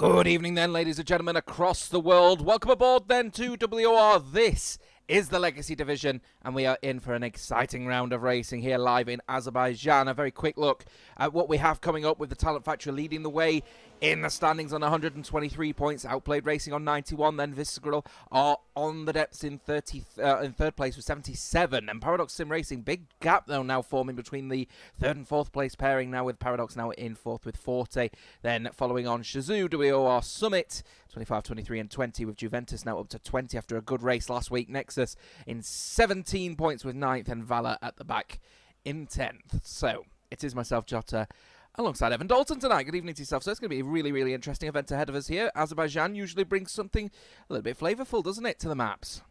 Good evening then, ladies and gentlemen across the world. Welcome aboard then to WOR. This is the Legacy Division, and we are in for an exciting round of racing here live in Azerbaijan. A very quick look at what we have coming up, with the Talent Factory leading the way in the standings on 123 points. Outplayed Racing on 91. Then Visceral are on the depths in third place with 77. And Paradox Sim Racing, big gap though now forming between the third and fourth place pairing now, with Paradox now in fourth with 40. Then following on Shazoo, WOR Summit, 25, 23 and 20, with Juventus now up to 20 after a good race last week. Nexus in 17 points with 9th, and Valor at the back in 10th. So it is myself, Jota, alongside Evan Dalton tonight. Good evening to yourself. So it's going to be a really, really interesting event ahead of us here. Azerbaijan usually brings something a little bit flavourful, doesn't it, to the maps?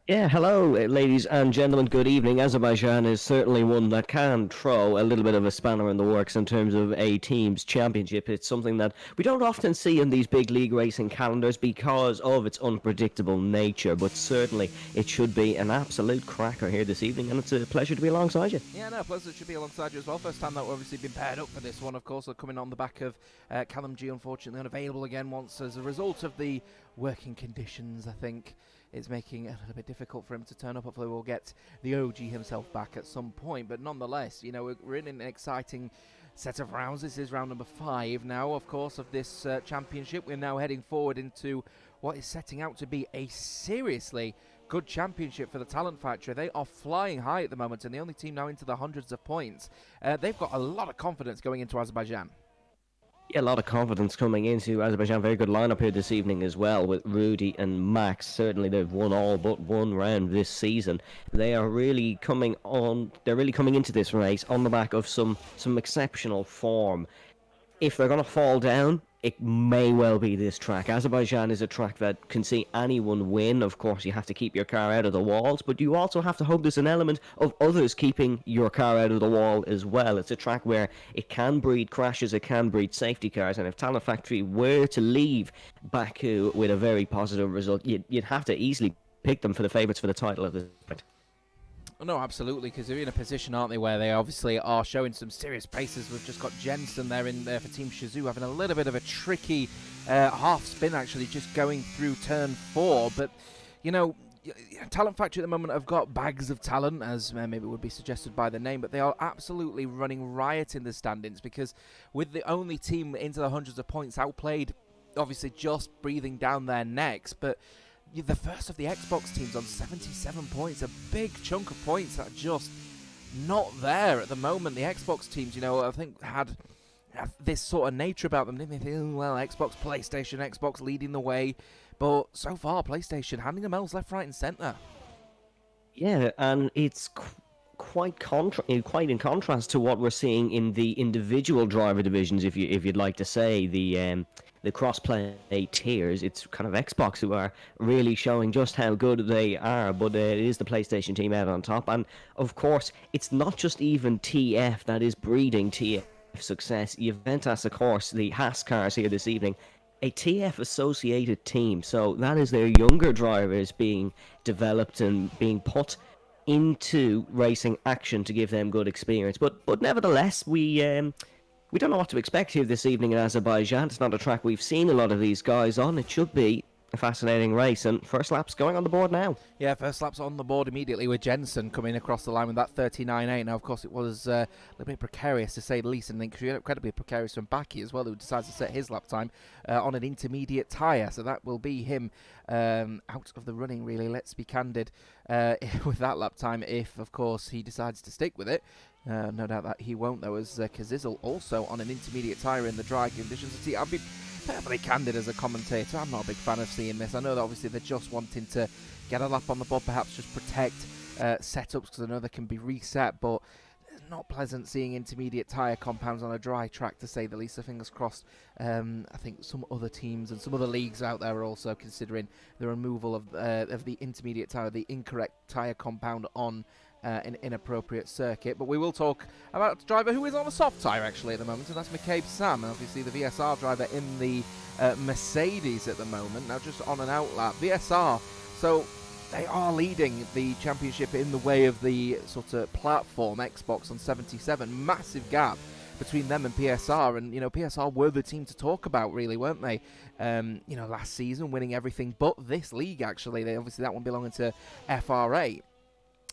Yeah, hello, ladies and gentlemen. Good evening. Azerbaijan is certainly one that can throw a little bit of a spanner in the works in terms of a team's championship. It's something that we don't often see in these big league racing calendars because of its unpredictable nature, but certainly it should be an absolute cracker here this evening, and it's a pleasure to be alongside you. Yeah, no, pleasure to be alongside you as well. First time that we've obviously been paired up for this one, of course, coming on the back of Callum G, unfortunately unavailable again once as a result of the working conditions, I think. It's making it a little bit difficult for him to turn up. Hopefully we'll get the OG himself back at some point. But nonetheless, you know, we're in an exciting set of rounds. This is round number 5 now, of course, of this championship. We're now heading forward into what is setting out to be a seriously good championship for the Talent Factory. They are flying high at the moment, and the only team now into the hundreds of points. They've got a lot of confidence going into Azerbaijan. Yeah, a lot of confidence coming into Azerbaijan. Very good lineup here this evening as well, with Rudy and Max. Certainly they've won all but one round this season. They are really coming on. They're really coming into this race on the back of some exceptional form. If they're going to fall down, it may well be this track. Azerbaijan is a track that can see anyone win. Of course, you have to keep your car out of the walls, but you also have to hope there's an element of others keeping your car out of the wall as well. It's a track where it can breed crashes, it can breed safety cars, and if Talent Factory were to leave Baku with a very positive result, you'd have to easily pick them for the favourites for the title of this event. No, absolutely, because they're in a position, aren't they, where they obviously are showing some serious paces. We've just got Jensen there in there for Team Shazoo, having a little bit of a tricky half spin, actually, just going through turn 4. But, you know, Talent Factory at the moment have got bags of talent, as maybe would be suggested by the name, but they are absolutely running riot in the standings, because with the only team into the hundreds of points outplayed, obviously just breathing down their necks, but the first of the Xbox teams on 77 points, a big chunk of points that are just not there at the moment. The Xbox teams, you know, I think had this sort of nature about them, didn't they? Think, oh, well, Xbox, PlayStation, Xbox leading the way, but so far PlayStation handing them L's left, right and centre. Yeah, and it's quite in contrast to what we're seeing in the individual driver divisions, if you'd like to say, the cross-play tiers. It's kind of Xbox who are really showing just how good they are, but it is the PlayStation team out on top. And of course, it's not just even TF that is breeding TF success. Juventus, of course, the Haas cars here this evening, a TF associated team, so that is their younger drivers being developed and being put into racing action to give them good experience. But nevertheless, we don't know what to expect here this evening in Azerbaijan. It's not a track we've seen a lot of these guys on. It should be a fascinating race, and first lap's going on the board now. Yeah, first lap's on the board immediately, with Jensen coming across the line with that 39.8. Now, of course, it was a little bit precarious, to say the least, and incredibly precarious from Baki as well, who decides to set his lap time on an intermediate tyre. So that will be him out of the running, really, let's be candid, with that lap time, if, of course, he decides to stick with it. No doubt that he won't, though, as Kazizel also on an intermediate tyre in the dry conditions. See, I'll be perfectly candid as a commentator. I'm not a big fan of seeing this. I know that obviously they're just wanting to get a lap on the board, perhaps just protect setups, because I know they can be reset, but it's not pleasant seeing intermediate tyre compounds on a dry track, to say the least. So fingers crossed. I think some other teams and some other leagues out there are also considering the removal of the intermediate tyre, the incorrect tyre compound on an inappropriate circuit. But we will talk about a driver who is on a soft tyre actually at the moment, and that's McCabe Sam, and obviously the VSR driver in the Mercedes at the moment, now just on an outlap. VSR, so they are leading the championship in the way of the sort of platform Xbox on 77, massive gap between them and PSR. And, PSR were the team to talk about, really, weren't they? Last season, winning everything but this league, actually. They obviously, that one belonging to FRA.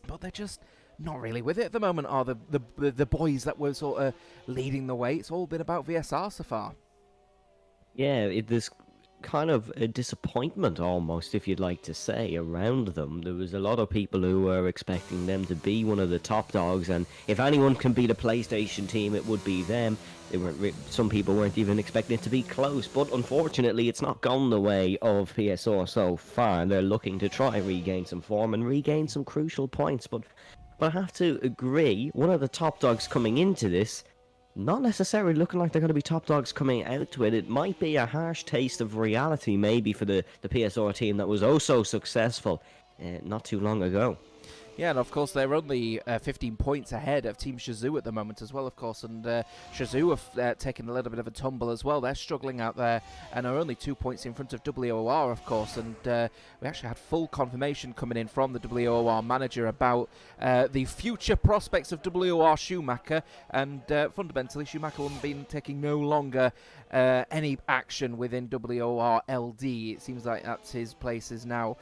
But they're just not really with it at the moment, are the boys that were sort of leading the way. It's all been about VSR so far. Yeah, there's kind of a disappointment almost, if you'd like to say, around them. There was a lot of people who were expecting them to be one of the top dogs, and if anyone can beat a PlayStation team, it would be them. Some people weren't even expecting it to be close, but unfortunately it's not gone the way of PSR so far. They're looking to try regain some form and regain some crucial points, but I have to agree, one of the top dogs coming into this, not necessarily looking like they're going to be top dogs coming out to it. It might be a harsh taste of reality, maybe, for the PSR team that was oh so successful not too long ago. Yeah, and of course they're only 15 points ahead of Team Shazoo at the moment as well, of course, and Shazoo have taken a little bit of a tumble as well. They're struggling out there and are only 2 points in front of WOR, of course, and we actually had full confirmation coming in from the WOR manager about the future prospects of WOR Schumacher, and fundamentally Schumacher will be taking no longer any action within WOR LD. It seems like that's his place is now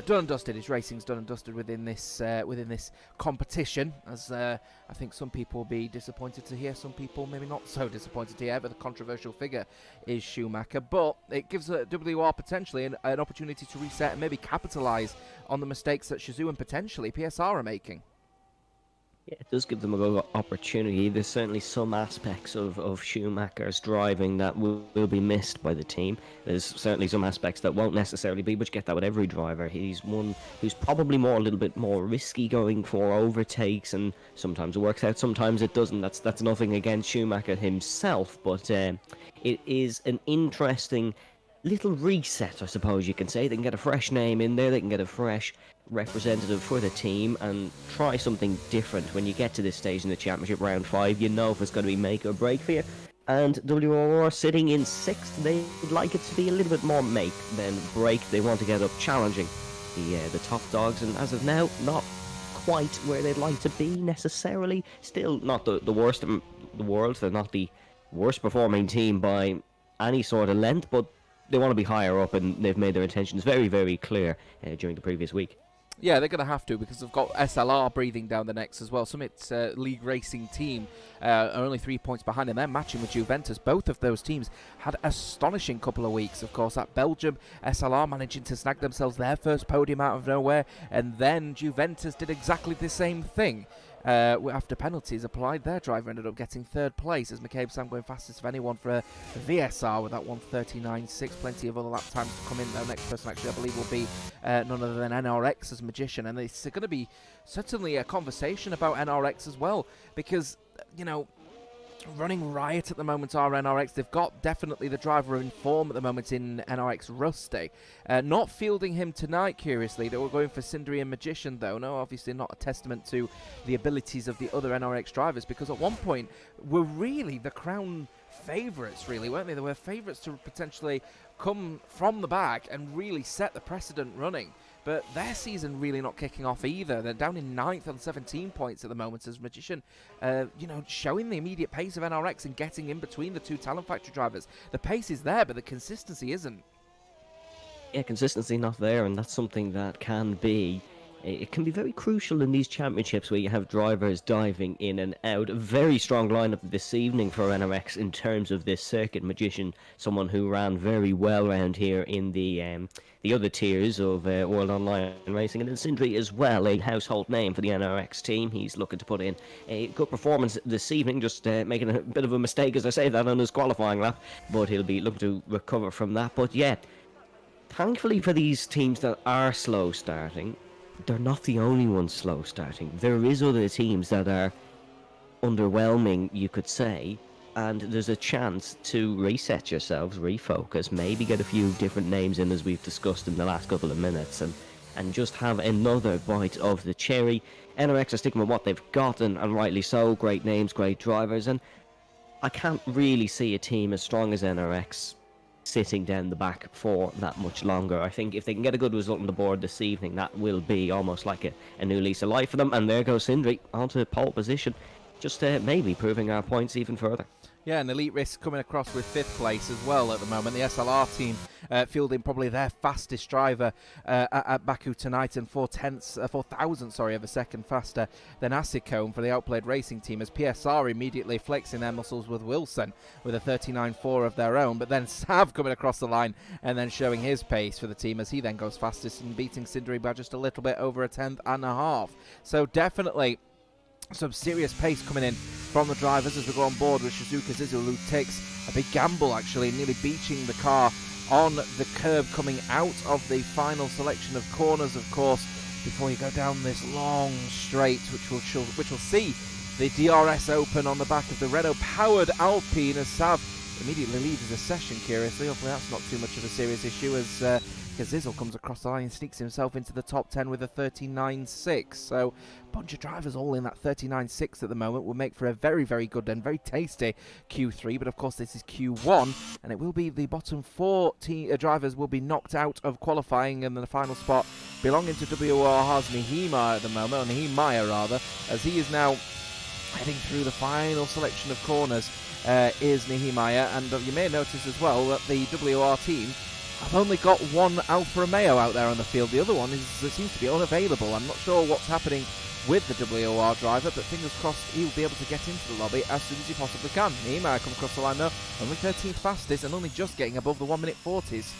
done and dusted. His racing's done and dusted within this competition, as I think some people will be disappointed to hear, some people maybe not so disappointed to hear, but the controversial figure is Schumacher. But it gives WR potentially an opportunity to reset and maybe capitalise on the mistakes that Shazoo and potentially PSR are making. Yeah, it does give them a good opportunity. There's certainly some aspects of Schumacher's driving that will be missed by the team. There's certainly some aspects that won't necessarily be, but you get that with every driver. He's one who's probably a little bit more risky going for overtakes, and sometimes it works out, sometimes it doesn't. That's nothing against Schumacher himself, but it is an interesting little reset, I suppose you can say. They can get a fresh name in there, they can get a fresh representative for the team and try something different. When you get to this stage in the championship, round 5, you know if it's going to be make or break for you. And WOR sitting in 6th, they'd like it to be a little bit more make than break. They want to get up challenging the top dogs, and as of now, not quite where they'd like to be necessarily. Still not the worst in the world. They're not the worst performing team by any sort of length, but they want to be higher up, and they've made their intentions very, very clear during the previous week. Yeah, they're going to have to, because they've got SLR breathing down the necks as well. Summit's league racing team are only 3 points behind, and they're matching with Juventus. Both of those teams had an astonishing couple of weeks. Of course, at Belgium, SLR managing to snag themselves their first podium out of nowhere, and then Juventus did exactly the same thing. After penalties applied, their driver ended up getting 3rd place, as McCabe Sam going fastest of anyone for a VSR with that 1:39.6. Plenty of other lap times to come in. The next person actually, I believe, will be none other than NRX as Magician, and it's going to be certainly a conversation about NRX as well, because, running riot at the moment are NRX. They've got definitely the driver in form at the moment in NRX Rusty. Not fielding him tonight, curiously. They were going for Cindry and Magician, though. No, obviously not a testament to the abilities of the other NRX drivers, because at one point were really the crown favourites, really, weren't they? They were favourites to potentially come from the back and really set the precedent running. But their season really not kicking off either. They're down in 9th on 17 points at the moment as Magician, showing the immediate pace of NRX and getting in between the two Talent Factory drivers. The pace is there, but the consistency isn't. Yeah, consistency not there, and that's something that can be very crucial in these championships where you have drivers diving in and out. A very strong lineup this evening for NRX in terms of this circuit. Magician, someone who ran very well around here in the other tiers of World Online Racing, and then Cindry as well, a household name for the NRX team. He's looking to put in a good performance this evening, just making a bit of a mistake as I say that on his qualifying lap, but he'll be looking to recover from that. But yeah, thankfully for these teams that are slow starting, they're not the only ones slow starting. There is other teams that are underwhelming, you could say, and there's a chance to reset yourselves, refocus, maybe get a few different names in, as we've discussed in the last couple of minutes, and just have another bite of the cherry. NRX are sticking with what they've got, and rightly so. Great names, great drivers, and I can't really see a team as strong as NRX sitting down the back for that much longer. I think if they can get a good result on the board this evening, that will be almost like a new lease of life for them. And there goes Cindry onto pole position. just maybe proving our points even further. Yeah, and Elite Risk coming across with 5th place as well at the moment. The SLR team fielding probably their fastest driver at Baku tonight, and 4,000 of a second faster than Asicone for the Outplayed Racing team, as PSR immediately flexing their muscles with Wilson with a 39.4 of their own. But then Sav coming across the line and then showing his pace for the team, as he then goes fastest and beating Cinderi by just a little bit over a tenth and a half. So definitely some serious pace coming in from the drivers as we go on board with Shizuka Zizou, who takes a big gamble actually, nearly beaching the car on the curb coming out of the final selection of corners, of course, before you go down this long straight, which will see the DRS open on the back of the Renault-powered Alpine, as Sav immediately leaves the session, curiously. Hopefully that's not too much of a serious issue, as Zizzle comes across the line and sneaks himself into the top 10 with a 39.6. So a bunch of drivers all in that 39.6 at the moment will make for a very, very good and very tasty Q3. But of course this is Q1, and it will be the bottom 4 drivers will be knocked out of qualifying, and the final spot belonging to WOR has Nehemiah at the moment, or Nehemiah rather, as he is now heading through the final selection of corners, is Nehemiah. And you may notice as well that the WOR team I've only got one Alfa Romeo out there on the field. The other one seems to be unavailable. I'm not sure what's happening with the WOR driver, but fingers crossed he'll be able to get into the lobby as soon as he possibly can. Nehemiah comes across the line though, only 13th fastest and only just getting above the 1 minute 40s.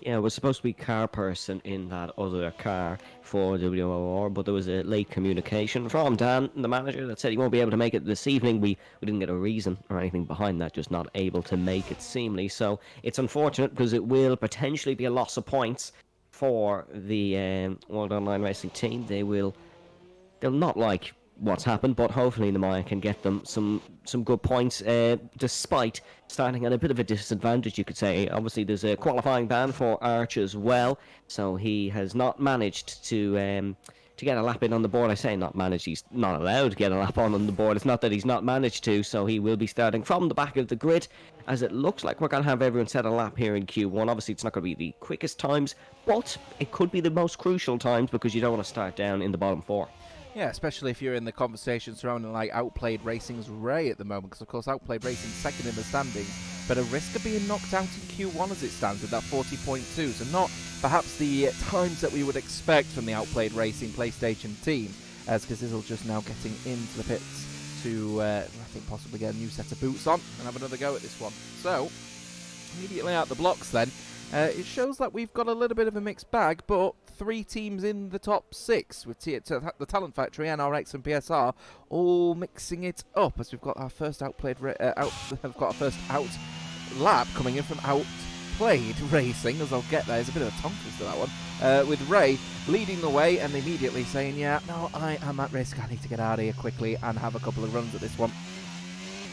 Yeah, it was supposed to be car person in that other car for WOR, but there was a late communication from Dan, the manager, that said he won't be able to make it this evening. We didn't get a reason or anything behind that, just not able to make it seemingly. So it's unfortunate because it will potentially be a loss of points for the World Online Racing team. They'll not like what's happened, but hopefully Nehemiah can get them some good points, despite starting at a bit of a disadvantage, you could say. Obviously there's a qualifying ban for Arch as well, so he has not managed to get a lap in on the board. I say not managed, he's not allowed to get a lap on the board. It's not that he's not managed to, so he will be starting from the back of the grid, as it looks like we're going to have everyone set a lap here in Q1. Obviously it's not going to be the quickest times, but it could be the most crucial times, because you don't want to start down in the bottom 4. Yeah, especially if you're in the conversation surrounding like Outplayed Racing's Ray at the moment, because of course Outplayed Racing's second in the standings, but a risk of being knocked out in Q1 as it stands with that 40.2, so not perhaps the times that we would expect from the Outplayed Racing PlayStation team, as Kazizzle just now getting into the pits to, I think, possibly get a new set of boots on and have another go at this one. So, immediately out the blocks then, it shows that we've got a little bit of a mixed bag, but 3 teams in the top 6 with the Talent Factory, NRX and PSR all mixing it up, as we've got our first we've got our first out lap coming in from Outplayed Racing, as I'll get there. There's a bit of a tongue twist to that one, with Ray leading the way and immediately saying, yeah, no, I am at risk, I need to get out of here quickly and have a couple of runs at this one.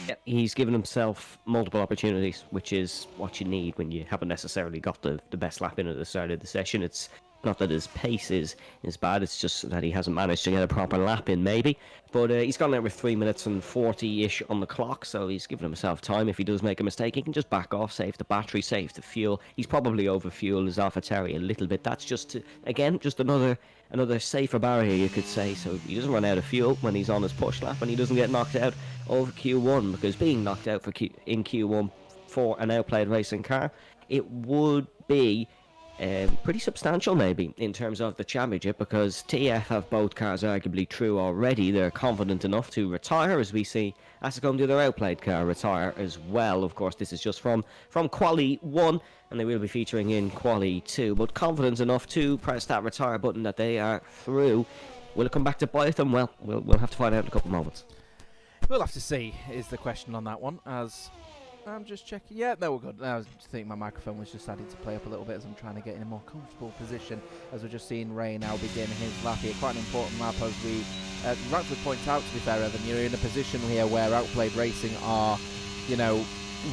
Yeah, he's given himself multiple opportunities, which is what you need when you haven't necessarily got the best lap in at the start of the session. It's not that his pace is bad, it's just that he hasn't managed to get a proper lap in, maybe. But he's gone out with 3 minutes and 40-ish on the clock, so he's given himself time. If he does make a mistake, he can just back off, save the battery, save the fuel. He's probably over-fueled his AlphaTauri a little bit. That's just, again, just another safer barrier, you could say, so he doesn't run out of fuel when he's on his push lap, and he doesn't get knocked out of Q1, because being knocked out in Q1 for an Outplayed Racing car, it would be pretty substantial maybe in terms of the championship, because TF have both cars arguably true already. They're confident enough to retire, as we see Asicone do their Outplayed car retire as well. Of course, this is just from Quali 1, and they will be featuring in Quali 2, but confident enough to press that retire button that they are through. Will it come back to bite them? Well, we'll have to find out in a couple of moments. We'll have to see, is the question on that one, as I'm just checking. Yeah, no, we're good. I think my microphone was just starting to play up a little bit as I'm trying to get in a more comfortable position, as we're just seeing Ray now begin his lap here. Quite an important lap, as we rightfully point out, to be fair, Evan. You're in a position here where Outplayed Racing are,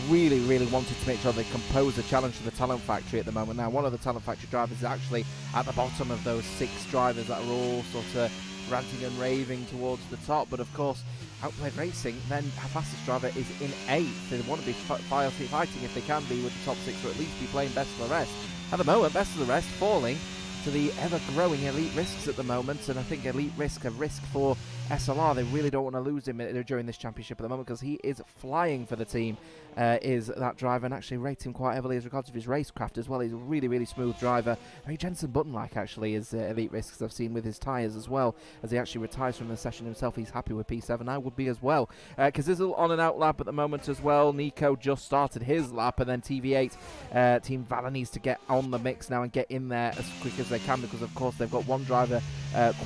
really, really wanted to make sure they can pose a challenge to the Talent Factory at the moment. Now, one of the Talent Factory drivers is actually at the bottom of those 6 drivers that are all sort of ranting and raving towards the top, but of course Outplayed Racing, then our fastest driver is in 8th. They want to be fighting if they can be with the top 6, or at least be playing best of the rest. At the moment, best of the rest falling to the ever-growing Elite Risks at the moment, and I think Elite Risk, a risk for SLR, they really don't want to lose him during this championship at the moment because he is flying for the team, is that driver, and actually rate him quite heavily as regards to his racecraft as well. He's a really, really smooth driver. Very Jensen Button-like, actually, is Elite Risks I've seen with his tyres as well. As he actually retires from the session himself, he's happy with P7. I would be as well. Kazizel on an out lap at the moment as well. Nico just started his lap, and then TV8, Team Valor needs to get on the mix now and get in there as quick as they can, because of course they've got one driver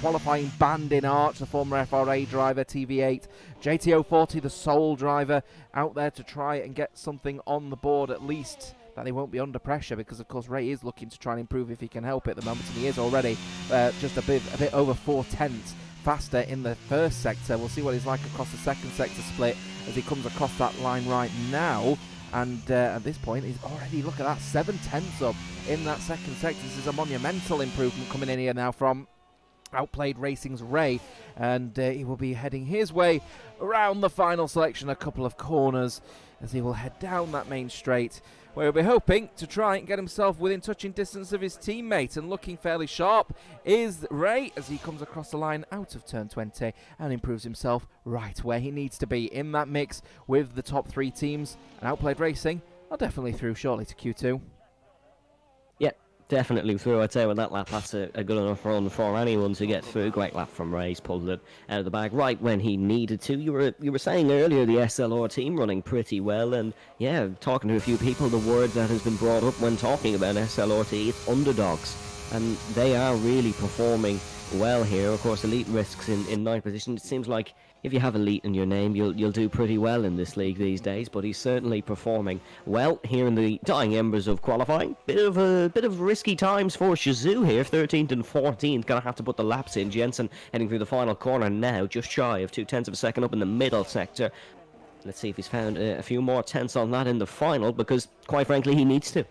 qualifying banned in Arch, the former FRA driver, TV8. JTO40, the sole driver, out there to try and get something on the board, at least that they won't be under pressure, because of course Ray is looking to try and improve if he can help it at the moment, and he is already just a bit over 4/10 faster in the first sector. We'll see what he's like across the second sector split as he comes across that line right now. And at this point, he's already, look at that, 7/10 up in that second sector. This is a monumental improvement coming in here now from Outplayed Racing's Ray, and he will be heading his way around the final selection, a couple of corners, as he will head down that main straight, where he'll be hoping to try and get himself within touching distance of his teammate. And looking fairly sharp is Ray as he comes across the line out of turn 20 and improves himself right where he needs to be in that mix with the top three teams. And Outplayed Racing are definitely through shortly to Q2. Definitely through. I'd say with that lap, that's a good enough run for anyone to get through. Great lap from Ray's, pulled it out of the bag right when he needed to. You were saying earlier the SLR team running pretty well, and yeah, talking to a few people, the word that has been brought up when talking about SLRT, it's underdogs, and they are really performing well here. Of course, Elite Risks in ninth position. It seems like if you have Elite in your name, you'll do pretty well in this league these days. But he's certainly performing well here in the dying embers of qualifying. Bit of risky times for Shazoo here. 13th and 14th, gonna have to put the laps in. Jensen heading through the final corner now, just shy of 0.2 of a second up in the middle sector. Let's see if he's found a few more tenths on that in the final, because quite frankly, he needs to.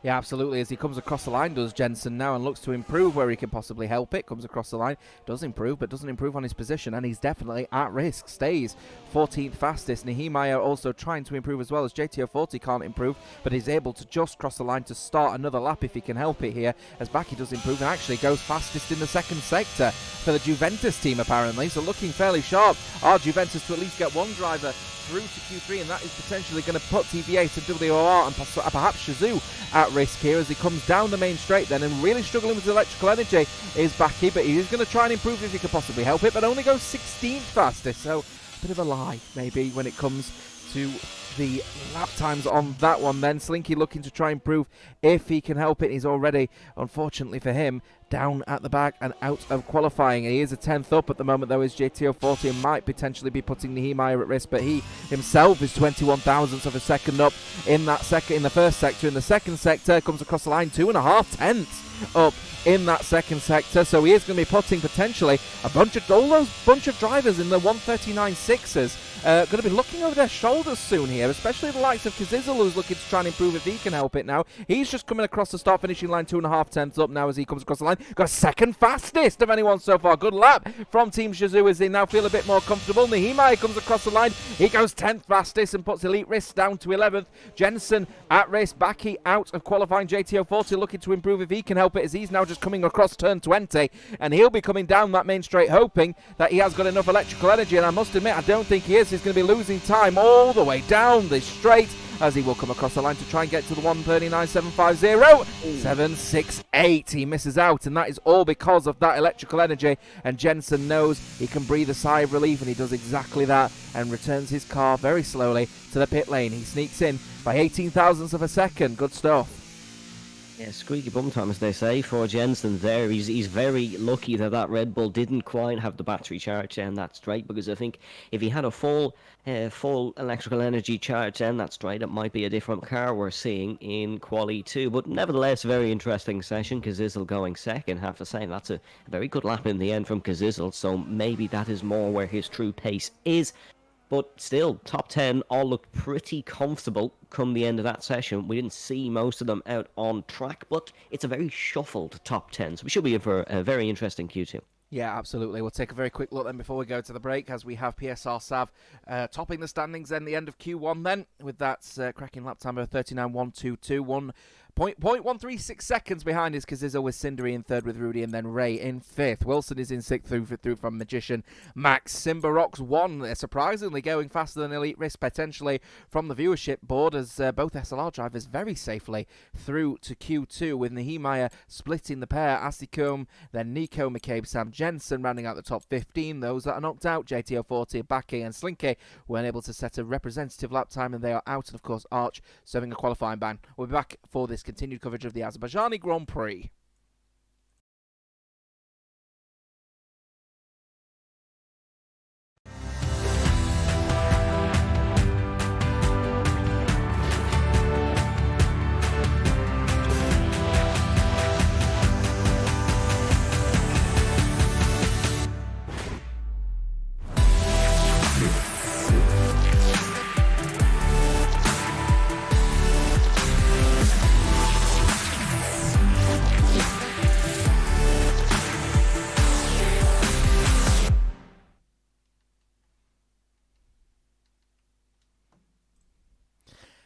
Yeah, absolutely. As he comes across the line, does Jensen now, and looks to improve where he can possibly help it. Comes across the line, does improve, but doesn't improve on his position, and he's definitely at risk. Stays 14th fastest. Nehemiah also trying to improve as well, as JTO40 can't improve, but he's able to just cross the line to start another lap if he can help it here, as Baki does improve and actually goes fastest in the second sector for the Juventus team, apparently. So looking fairly sharp are Juventus to at least get one driver through to Q3, and that is potentially going to put TV8 and WOR and perhaps Shazoo at risk here as he comes down the main straight then, and really struggling with his electrical energy is Baki, but he is going to try and improve if he can possibly help it, but only goes 16th fastest, so a bit of a lie maybe when it comes to the lap times on that one then. Slinky looking to try and improve if he can help it. He's already, unfortunately for him, down at the back and out of qualifying. He is a 10th up at the moment though, as JTO40 and might potentially be putting Nehemiah at risk, but he himself is 21 thousandths of a second up in that in the first sector. In the second sector, comes across the line 2.5 tenths up in that second sector, so he is going to be putting potentially all those bunch of drivers in the 139.6s going to be looking over their shoulders soon here, especially the likes of Kazizel, who's looking to try and improve if he can help it now. He's just coming across the start finishing line 2.5 tenths up now as he comes across the line. Got second fastest of anyone so far. Good lap from Team Shazoo as they now feel a bit more comfortable. Nehemiah comes across the line. He goes 10th fastest and puts Elite Risks down to 11th. Jensen at risk. Baki out of qualifying. JTO40 looking to improve if he can help it, as he's now just coming across turn 20, and he'll be coming down that main straight hoping that he has got enough electrical energy, and I must admit I don't think he is. He's going to be losing time all the way down this straight as he will come across the line to try and get to the 139.750. 768. He misses out, and that is all because of that electrical energy, and Jensen knows he can breathe a sigh of relief, and he does exactly that and returns his car very slowly to the pit lane. He sneaks in by 18 thousandths of a second. Good stuff. Yeah, squeaky bum time, as they say, for Jensen there. He's very lucky that Red Bull didn't quite have the battery charge down that straight, because I think if he had a full electrical energy charge down that straight, it might be a different car we're seeing in Quali 2. But nevertheless, very interesting session. Kazizel going second, have to say. That's a very good lap in the end from Kazizel, so maybe that is more where his true pace is. But still, top 10 all looked pretty comfortable come the end of that session. We didn't see most of them out on track, but it's a very shuffled top 10. So we should be in for a very interesting Q2. Yeah, absolutely. We'll take a very quick look then before we go to the break, as we have PSR Sav topping the standings then the end of Q1 then, with that cracking lap time of 39.122. 1 .136 seconds behind is Kaziza with Cindery in third with Rudy, and then Ray in fifth. Wilson is in sixth through from Magician. Max Simbarox one, surprisingly going faster than Elite Risk potentially from the viewership board, as both SLR drivers very safely through to Q2 with Nehemiah splitting the pair. Asicum, then Nico, McCabe, Sam Jensen rounding out the top 15. Those that are knocked out, JTO40, Baki and Slinky, weren't able to set a representative lap time, and they are out. And of course Arch serving a qualifying ban. We'll be back for this continued coverage of the Azerbaijani Grand Prix.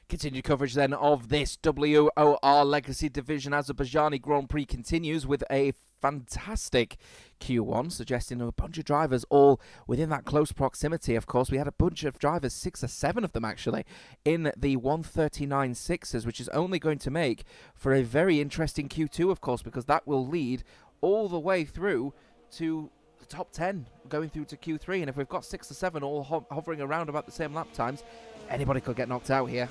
Continued coverage then of this WOR Legacy Division Azerbaijani Grand Prix continues with a fantastic Q1, suggesting a bunch of drivers all within that close proximity. Of course, we had a bunch of drivers, 6 or 7 of them actually, in the 139.6s, which is only going to make for a very interesting Q2, of course, because that will lead all the way through to the top 10 going through to Q3. And if we've got 6 or 7 all hovering around about the same lap times, anybody could get knocked out here.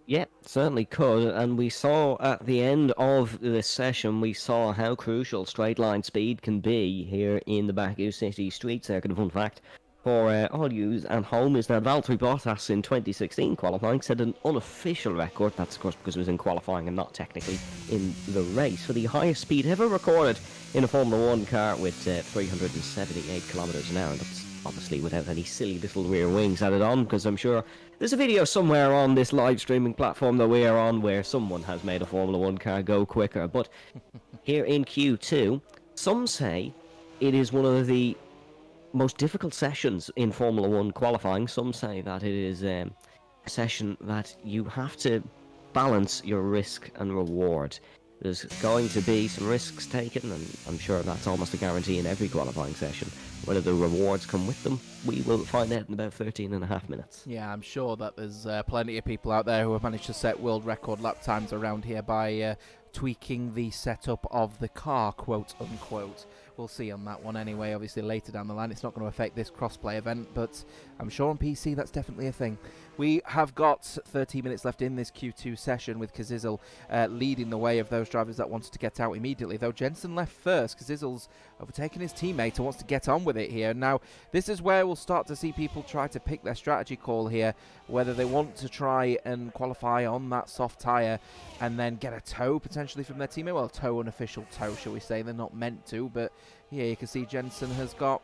Yeah, certainly could. And we saw at the end of this session, we saw how crucial straight line speed can be here in the Baku City Street Circuit. A fun fact for all yous and home is that Valtteri Bottas in 2016 qualifying set an unofficial record. That's of course because it was in qualifying and not technically in the race, for the highest speed ever recorded in a Formula 1 car with 378 kilometers an hour. That's obviously without any silly little rear wings added on, because I'm sure there's a video somewhere on this live streaming platform that we are on where someone has made a Formula 1 car go quicker. But here in Q2, some say it is one of the most difficult sessions in Formula 1 qualifying. Some say that it is a session that you have to balance your risk and reward. There's going to be some risks taken, and I'm sure that's almost a guarantee in every qualifying session. Whether the rewards come with them, we will find out in about 13 and a half minutes. Yeah, I'm sure that there's plenty of people out there who have managed to set world record lap times around here by tweaking the setup of the car, quote unquote. We'll see on that one anyway. Obviously later down the line it's not going to affect this crossplay event, but I'm sure on PC that's definitely a thing. We have got 30 minutes left in this Q2 session with Kazizel leading the way of those drivers that wanted to get out immediately, though Jensen left first. Kazizel's overtaken his teammate and wants to get on with it here. Now this is where we'll start to see people try to pick their strategy call here, whether they want to try and qualify on that soft tyre and then get a tow potentially from their teammate. Well, tow, unofficial tow, shall we say. They're not meant to, but yeah, you can see Jensen has got,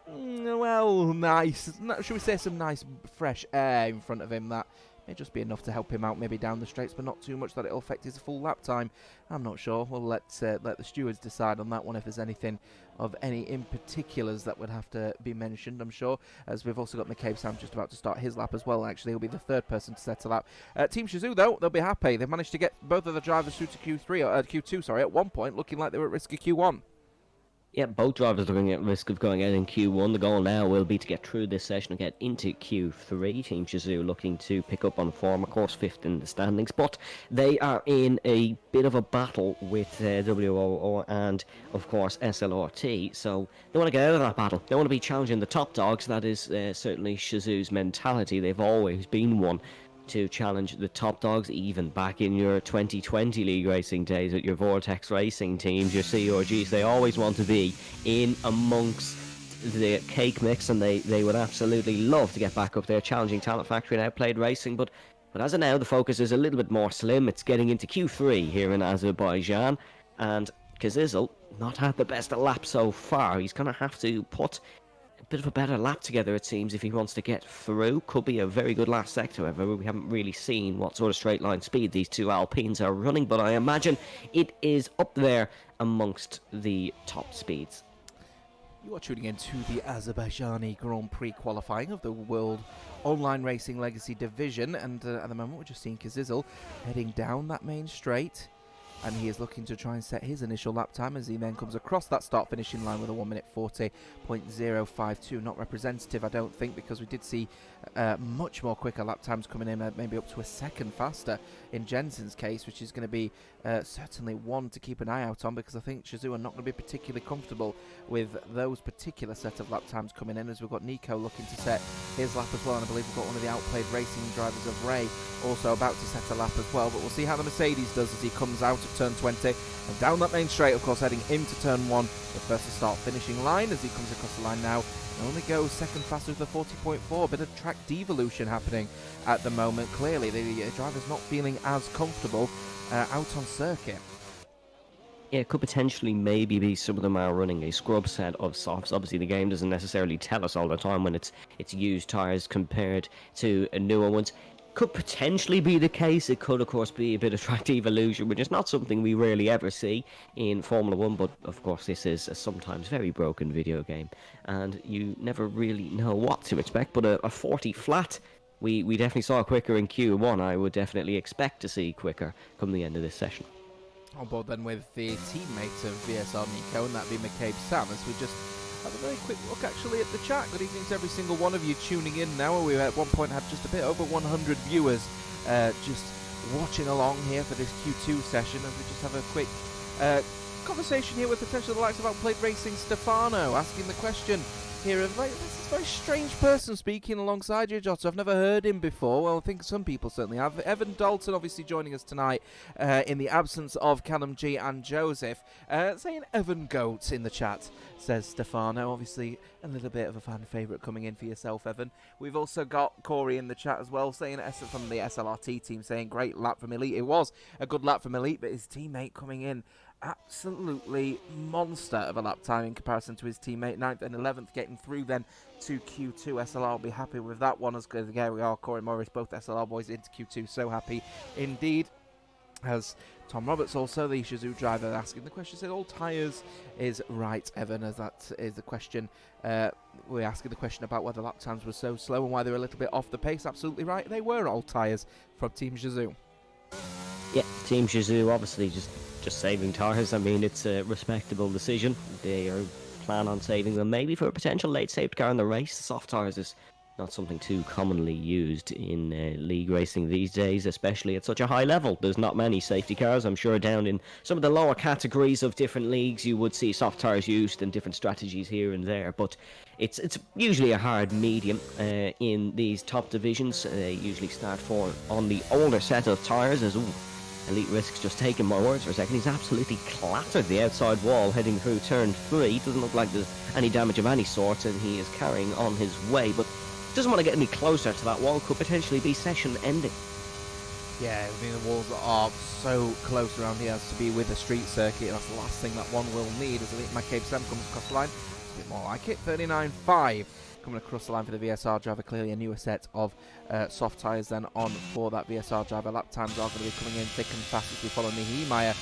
well, nice, should we say, some nice fresh air in front of him. That may just be enough to help him out maybe down the straights, but not too much that it'll affect his full lap time. I'm not sure. We'll let the stewards decide on that one if there's anything of any in particulars that would have to be mentioned, I'm sure, as we've also got McCabe Sam just about to start his lap as well. Actually, he'll be the third person to set a lap. Team Shazoo, though, they'll be happy. They've managed to get both of the drivers through to Q2, sorry, at one point, looking like they were at risk of Q1. Yeah, both drivers are looking at risk of going out in Q1. The goal now will be to get through this session and get into Q3. Team Shazoo looking to pick up on form, of course, 5th in the standings, but they are in a bit of a battle with WOR and, of course, SLRT, so they want to get out of that battle. They want to be challenging the top dogs. That is certainly Shazoo's mentality. They've always been one to challenge the top dogs, even back in your 2020 league racing days with your Vortex Racing teams, your CRGs. They always want to be in amongst the cake mix, and they would absolutely love to get back up there challenging Talent Factory and Outplayed Racing, but as of now the focus is a little bit more slim. It's getting into Q3 here in Azerbaijan, and Kazizel not had the best lap so far. He's going to have to put bit of a better lap together, it seems, if he wants to get through. Could be a very good last sector, however. We haven't really seen what sort of straight line speed these two Alpines are running, but I imagine it is up there amongst the top speeds. You are tuning into the Azerbaijani Grand Prix qualifying of the World Online Racing Legacy Division, and at the moment we're just seeing Kazizel heading down that main straight, and he is looking to try and set his initial lap time as he then comes across that start finishing line with a 1 minute 40.052. Not representative, I don't think, because we did see much more quicker lap times coming in, maybe up to a second faster in Jensen's case, which is going to be certainly one to keep an eye out on, because I think Shazoo are not going to be particularly comfortable with those particular set of lap times coming in, as we've got Nico looking to set his lap as well, and I believe we've got one of the outplayed racing drivers of Ray also about to set a lap as well. But we'll see how the Mercedes does as he comes out of turn 20 and down that main straight, of course, heading into turn 1, the first to start finishing line as he comes across the line now. Only goes second faster with the 40.4. Bit of track devolution happening at the moment. Clearly, the driver's not feeling as comfortable out on circuit. Yeah, it could potentially maybe be some of them are running a scrub set of softs. Obviously, the game doesn't necessarily tell us all the time when it's used tyres compared to newer ones. Could potentially be the case. It could, of course, be a bit of track devolution, which is not something we rarely ever see in Formula 1, but of course this is a sometimes very broken video game, and you never really know what to expect. But a 40 flat, we definitely saw quicker in Q1. I would definitely expect to see quicker come the end of this session. On board then with the teammate of VSR Nico, and that be McCabe Sam, as we just have a very quick look actually at the chat. Good evening to every single one of you tuning in now. We at one point had just a bit over 100 viewers just watching along here for this Q2 session, and we just have a quick conversation here with potentially the likes of Outplayed Racing Stefano, asking the question here of, like, this is a very strange person speaking alongside you, Jotto. I've never heard him before. Well, I think some people certainly have. Evan Dalton obviously joining us tonight in the absence of Callum G and Joseph, saying Evan Goat in the chat, says Stefano. Obviously a little bit of a fan favourite coming in for yourself, Evan. We've also got Corey in the chat as well, saying from the SLRT team, saying great lap from Elite. It was a good lap from Elite, but his teammate coming in absolutely monster of a lap time in comparison to his teammate. 9th and 11th getting through then to Q2. SLR will be happy with that one, as good. There we are, Corey Morris, both SLR boys into Q2, so happy indeed. As Tom Roberts, also the Shazoo driver, asking the question, said all tyres is right, Evan, as that is the question. We're asking the question about whether lap times were so slow and why they were a little bit off the pace. Absolutely right, they were old tyres from Team Shazoo. Yeah, Team Shazoo obviously just saving tyres. I mean, it's a respectable decision. They are plan on saving them maybe for a potential late safety car in the race. Soft tyres is not something too commonly used in league racing these days, especially at such a high level. There's not many safety cars. I'm sure down in some of the lower categories of different leagues you would see soft tyres used and different strategies here and there, but it's usually a hard medium in these top divisions. They usually start on the older set of tyres, as Elite Risk's just taking my words for a second. He's absolutely clattered the outside wall heading through turn 3. Doesn't look like there's any damage of any sort, and he is carrying on his way, but doesn't want to get any closer to that wall. Could potentially be session ending. Yeah, I mean, the walls are so close around here as to be with a street circuit. That's the last thing that one will need, as McCabe Sam comes across the line. It's a bit more like it. 39.5 coming across the line for the VSR driver. Clearly a newer set of soft tyres then on for that VSR driver. Lap times are going to be coming in thick and fast as we follow Nehemiah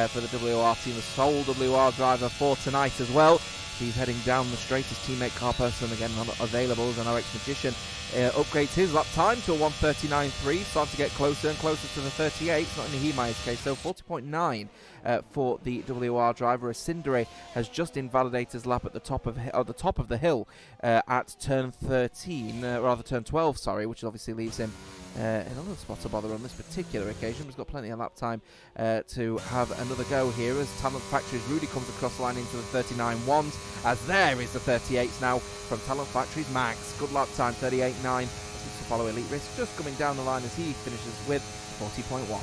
for the WOR team, the sole WOR driver for tonight as well. He's heading down the straight. His teammate Carperson again not available as an RX Magician upgrades his lap time to a 1:39.3, starting to get closer and closer to the 38. Not in Nehemiah's case, so 40.9 for the WOR driver. As Cindere has just invalidated his lap at the top of the hill at turn 12, sorry, which obviously leaves him in another spot to bother on this particular occasion. He's got plenty of lap time to have another go here as Talent Factories Rudy comes across the line into the 39.1s, as there is the 38s now from Talent Factories Max. Good lap time, 38.9. To follow Elite Risk just coming down the line as he finishes with 40.1.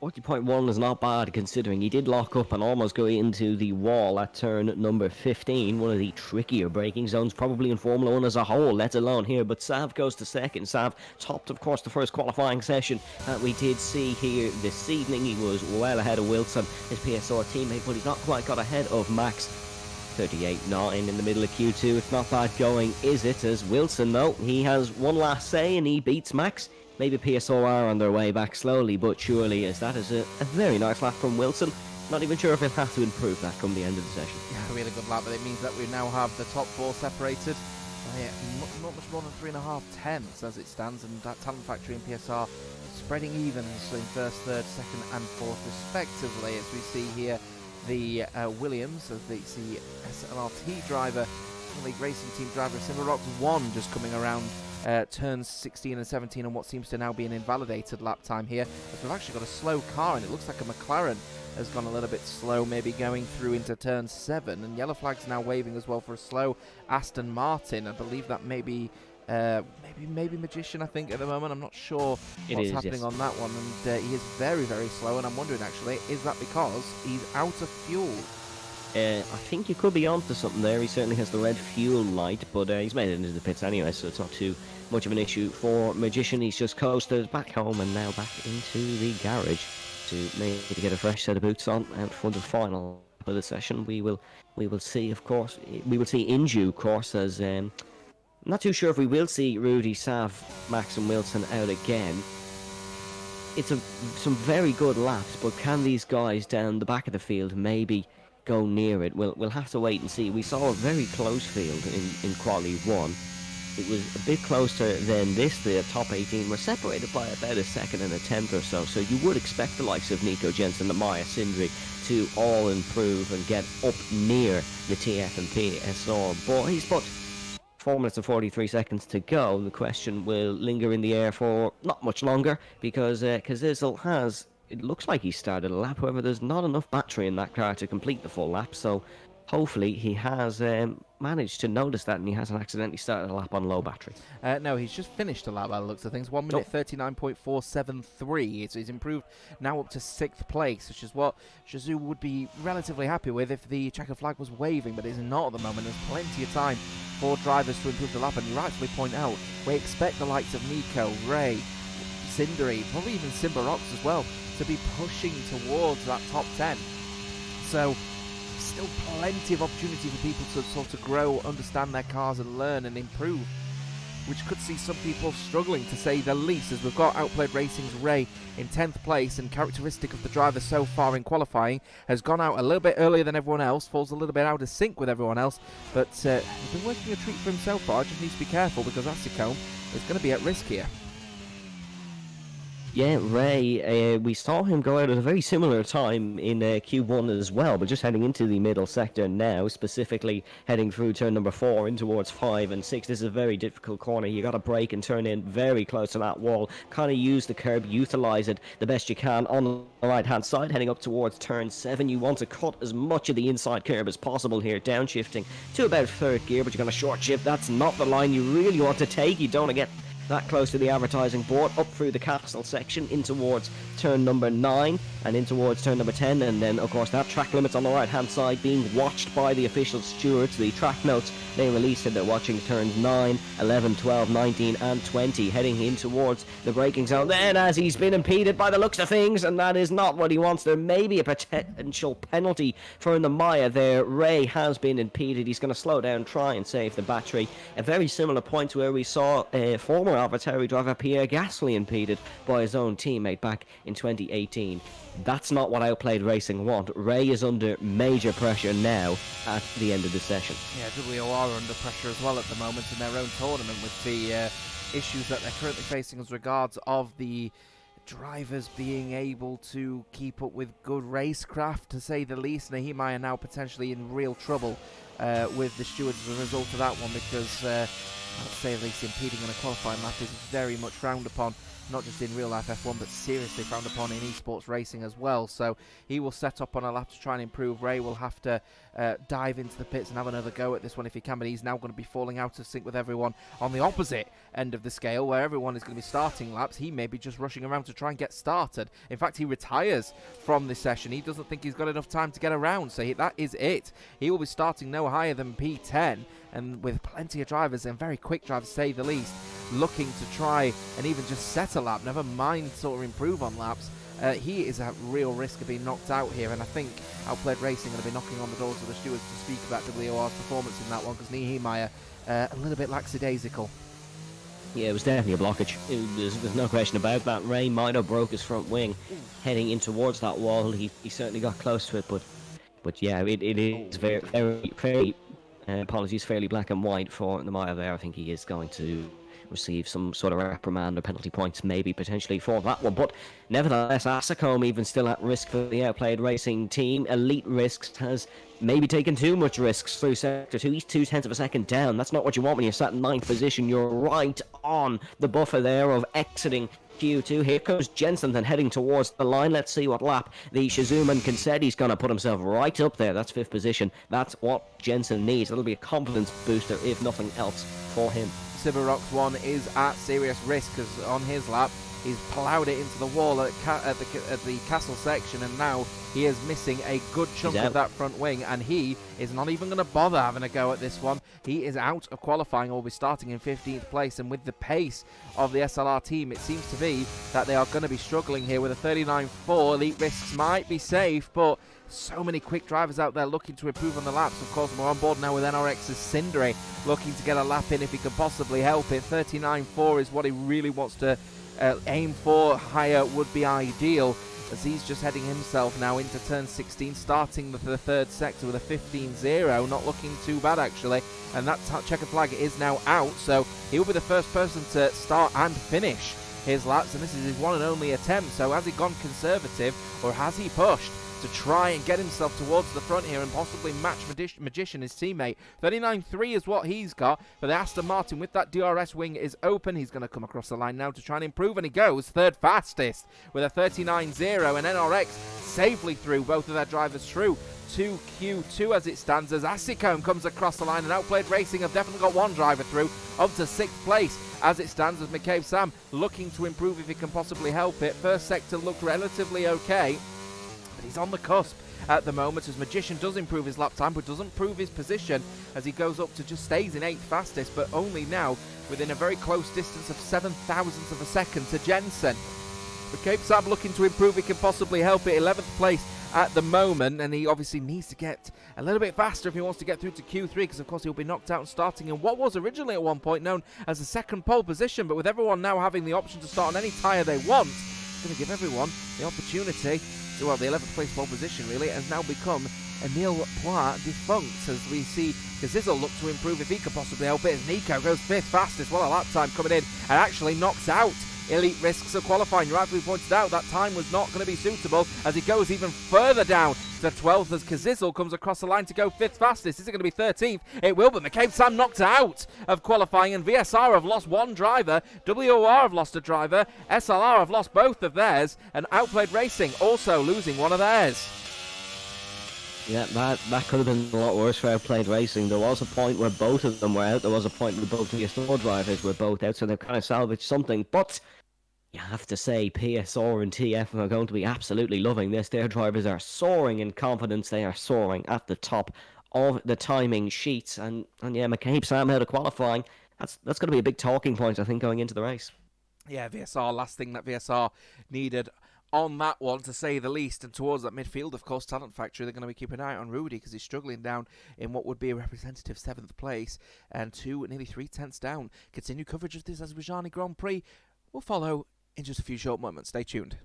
40.1 is not bad, considering he did lock up and almost go into the wall at turn number 15, one of the trickier braking zones probably in Formula 1 as a whole, let alone here. But Sav goes to second. Sav topped, of course, the first qualifying session that we did see here this evening. He was well ahead of Wilson, his PSR teammate, but he's not quite got ahead of Max. 38.9 in the middle of Q2. It's not bad going, is it? As Wilson, though, he has one last say and he beats Max. Maybe PSO are on their way back slowly but surely, as that is a very nice lap from Wilson. Not even sure if he'll have to improve that come the end of the session. Yeah, a really good lap, but it means that we now have the top 4 separated by not much more than 3.5 tenths as it stands, and that Talent Factory and PSR spreading even in first, third, second and fourth respectively, as we see here the Williams, as the SLRT driver, League Racing Team driver, Simba 1 just coming around turns 16 and 17 on what seems to now be an invalidated lap time here, as we've actually got a slow car, and it looks like a McLaren has gone a little bit slow, maybe going through into turn 7, and yellow flag's now waving as well for a slow Aston Martin. I believe that maybe Magician, I think, at the moment. I'm not sure what's happening on that one, and he is very, very slow, and I'm wondering actually, is that because he's out of fuel? I think you could be onto something there. He certainly has the red fuel light, but he's made it into the pits anyway, so it's not too much of an issue for Magician. He's just coasted back home and now back into the garage to maybe get a fresh set of boots on out for the final of the session. We will see, of course. We will see in due course, as not too sure if we will see Rudy, Sav, Max and Wilson out again. It's some very good laps, but can these guys down the back of the field maybe go near it? We'll have to wait and see. We saw a very close field in Quali 1. It was a bit closer than this. The top 18 were separated by about a second and a tenth or so. So you would expect the likes of Nico Jensen and Maya Sindri to all improve and get up near the TF and PSR boys. But 4 minutes and 43 seconds to go. The question will linger in the air for not much longer, because Kazizel has, it looks like he started a lap. However, there's not enough battery in that car to complete the full lap. So hopefully he has managed to notice that and he hasn't accidentally started a lap on low battery. No, he's just finished a lap by the looks of things. 1 minute 39.473. He's improved now up to 6th place, which is what Shazoo would be relatively happy with if the checker flag was waving, but it's not at the moment. There's plenty of time for drivers to improve the lap, and you rightfully point out, we expect the likes of Nico, Ray, Cindery, probably even Simba Rocks as well, to be pushing towards that top 10. So still plenty of opportunity for people to sort of grow, understand their cars and learn and improve, which could see some people struggling, to say the least, as we've got Outplayed Racing's Ray in 10th place, and characteristic of the driver so far in qualifying, has gone out a little bit earlier than everyone else, falls a little bit out of sync with everyone else, but he's been working a treat for himself, but just needs to be careful because Asicombe is going to be at risk here. Yeah, Ray, we saw him go out at a very similar time in Q1 as well, but just heading into the middle sector now, specifically heading through turn number 4 in towards 5 and 6. This is a very difficult corner. You got to brake and turn in very close to that wall. Kind of use the curb, utilize it the best you can on the right-hand side, heading up towards turn 7. You want to cut as much of the inside curb as possible here, downshifting to about 3rd gear, but you're going to short shift. That's not the line you really want to take. You don't want to get that close to the advertising board, up through the castle section in towards turn number 9 and in towards turn number 10, and then of course that track limits on the right hand side being watched by the official stewards. The track notes they released said they're watching turns 9, 11, 12, 19 and 20, heading in towards the braking zone. Then, as he's been impeded by the looks of things, and that is not what he wants, there may be a potential penalty for the Maya there. Ray has been impeded. He's going to slow down, try and save the battery. A very similar point to where we saw former AlphaTauri driver Pierre Gasly impeded by his own teammate back in 2018. That's not what Outplayed Racing want. Ray is under major pressure now at the end of the session. Yeah, WOR are under pressure as well at the moment in their own tournament, with the issues that they're currently facing as regards of the drivers being able to keep up with good racecraft, to say the least. Nahimai are now potentially in real trouble with the stewards as a result of that one, because I'd say at least impeding on a qualifying lap is very much frowned upon, not just in real life F1, but seriously frowned upon in esports racing as well. So he will set up on a lap to try and improve. Ray will have to dive into the pits and have another go at this one if he can, but he's now going to be falling out of sync with everyone on the opposite end of the scale, where everyone is going to be starting laps. He may be just rushing around to try and get started. In fact, he retires from this session. He doesn't think he's got enough time to get around, so that is it. He will be starting no higher than P10, and with plenty of drivers, and very quick drivers to say the least, looking to try and even just set a lap, never mind sort of improve on laps. He is at real risk of being knocked out here, and I think Outplayed Racing are going to be knocking on the doors of the stewards to speak about WOR's performance in that one, because Nihimaya a little bit lackadaisical. Yeah, it was definitely a blockage. There's no question about that. Ray might have broke his front wing heading in towards that wall. He certainly got close to it, but yeah, it is very apologies, fairly black and white for Namaya there. I think he is going to receive some sort of reprimand or penalty points, maybe potentially for that one. But nevertheless, Asacombe even still at risk for the outplayed racing team. Elite Risks has maybe taken too much risks through sector 2. He's 0.2 of a second down. That's not what you want when you're sat in 9th position. You're right on the buffer there of exiting Q2. Here comes Jensen then heading towards the line. Let's see what lap the Shizuman can said. He's going to put himself right up there. That's 5th position. That's what Jensen needs. That'll be a confidence booster, if nothing else, for him. Sivarox 1 is at serious risk because on his lap he's ploughed it into the wall at the castle section, and now he is missing a good chunk of that front wing, and he is not even going to bother having a go at this one. He is out of qualifying, or will be starting in 15th place, and with the pace of the SLR team, it seems to be that they are going to be struggling here with a 39.4. Elite Risks might be safe, but so many quick drivers out there looking to improve on the laps. Of course, we're on board now with NRX's Cindere looking to get a lap in if he can possibly help it. 39.4 is what he really wants to aim for. Higher would be ideal, as he's just heading himself now into turn 16, starting the 3rd sector with a 15.0. Not looking too bad, actually. And that checkered flag is now out, so he will be the first person to start and finish his laps, and this is his one and only attempt. So has he gone conservative, or has he pushed to try and get himself towards the front here and possibly match Magician, his teammate? 39.3 is what he's got, but the Aston Martin with that DRS wing is open. He's going to come across the line now to try and improve, and he goes 3rd fastest with a 39.0, and NRX safely through both of their drivers through to Q2 as it stands, as Asicombe comes across the line, and Outplayed Racing have definitely got one driver through up to 6th place as it stands, as McCabe Sam looking to improve if he can possibly help it. First sector looked relatively okay, but he's on the cusp at the moment, as Magician does improve his lap time but doesn't improve his position, as he goes up to just stays in 8th fastest, but only now within a very close distance of 7,000ths of a second to Jensen. McCabe Sam looking to improve, he can possibly help it. 11th place at the moment, and he obviously needs to get a little bit faster if he wants to get through to Q3, because of course he'll be knocked out and starting in what was originally at one point known as the 2nd pole position. But with everyone now having the option to start on any tyre they want, it's going to give everyone the opportunity to, well, the 11th place pole position really has now become Emile Poir defunct, as we see Kazizel look to improve if he could possibly help it, as Nico goes 5th fastest. Well, a lap time coming in and actually knocks out Elite Risks of qualifying. You rightfully pointed out that time was not going to be suitable, as he goes even further down to 12th as Kazizel comes across the line to go 5th fastest. Is it going to be 13th? It will, but McCabe Sam knocked out of qualifying, and VSR have lost one driver, WOR have lost a driver, SLR have lost both of theirs, and Outplayed Racing also losing one of theirs. Yeah, that could have been a lot worse for Outplayed Racing. There was a point where both of them were out. There was a point where both VSR drivers were both out, so they've kind of salvaged something. But you have to say, PSR and TF are going to be absolutely loving this. Their drivers are soaring in confidence. They are soaring at the top of the timing sheets. And yeah, McCabe Sam out of qualifying. That's going to be a big talking point, I think, going into the race. Yeah, VSR, last thing that VSR needed on that one, to say the least. And towards that midfield, of course, Talent Factory, they're going to be keeping an eye on Rudy, because he's struggling down in what would be a representative 7th place, and nearly 3/10 down. Continue coverage of this Azerbaijani Grand Prix will follow in just a few short moments. Stay tuned.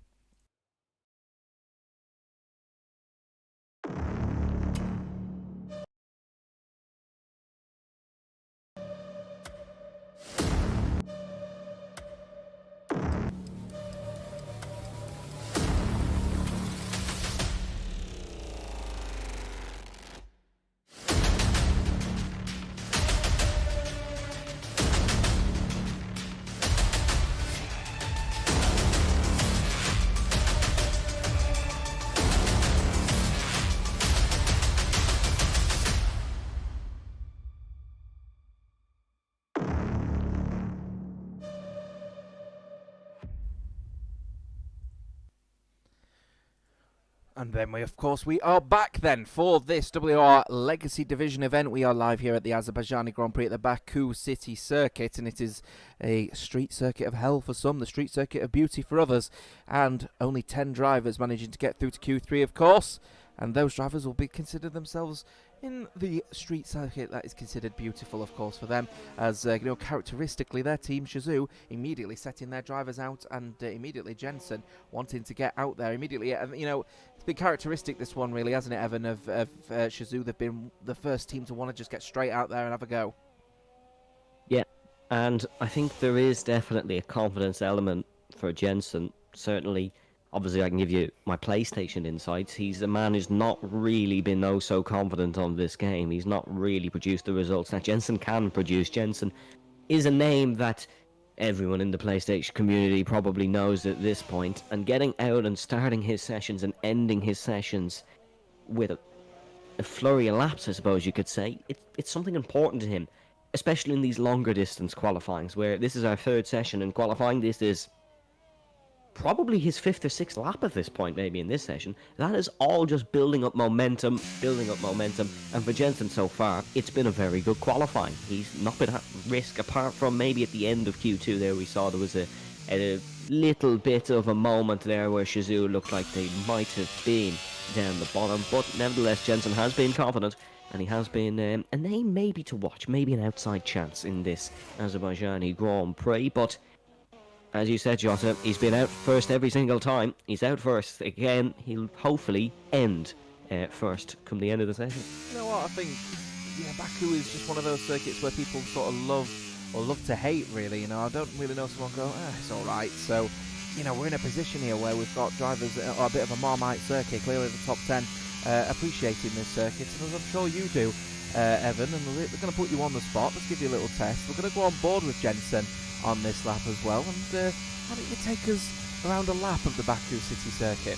And then we are back then for this WR Legacy Division event. We are live here at the Azerbaijani Grand Prix at the Baku City Circuit, and it is a street circuit of hell for some, the street circuit of beauty for others, and only 10 drivers managing to get through to Q3, of course, and those drivers will be considered themselves in the street circuit that is considered beautiful, of course, for them, as characteristically their team Shazoo immediately setting their drivers out, and immediately Jensen wanting to get out there immediately. And it's been characteristic, this one, really, hasn't it, Evan, of Shazoo? They've been the first team to want to just get straight out there and have a go. Yeah, and I think there is definitely a confidence element for Jensen. Certainly, obviously, I can give you my PlayStation insights. He's a man who's not really been so confident on this game. He's not really produced the results that Jensen can produce. Jensen is a name that everyone in the PlayStation community probably knows at this point, and getting out and starting his sessions and ending his sessions with a flurry of laps, I suppose you could say, it's something important to him, especially in these longer distance qualifyings, where this is our third session in qualifying. This is probably his fifth or sixth lap at this point, maybe in this session. That is all just building up momentum. And for Jensen so far, it's been a very good qualifying. He's not been at risk, apart from maybe at the end of Q2 there we saw there was a little bit of a moment there where Shazoo looked like they might have been down the bottom. But nevertheless, Jensen has been confident, and he has been a name maybe to watch, maybe an outside chance in this Azerbaijani Grand Prix. But as you said, Jota, he's been out first every single time. He's out first again. He'll hopefully end first come the end of the session. You know what, I think Baku is just one of those circuits where people sort of love to hate, really. I don't really know someone go, it's alright. So, we're in a position here where we've got drivers that are a bit of a Marmite circuit, clearly the top 10 appreciating this circuit, and as I'm sure you do, Evan, and we're going to put you on the spot. Let's give you a little test. We're going to go on board with Jensen on this lap as well, and why don't you take us around a lap of the Baku City circuit?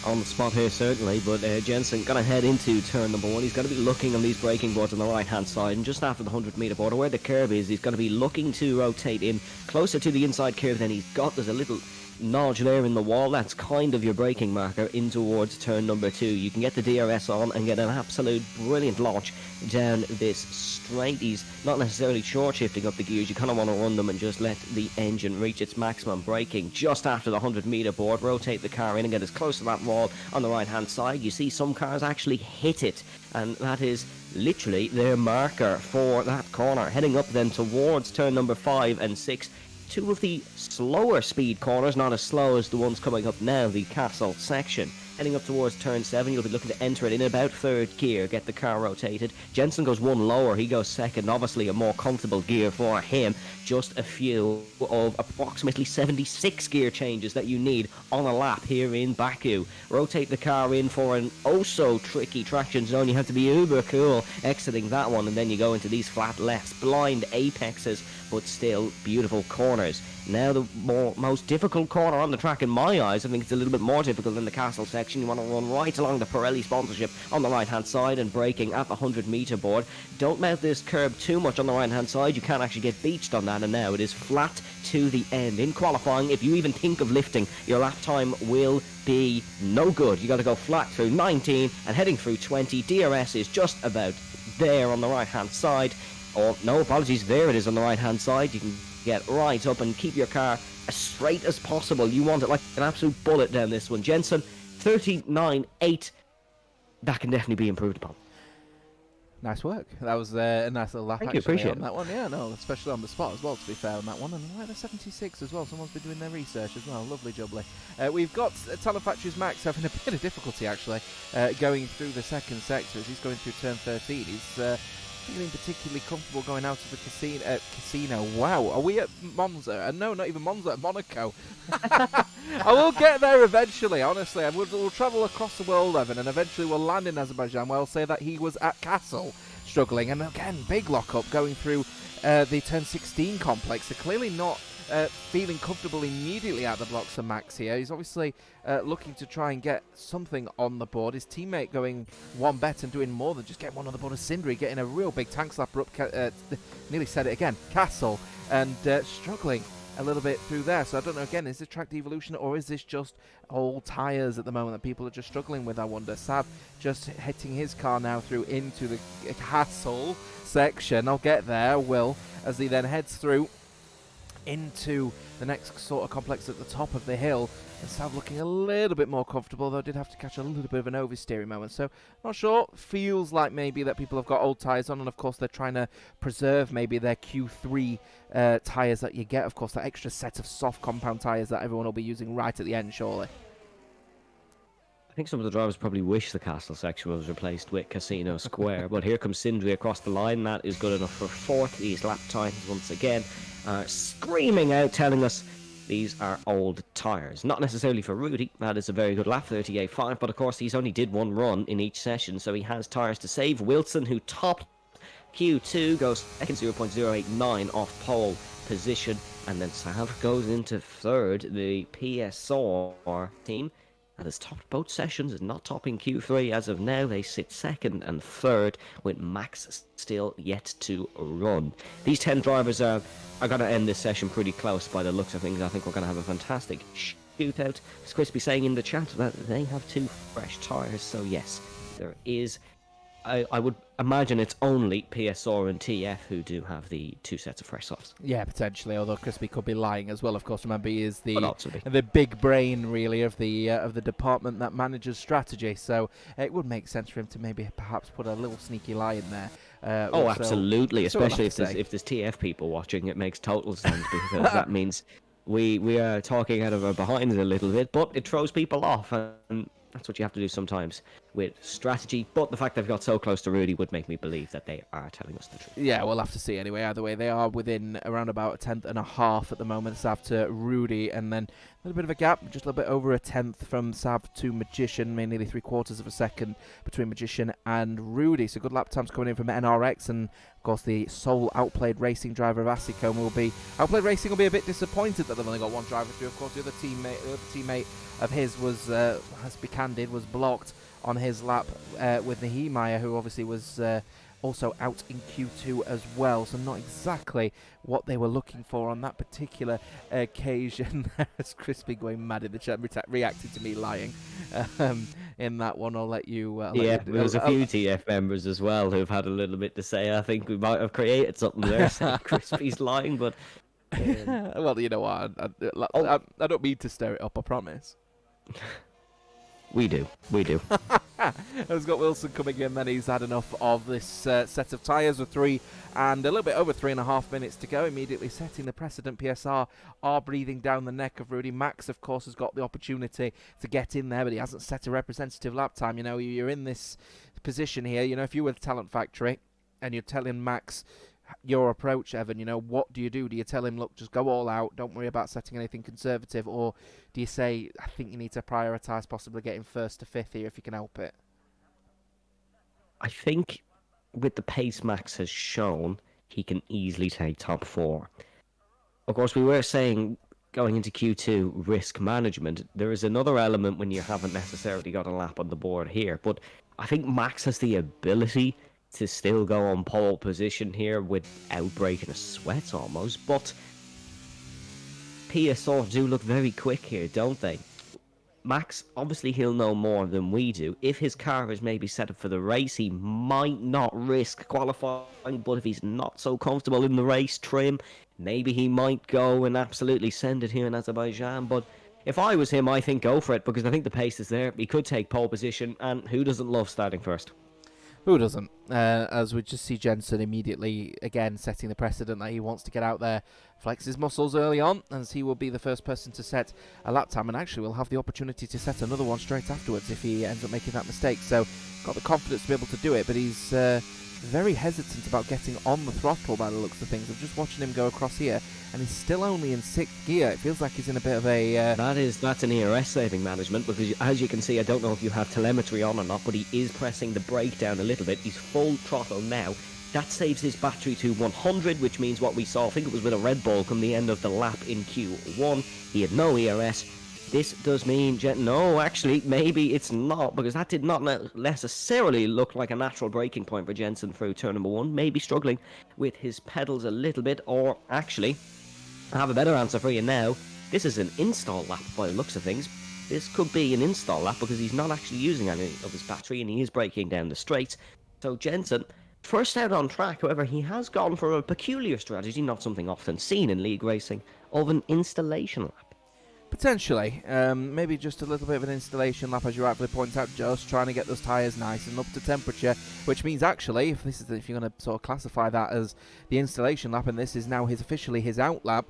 On the spot here, certainly, but Jensen going to head into turn number 1. He's going to be looking on these braking boards on the right hand side, and just after the 100-metre border where the curve is, he's going to be looking to rotate in closer to the inside curve than there's a little notch there in the wall. That's kind of your braking marker in towards turn number 2. You can get the DRS on and get an absolute brilliant launch down this straight. He's not necessarily short shifting up the gears. You kind of want to run them and just let the engine reach its maximum braking just after the 100-metre board. Rotate the car in and get as close to that wall on the right hand side. You see some cars actually hit it, and that is literally their marker for that corner. Heading up then towards turn number 5 and 6. Two of the slower speed corners, not as slow as the ones coming up now, the castle section. Heading up towards turn 7, you'll be looking to enter it in about third gear, get the car rotated. Jensen goes one lower, he goes second, obviously a more comfortable gear for him. Just a few of approximately 76 gear changes that you need on a lap here in Baku. Rotate the car in for an oh-so-tricky traction zone. You have to be uber cool exiting that one, and then you go into these flat lefts, blind apexes, but still beautiful corners. Now the most difficult corner on the track in my eyes. I think it's a little bit more difficult than the castle section. You want to run right along the Pirelli sponsorship on the right hand side and braking at the 100-metre board. Don't mount this curb too much on the right hand side. You can actually get beached on that, and now it is flat to the end. In qualifying, if you even think of lifting, your lap time will be no good. You got to go flat through 19 and heading through 20. DRS is just about there on the right hand side. Or no, apologies, there it is on the right hand side. You can get right up and keep your car as straight as possible. You want it like an absolute bullet down this one. Jensen, 39.8. That can definitely be improved upon. Nice work. That was a nice little lap. Thank you, appreciate on that one. Yeah, no, especially on the spot as well, to be fair, on that one. And I like the 76 as well. Someone's been doing their research as well. Lovely jubbly. We've got Talent Factory's Max having a bit of difficulty, actually, going through the second sector as he's going through turn 13. He's feeling particularly comfortable going out of the casino. Wow, are we at Monza? No, not even Monza, at Monaco. I will get there eventually, honestly. We'll travel across the world, Evan, and eventually we'll land in Azerbaijan, where I'll say that he was at Castle struggling. And again, big lock-up going through the turn 16 complex. They're clearly not feeling comfortable immediately out the blocks of Max here. He's obviously looking to try and get something on the board. His teammate going one bet and doing more than just get one on the board of Sindri, getting a real big tank slapper up, nearly said it again, Castle, and struggling a little bit through there. So I don't know, again, is this track devolution or is this just old tyres at the moment that people are just struggling with, I wonder. Sav just hitting his car now through into the Castle section. I'll get there, Will, as he then heads through into the next sort of complex at the top of the hill. Sav looking a little bit more comfortable, though did have to catch a little bit of an oversteering moment. So, not sure. Feels like maybe that people have got old tyres on, and of course they're trying to preserve maybe their Q3 tyres that you get. Of course, that extra set of soft compound tyres that everyone will be using right at the end, surely. I think some of the drivers probably wish the castle section was replaced with Casino Square, but here comes Sindri across the line. That is good enough for fourth. These lap times once again are screaming out, telling us these are old tyres. Not necessarily for Rudy, that is a very good lap, 38.5, but of course he's only did one run in each session, so he has tyres to save. Wilson, who topped Q2, goes second, 0.089 off pole position, and then Sav goes into third. The PSR team that has topped both sessions is not topping Q3 as of now. They sit second and third, with Max still yet to run. These 10 drivers are going to end this session pretty close by the looks of things. I think we're going to have a fantastic shootout. As Crispy saying in the chat that they have 2 fresh tyres, so yes, there is. I would imagine it's only PSR and TF who do have the 2 sets of fresh softs. Yeah, potentially, although Crispy could be lying as well. Of course, remember, he is the the big brain, really, of the department that manages strategy. So it would make sense for him to maybe perhaps put a little sneaky lie in there. Absolutely, especially if there's TF people watching. It makes total sense, because that means we are talking out of our behinds a little bit, but it throws people off, and that's what you have to do sometimes with strategy. But the fact they've got so close to Rudy would make me believe that they are telling us the truth. Yeah, we'll have to see anyway. Either way, they are within around about a tenth and a half at the moment, Sav to Rudy, and then a little bit of a gap, just a little bit over a tenth from Sav to Magician, nearly 3/4 of a second between Magician and Rudy. So good lap times coming in from NRX, and of course the sole outplayed racing driver of Asicom will be a bit disappointed that they've only got one driver through. Of course, the other teammate of his was, has to be candid, was blocked on his lap with Nehemiah, who obviously was also out in Q2 as well. So not exactly what they were looking for on that particular occasion. There's Crispy going mad in the chat, reacting to me lying in that one. I'll let you... there's a few TF members as well who've had a little bit to say. I think we might have created something there, saying Crispy's lying, but... well, you know what? I don't mean to stir it up, I promise. We do. Has got Wilson coming in, then he's had enough of this set of tyres with 3 and a little bit over 3.5 minutes to go, immediately setting the precedent. PSR are breathing down the neck of Rudy. Max, of course, has got the opportunity to get in there, but he hasn't set a representative lap time. You know, you're in this position here. You know, if you were the Talent Factory and you're telling Max your approach, Evan, you know, what do? Do you tell him, look, just go all out, don't worry about setting anything conservative, or do you say, I think you need to prioritise possibly getting 1st to 5th here if you can help it? I think with the pace Max has shown, he can easily take top 4. Of course, we were saying going into Q2, risk management. There is another element when you haven't necessarily got a lap on the board here, but I think Max has the ability to still go on pole position here without breaking a sweat almost, but PSR do look very quick here, don't they? Max, obviously he'll know more than we do. If his car is maybe set up for the race, he might not risk qualifying, but if he's not so comfortable in the race trim, maybe he might go and absolutely send it here in Azerbaijan. But if I was him, I think go for it, because I think the pace is there. He could take pole position, and who doesn't love starting first? Who doesn't? As we just see Jensen immediately, again, setting the precedent that he wants to get out there, flex his muscles early on, as he will be the first person to set a lap time, and actually will have the opportunity to set another one straight afterwards if he ends up making that mistake. So, got the confidence to be able to do it, but he's very hesitant about getting on the throttle by the looks of things. I'm just watching him go across here, and he's still only in 6th gear. It feels like he's in a bit of a... That's an ERS saving management, because as you can see, I don't know if you have telemetry on or not, but he is pressing the brake down a little bit. He's full throttle now. That saves his battery to 100, which means what we saw, I think it was with a Red Bull come the end of the lap in Q1. He had no ERS. This does mean... No, actually, maybe it's not, because that did not necessarily look like a natural braking point for Jensen through turn number 1. Maybe struggling with his pedals a little bit, or actually, I have a better answer for you now. This is an install lap by the looks of things. This could be an install lap, because he's not actually using any of his battery, and he is braking down the straight. So Jensen, first out on track, however, he has gone for a peculiar strategy, not something often seen in league racing, of an installation lap. Potentially. Maybe just a little bit of an installation lap, as you rightfully point out, just trying to get those tyres nice and up to temperature, which means actually, if you're going to sort of classify that as the installation lap, and this is now officially his out lap,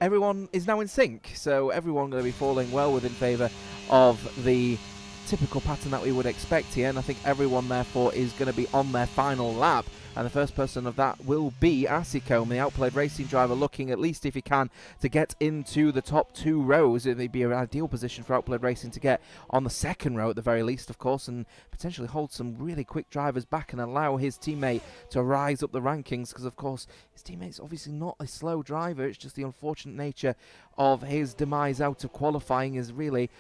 everyone is now in sync. So everyone going to be falling well within favour of the typical pattern that we would expect here, and I think everyone therefore is going to be on their final lap. And the first person of that will be Asicombe, the outplayed racing driver, looking at least if he can to get into the top 2 rows. It would be an ideal position for outplayed racing to get on the second row at the very least, of course, and potentially hold some really quick drivers back and allow his teammate to rise up the rankings, because of course his teammate's obviously not a slow driver. It's just the unfortunate nature of his demise out of qualifying is really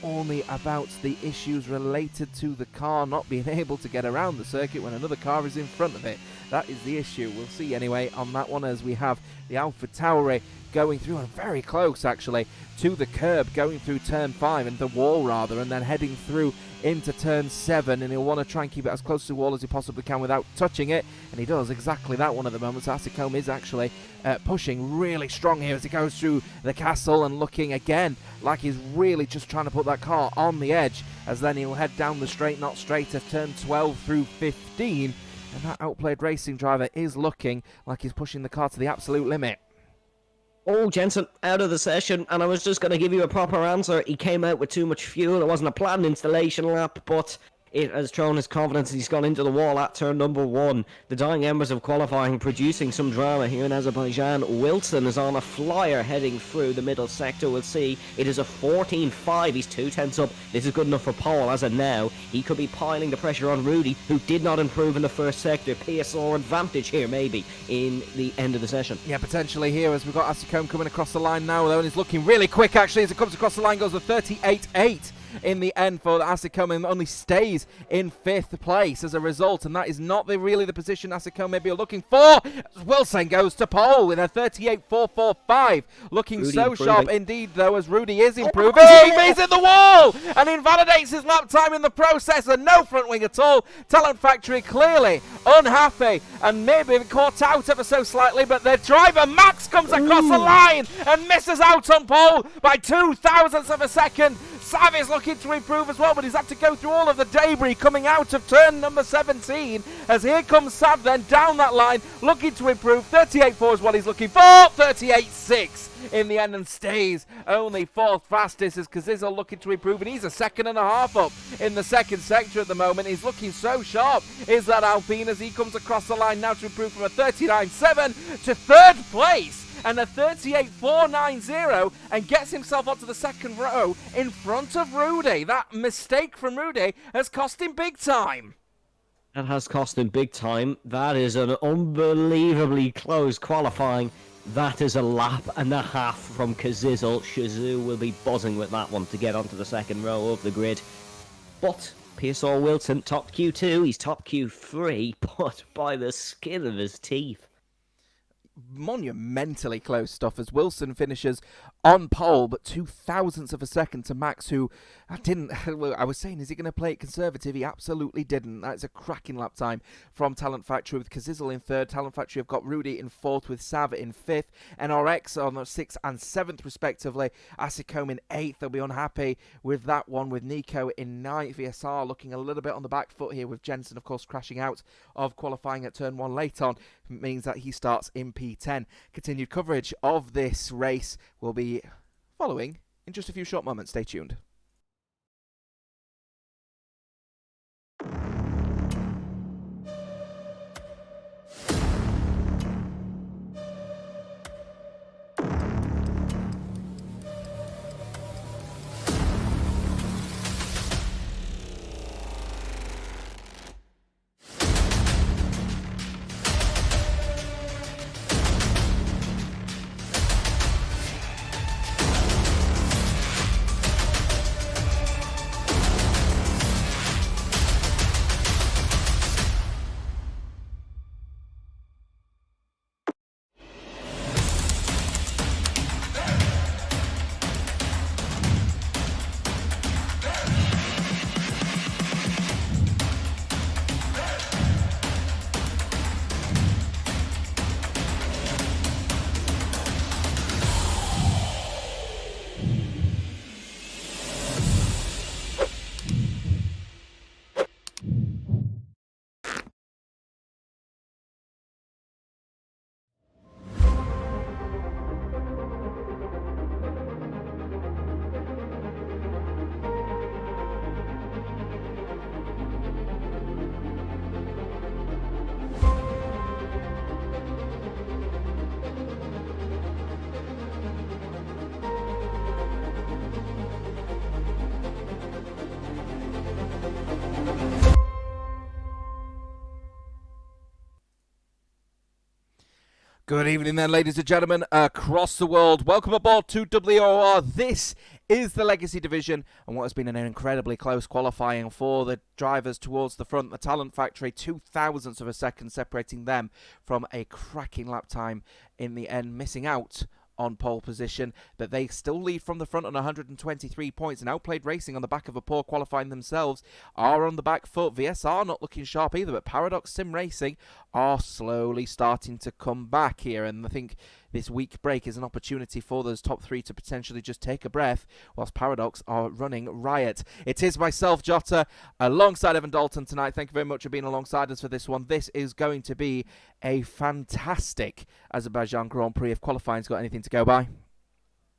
only about the issues related to the car not being able to get around the circuit when another car is in front of it. That is the issue. We'll see anyway on that one, as we have the Alfa Tauri going through, and very close actually, to the curb, going through turn 5, and the wall rather, and then heading through into turn 7, and he'll want to try and keep it as close to the wall as he possibly can without touching it, and he does exactly that one at the moment. So Asicombe is actually pushing really strong here as he goes through the castle, and looking again like he's really just trying to put that car on the edge, as then he'll head down the straight, not straight, of turn 12 through 15, and that outplayed racing driver is looking like he's pushing the car to the absolute limit. Oh, Jensen, out of the session, and I was just going to give you a proper answer. He came out with too much fuel. It wasn't a planned installation lap, but it has shown his confidence. He's gone into the wall at turn number 1. The dying embers of qualifying producing some drama here in Azerbaijan. Wilson is on a flyer heading through the middle sector. We'll see. It is a 14.5. He's 2 tenths up. This is good enough for Paul as of now. He could be piling the pressure on Rudy, who did not improve in the first sector. PSR advantage here, maybe, in the end of the session. Yeah, potentially here, as we've got Asicombe coming across the line now, though, and he's looking really quick, actually, as it comes across the line, goes to 38.8. In the end for Asicombe, and only stays in 5th place as a result, and that is not really the position Asicombe may be looking for. Wilson goes to pole in a 38.445, looking Rudy so improving. sharp indeed, though, as Rudy is improving. He's in the wall and invalidates his lap time in the process, and no front wing at all. Talent Factory clearly unhappy and maybe caught out ever so slightly, but their driver Max comes across the line and misses out on pole by 0.02 of a second. Sav is looking to improve as well, but he's had to go through all of the debris coming out of turn number 17, as here comes Sav then down that line, looking to improve. 38.4 is what he's looking for. 38.6 in the end, and stays only 4th fastest, as Kazizel looking to improve, and he's a 2.5 up in the second sector at the moment. He's looking so sharp, is that Alpine, as he comes across the line now to improve from a 39.7 to 3rd place, and a 38.490, and gets himself onto the second row in front of Rudy. That mistake from Rudy has cost him big time. That has cost him big time. That is an unbelievably close qualifying. That is a lap and a half from Kazizel. Shazoo will be buzzing with that one to get onto the second row of the grid. But PSR Wilson, top Q2, he's top Q3, but by the skin of his teeth. Monumentally close stuff, as Wilson finishes on pole, but 0.02 of a second to Max, who I was saying, is he going to play it conservative? He absolutely didn't. That's a cracking lap time from Talent Factory, with Kazizel in 3rd. Talent Factory have got Rudy in 4th, with Sav in 5th. NRX on 6th and 7th respectively. Asicombe in 8th. They'll be unhappy with that one, with Nico in 9th. VSR looking a little bit on the back foot here, with Jensen, of course, crashing out of qualifying at turn 1 late on. It means that he starts in P10. Continued coverage of this race will be following in just a few short moments. Stay tuned. Good evening then, ladies and gentlemen, across the world. Welcome aboard to WOR. This is the Legacy Division and what has been an incredibly close qualifying for the drivers towards the front. The Talent Factory, 0.02 of a second separating them from a cracking lap time in the end, missing out on pole position, but they still lead from the front on 123 points, and Outplayed Racing on the back of a poor qualifying themselves are on the back foot. VSR not looking sharp either, but Paradox Sim Racing are slowly starting to come back here, and I think this week break is an opportunity for those top three to potentially just take a breath whilst Paradox are running riot. It is myself, Jota, alongside Evan Dalton tonight. Thank you very much for being alongside us for this one. This is going to be a fantastic Azerbaijan Grand Prix if qualifying's got anything to go by.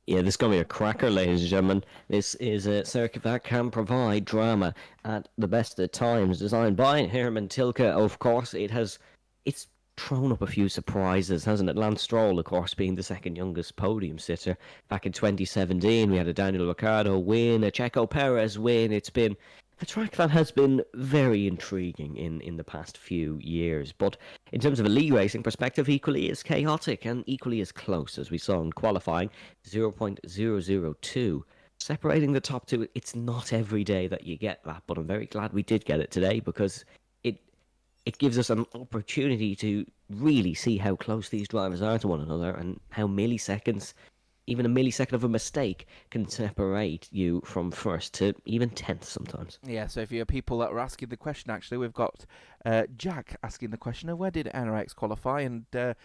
Yeah, this is going to be a cracker, ladies and gentlemen. This is a circuit that can provide drama at the best of times. Designed by Herman Tilke, of course. It's thrown up a few surprises, hasn't it? Lance Stroll, of course, being the second youngest podium sitter. Back in 2017, we had a Daniel Ricciardo win, a Checo Perez win. It's been a track that has been very intriguing in the past few years. But in terms of a league racing perspective, equally as chaotic and equally as close as we saw in qualifying, 0.002. Separating the top two, it's not every day that you get that, but I'm very glad we did get it today because it gives us an opportunity to really see how close these drivers are to one another and how milliseconds, even a millisecond of a mistake, can separate you from first to even 10th sometimes. Yeah, so if you're people that are asking the question, actually, we've got Jack asking the question of where did NRX qualify, and then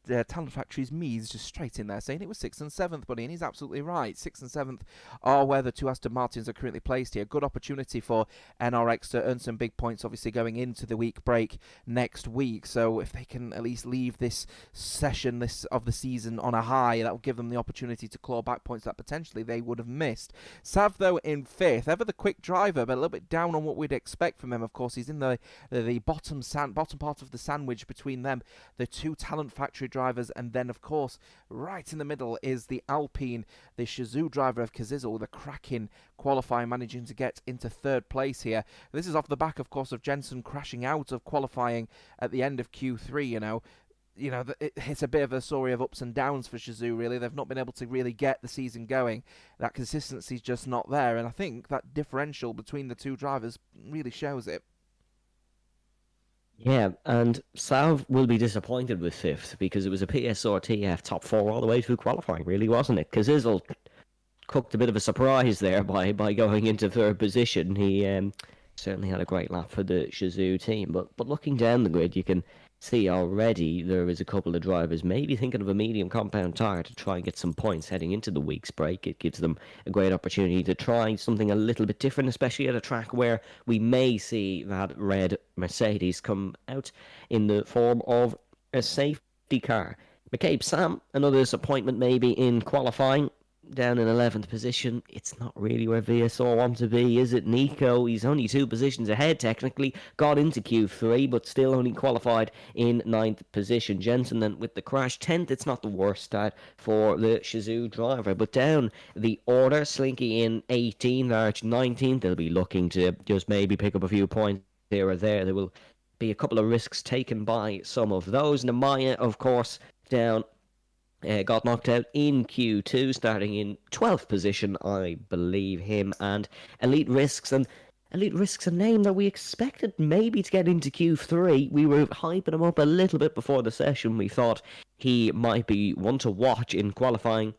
Talent Factory's Mies just straight in there saying it was 6th and 7th, buddy, and he's absolutely right. 6th and 7th are where the two Aston Martins are currently placed here. Good opportunity for NRX to earn some big points, obviously going into the week break next week. So if they can at least leave this session of the season on a high, that will give them the opportunity to claw back points that potentially they would have missed. Sav, though, in 5th, ever the quick driver, but a little bit down on what we'd expect from him. Of course, he's in the bottom part of the sandwich between them, the two Talent Factory drivers, and then, of course, right in the middle is the Alpine, the Shizou driver of Kazizel, with a cracking qualifying, managing to get into 3rd place here. This is off the back, of course, of Jensen crashing out of qualifying at the end of Q3, it's a bit of a story of ups and downs for Shizou, really. They've not been able to really get the season going. That consistency's just not there, and I think that differential between the two drivers really shows it. Yeah, and Sav will be disappointed with 5th because it was a PSRTF top 4 all the way through qualifying, really, wasn't it? Kazizel cooked a bit of a surprise there by going into 3rd position. He certainly had a great lap for the Shizou team, but looking down the grid, you can see already there is a couple of drivers maybe thinking of a medium compound tyre to try and get some points heading into the week's break. It gives them a great opportunity to try something a little bit different, especially at a track where we may see that red Mercedes come out in the form of a safety car. McCabe Sam, another disappointment maybe in qualifying, down in 11th position. It's not really where VSR want to be, is it? Nico, he's only 2 positions ahead technically, got into Q3 but still only qualified in 9th position. Jensen then with the crash, 10th. It's not the worst start for the Shizou driver, but down the order, Slinky in 18th, Arch 19th. They'll be looking to just maybe pick up a few points here or there. There will be a couple of risks taken by some of those. Nemaya, of course, down got knocked out in Q2, starting in 12th position, I believe him, and Elite Risks a name that we expected maybe to get into Q3. We were hyping him up a little bit before the session. We thought he might be one to watch in qualifying.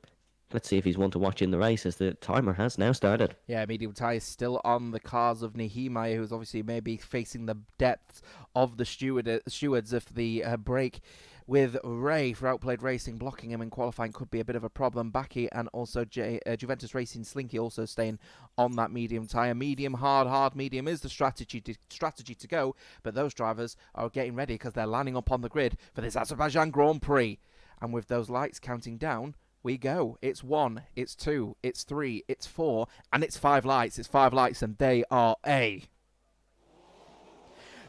Let's see if he's one to watch in the race, as the timer has now started. Yeah, medium tyre is still on the cars of Nehemiah, who's obviously maybe facing the depths of the stewards of the break. With Ray for Outplayed Racing blocking him in qualifying could be a bit of a problem. Baki and also Juventus Racing Slinky also staying on that medium tyre. Medium, hard, medium is the strategy to go, but those drivers are getting ready because they're lining up on the grid for this Azerbaijan Grand Prix. And with those lights counting down, we go. It's 1, it's 2, it's 3, it's 4, and it's 5 lights. It's 5 lights, and they are A.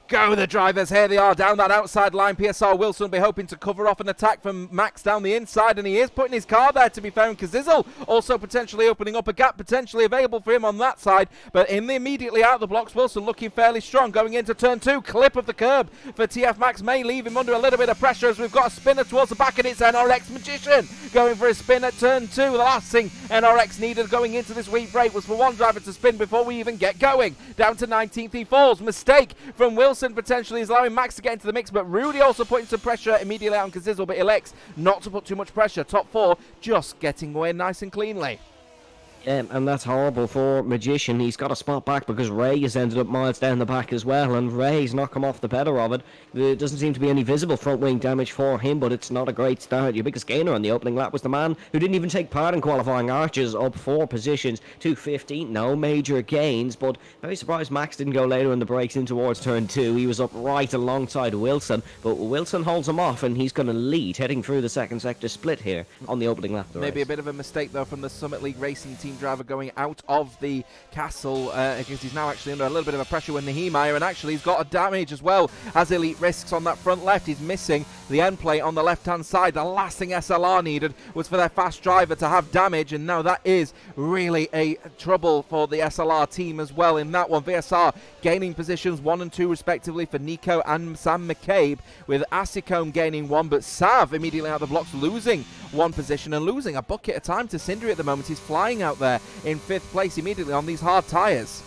go, the drivers. Here they are down that outside line. PSR Wilson will be hoping to cover off an attack from Max down the inside, and he is putting his car there, to be fair. And Kazizel also potentially opening up a gap, potentially available for him on that side. But in the immediately out of the blocks, Wilson looking fairly strong going into turn 2. Clip of the curb for TF Max may leave him under a little bit of pressure as we've got a spinner towards the back, and it's NRX Magician going for a spin at turn 2. The last thing NRX needed going into this week break was for one driver to spin before we even get going. Down to 19th he falls. Mistake from Wilson potentially is allowing Max to get into the mix, but Rudy also putting some pressure immediately on Kazizel, but elects not to put too much pressure. Top 4 just getting away nice and cleanly. And that's horrible for Magician. He's got a spot back because Ray has ended up miles down the back as well, and Ray's not come off the better of it. There doesn't seem to be any visible front wing damage for him, but it's not a great start. Your biggest gainer on the opening lap was the man who didn't even take part in qualifying. Arches up 4 positions to 15. No major gains, but very surprised Max didn't go later in the brakes in towards turn 2. He was up right alongside Wilson, but Wilson holds him off, and he's going to lead heading through the second sector split here on the opening lap of the Maybe race. a bit of a mistake though from the Summit League Racing Team driver going out of the castle, because he's now actually under a little bit of a pressure with Nehemiah, and actually he's got a damage as well as Elite Risks on that front left. He's missing the end plate on the left hand side. The last thing SLR needed was for their fast driver to have damage, and now that is really a trouble for the SLR team as well in that one. VSR gaining positions 1 and 2 respectively for Nico and Sam McCabe, with Asicombe gaining 1, but Sav immediately out of the blocks losing 1 position and losing a bucket of time to Sindri at the moment. He's flying out there in 5th place immediately on these hard tyres.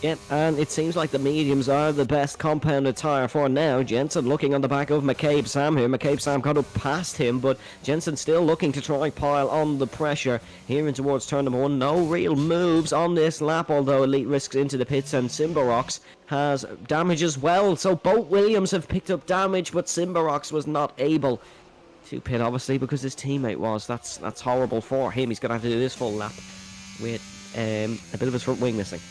Yep, and it seems like the mediums are the best compounded tyre for now. Jensen looking on the back of McCabe Sam here. McCabe Sam got up past him, but Jensen still looking to try pile on the pressure here in towards turn number 1. No real moves on this lap, although Elite Risks into the pits, and Simbarox has damage as well. So both Williams have picked up damage, but Simbarox was not able to pit, obviously, because his teammate was. That's horrible for him. He's going to have to do this full lap with a bit of his front wing missing.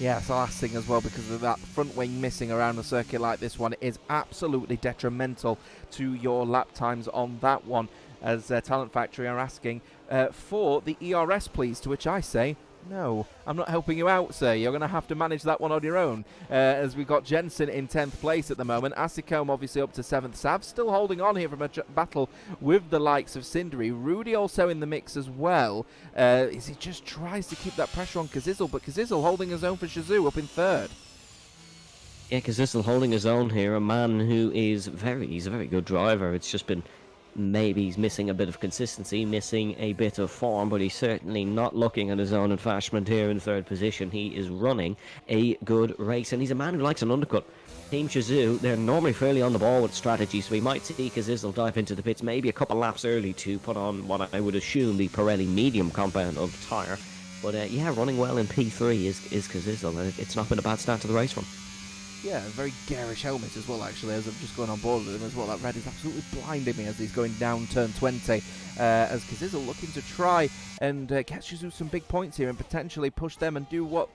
Yeah, it's the last thing as well, because of that front wing missing around a circuit like this one is absolutely detrimental to your lap times on that one, as Talent Factory are asking for the ERS, please, to which I say, no, I'm not helping you out, sir. You're going to have to manage that one on your own, as we've got Jensen in 10th place at the moment. Asicombe obviously up to 7th. Sav still holding on here from a battle with the likes of Sindri. Rudy also in the mix as well, as he just tries to keep that pressure on Kazizel, but Kazizel holding his own for Shazoo up in 3rd. Yeah, Kazizel holding his own here, a man who is he's a very good driver. It's just been maybe he's missing a bit of consistency, missing a bit of form, but he's certainly not looking at his own advancement here in 3rd position. He is running a good race, and he's a man who likes an undercut. Team Shazoo, they're normally fairly on the ball with strategy, so we might see Kazizel dive into the pits maybe a couple laps early to put on what I would assume the Pirelli medium compound of tyre. But yeah, running well in P3 is Kazizel, and it's not been a bad start to the race from. Yeah, a very garish helmet as well, actually, as I'm just going on board with him as well. That red is absolutely blinding me as he's going down turn 20. As Kazizel looking to try and get Shazoo some big points here and potentially push them and do what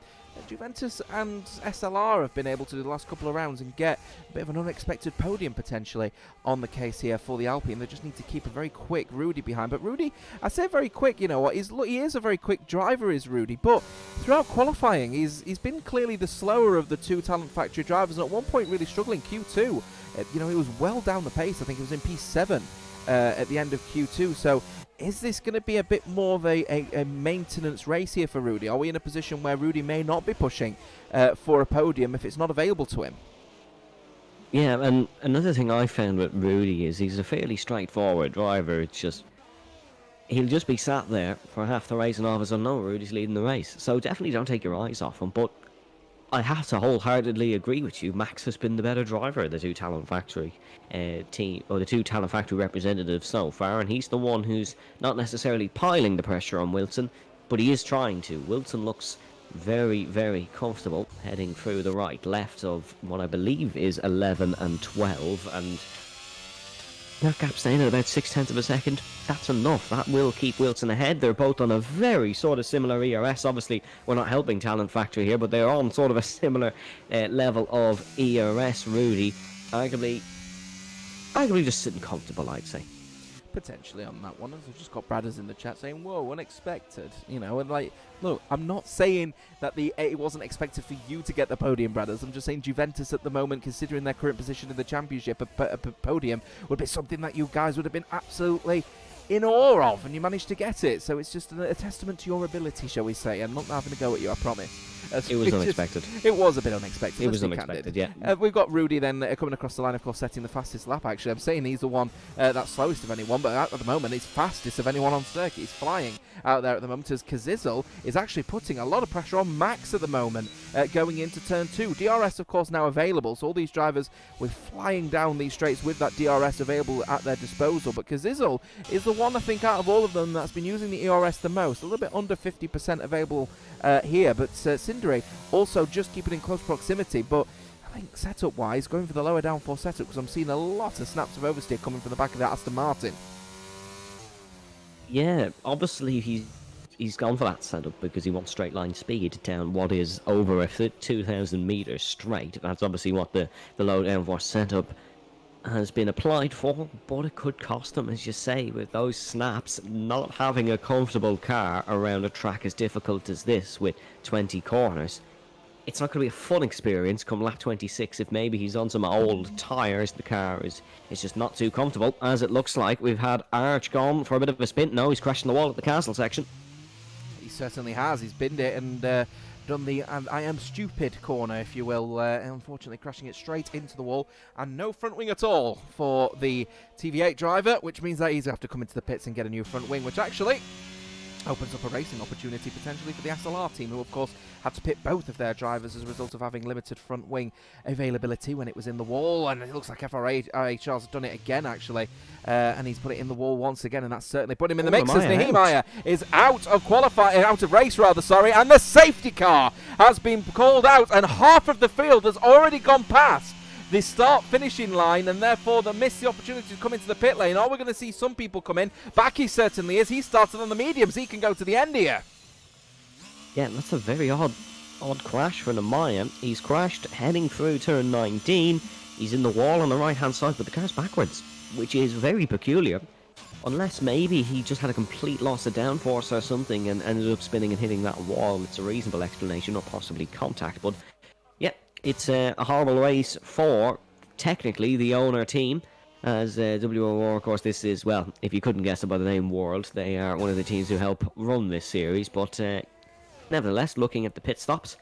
Juventus and SLR have been able to do the last couple of rounds and get a bit of an unexpected podium potentially on the case here for the Alpine. They just need to keep a very quick Rudy behind. But Rudy, I say very quick, you know what, he is a very quick driver, is Rudy, but throughout qualifying he's been clearly the slower of the 2 Talent Factory drivers, and at one point really struggling Q2. You know, he was well down the pace. I think he was in P7 at the end of Q2, so is this going to be a bit more of a maintenance race here for Rudy? Are we in a position where Rudy may not be pushing for a podium if it's not available to him? Yeah, and another thing I found with Rudy is he's a fairly straightforward driver. It's just, he'll just be sat there for half the race and all of a sudden, no, Rudy's leading the race. So definitely don't take your eyes off him, but I have to wholeheartedly agree with you. Max has been the better driver of the 2 Talent Factory team, or the 2 Talent Factory representatives so far, and he's the one who's not necessarily piling the pressure on Wilson, but he is trying to. Wilson looks very, very comfortable heading through the right left of what I believe is 11 and 12, and that gap staying at about 0.6 of a second. That's enough. That will keep Wilson ahead. They're both on a very sort of similar ERS. Obviously, we're not helping Talent Factory here, but they're on sort of a similar level of ERS. Rudy, arguably just sitting comfortable, I'd say. Potentially on that one, as we've just got Bradders in the chat saying, whoa, unexpected, you know, and like, look, I'm not saying that it wasn't expected for you to get the podium, Bradders. I'm just saying Juventus at the moment, considering their current position in the championship, a podium would be something that you guys would have been absolutely in awe of, and you managed to get it. So it's just a testament to your ability, shall we say. I'm not having a go at you, I promise. It was unexpected. It was a bit unexpected. It was unexpected, yeah. We've got Rudy then coming across the line, of course, setting the fastest lap, actually. I'm saying he's the one that's slowest of anyone, but at the moment, he's fastest of anyone on circuit. He's flying out there at the moment, as Kazizel is actually putting a lot of pressure on Max at the moment, going into turn 2. DRS, of course, now available, so all these drivers were flying down these straights with that DRS available at their disposal, but Kazizel is the one, I think, out of all of them that's been using the ERS the most. A little bit under 50% available here, but Cindere also just keeping in close proximity, but I think setup-wise, going for the lower downforce setup, because I'm seeing a lot of snaps of oversteer coming from the back of that Aston Martin. Yeah, obviously he's gone for that setup because he wants straight line speed down what is over a 2,000 meters straight. That's obviously what the low downforce setup has been applied for, but it could cost him, as you say, with those snaps. Not having a comfortable car around a track as difficult as this with 20 corners, it's not going to be a fun experience come lap 26 if maybe he's on some old tyres. The car is just not too comfortable, as it looks like. We've had Arch gone for a bit of a spin. No, he's crashing the wall at the castle section. He certainly has. He's binned it and done the I am stupid corner, if you will, unfortunately crashing it straight into the wall, and no front wing at all for the TV8 driver, which means that he's going to have to come into the pits and get a new front wing, which actually opens up a racing opportunity potentially for the SLR team, who of course had to pit both of their drivers as a result of having limited front wing availability when it was in the wall. And it looks like FRHR's has done it again, actually, and he's put it in the wall once again, and that's certainly put him in the mix, as Nehemiah is out of race, and the safety car has been called out, and half of the field has already gone past the start-finishing line, and therefore they missed the opportunity to come into the pit lane. Are we going to see some people come in? Backy certainly is. He started on the mediums. He can go to the end here. Yeah, that's a very odd crash for Nehemiah. He's crashed heading through turn 19. He's in the wall on the right-hand side, but the car's backwards, which is very peculiar. Unless maybe he just had a complete loss of downforce or something and ended up spinning and hitting that wall. It's a reasonable explanation, or possibly contact, but yeah, it's a horrible race for, technically, the owner team, as WOR, of course, this is, well, if you couldn't guess it by the name World, they are one of the teams who help run this series, but nevertheless, looking at the pit stops,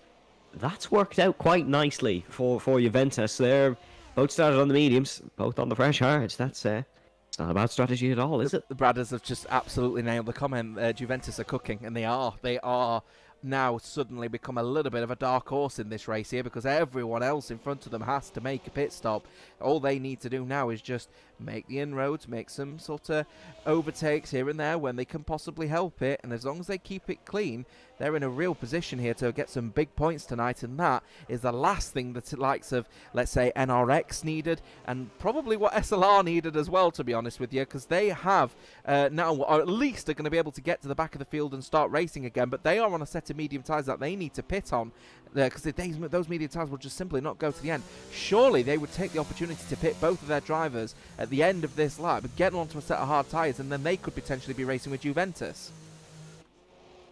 that's worked out quite nicely for Juventus. They're both started on the mediums, both on the fresh hards. That's it's not a bad strategy at all, is it? The Bradders have just absolutely nailed the comment. Juventus are cooking, and they are now suddenly become a little bit of a dark horse in this race here, because everyone else in front of them has to make a pit stop. All they need to do now is just make the inroads, make some sort of overtakes here and there when they can possibly help it, and as long as they keep it clean, they're in a real position here to get some big points tonight, and that is the last thing that the likes of, let's say, NRX needed, and probably what SLR needed as well, to be honest with you, because they have now, or at least are going to be able to get to the back of the field and start racing again, but they are on a set of medium tyres that they need to pit on, because those medium tyres will just simply not go to the end. Surely they would take the opportunity to pit both of their drivers at the end of this lap, get them onto a set of hard tyres, and then they could potentially be racing with Juventus.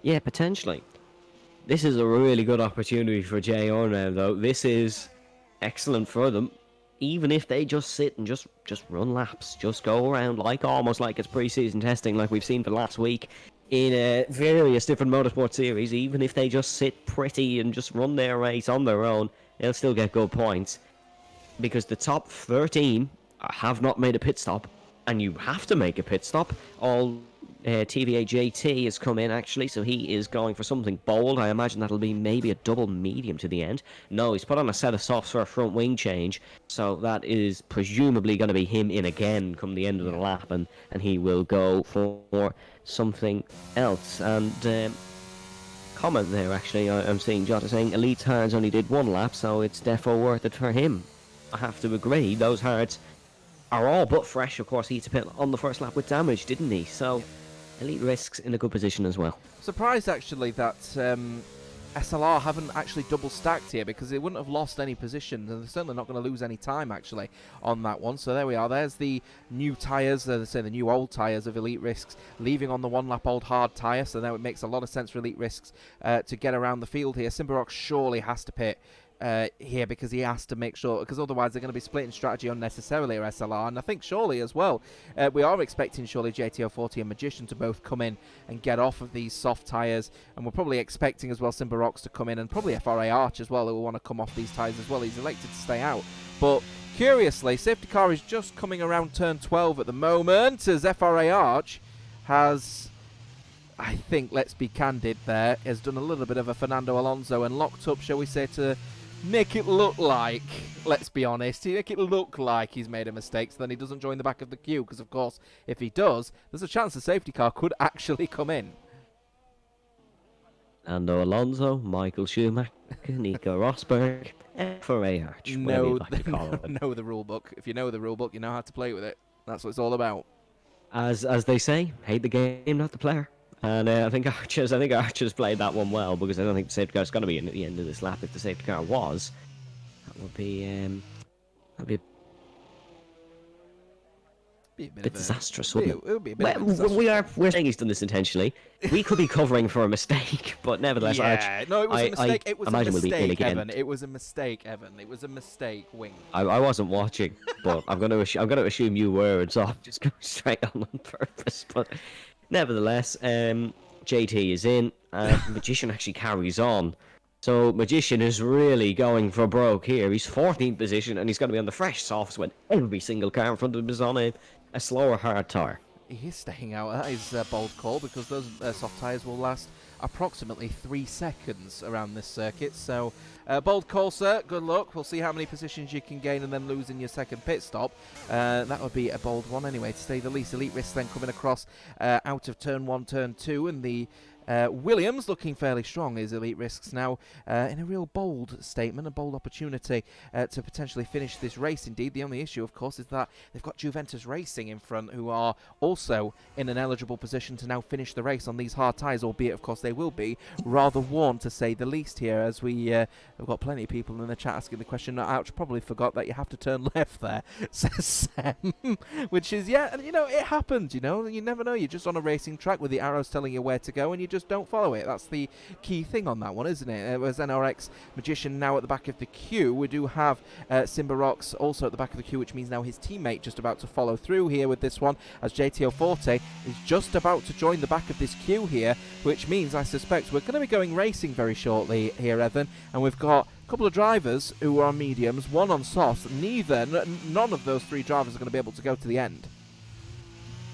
Yeah, potentially. This is a really good opportunity for JR now, though. This is excellent for them. Even if they just sit and just run laps, just go around almost like it's pre-season testing, like we've seen for last week in various different motorsport series. Even if they just sit pretty and just run their race on their own, they'll still get good points, because the top 13 have not made a pit stop, and you have to make a pit stop. TVA JT has come in, actually, so he is going for something bold. I imagine that'll be maybe a double medium to the end. No, he's put on a set of softs for a front wing change, so that is presumably going to be him in again come the end of the lap, and he will go for something else. And comment there, actually, I'm seeing Jota saying Elite's hards only did one lap, so it's defo worth it for him. I have to agree, those hards are all but fresh. Of course, he had to pit on the first lap with damage, didn't he? So Elite risks in a good position as well. Surprised, actually, that SLR haven't actually double stacked here, because they wouldn't have lost any positions, and they're certainly not going to lose any time actually on that one. So there we are. There's the new tyres, they say the new old tyres of Elite Risks, leaving on the 1 lap old hard tyre. So now it makes a lot of sense for Elite Risks to get around the field here. Simbarox surely has to pit here, because he has to make sure, because otherwise they're going to be splitting strategy unnecessarily at SLR. And I think surely as well, we are expecting surely JTO40 and Magician to both come in and get off of these soft tyres, and we're probably expecting as well Simbarox to come in, and probably FRA Arch as well, who will want to come off these tyres as well. He's elected to stay out, but curiously safety car is just coming around turn 12 at the moment, as FRA Arch has, I think, let's be candid there, has done a little bit of a Fernando Alonso and locked up, shall we say, to make it look like, let's be honest, make it look like he's made a mistake, so then he doesn't join the back of the queue, because of course if he does, there's a chance the safety car could actually come in. Fernando Alonso, Michael Schumacher, Nico Rosberg, FRA Arch. Know the rule book. If you know the rule book, you know how to play with it. That's what it's all about. As they say, hate the game, not the player. And I think Archer's played that one well, because I don't think the safety car's going to be in at the end of this lap. If the safety car was, that would be a bit disastrous, wouldn't it? It would be a bit disastrous. We're saying he's done this intentionally. We could be covering for a mistake, but nevertheless, yeah, no, it was a mistake. It was a mistake, Evan. It was a mistake, Evan. It was a mistake, Wing. I wasn't watching, but I'm going to assume you were, and so I'm just going straight on purpose. But nevertheless, JT is in, Magician actually carries on. So Magician is really going for broke here. He's 14th position, and he's going to be on the fresh softs when every single car in front of him is on a slower hard tyre. He is staying out. That is a bold call, because those soft tyres will last approximately 3 seconds around this circuit. So, bold call, sir. Good luck. We'll see how many positions you can gain and then lose in your second pit stop. That would be a bold one anyway, to say the least. Elite Risks then coming across out of turn 1, turn 2, and the Williams looking fairly strong is Elite Risks now in a real bold statement, a bold opportunity to potentially finish this race. Indeed, the only issue, of course, is that they've got Juventus Racing in front, who are also in an eligible position to now finish the race on these hard tyres, albeit, of course, they will be rather worn, to say the least here, as we've got plenty of people in the chat asking the question. Ouch, probably forgot that you have to turn left there, says Sam, which is, yeah, and, you know, it happens, you know, you never know. You're just on a racing track with the arrows telling you where to go, and you just don't follow it. That's the key thing on that one, isn't it? It was NRX Magician now at the back of the queue. We do have Simbarox also at the back of the queue, which means now his teammate just about to follow through here with this one, as JTO40 is just about to join the back of this queue here, which means I suspect we're going to be going racing very shortly here, Evan, and we've got a couple of drivers who are on mediums, one on softs. None of those 3 drivers are going to be able to go to the end.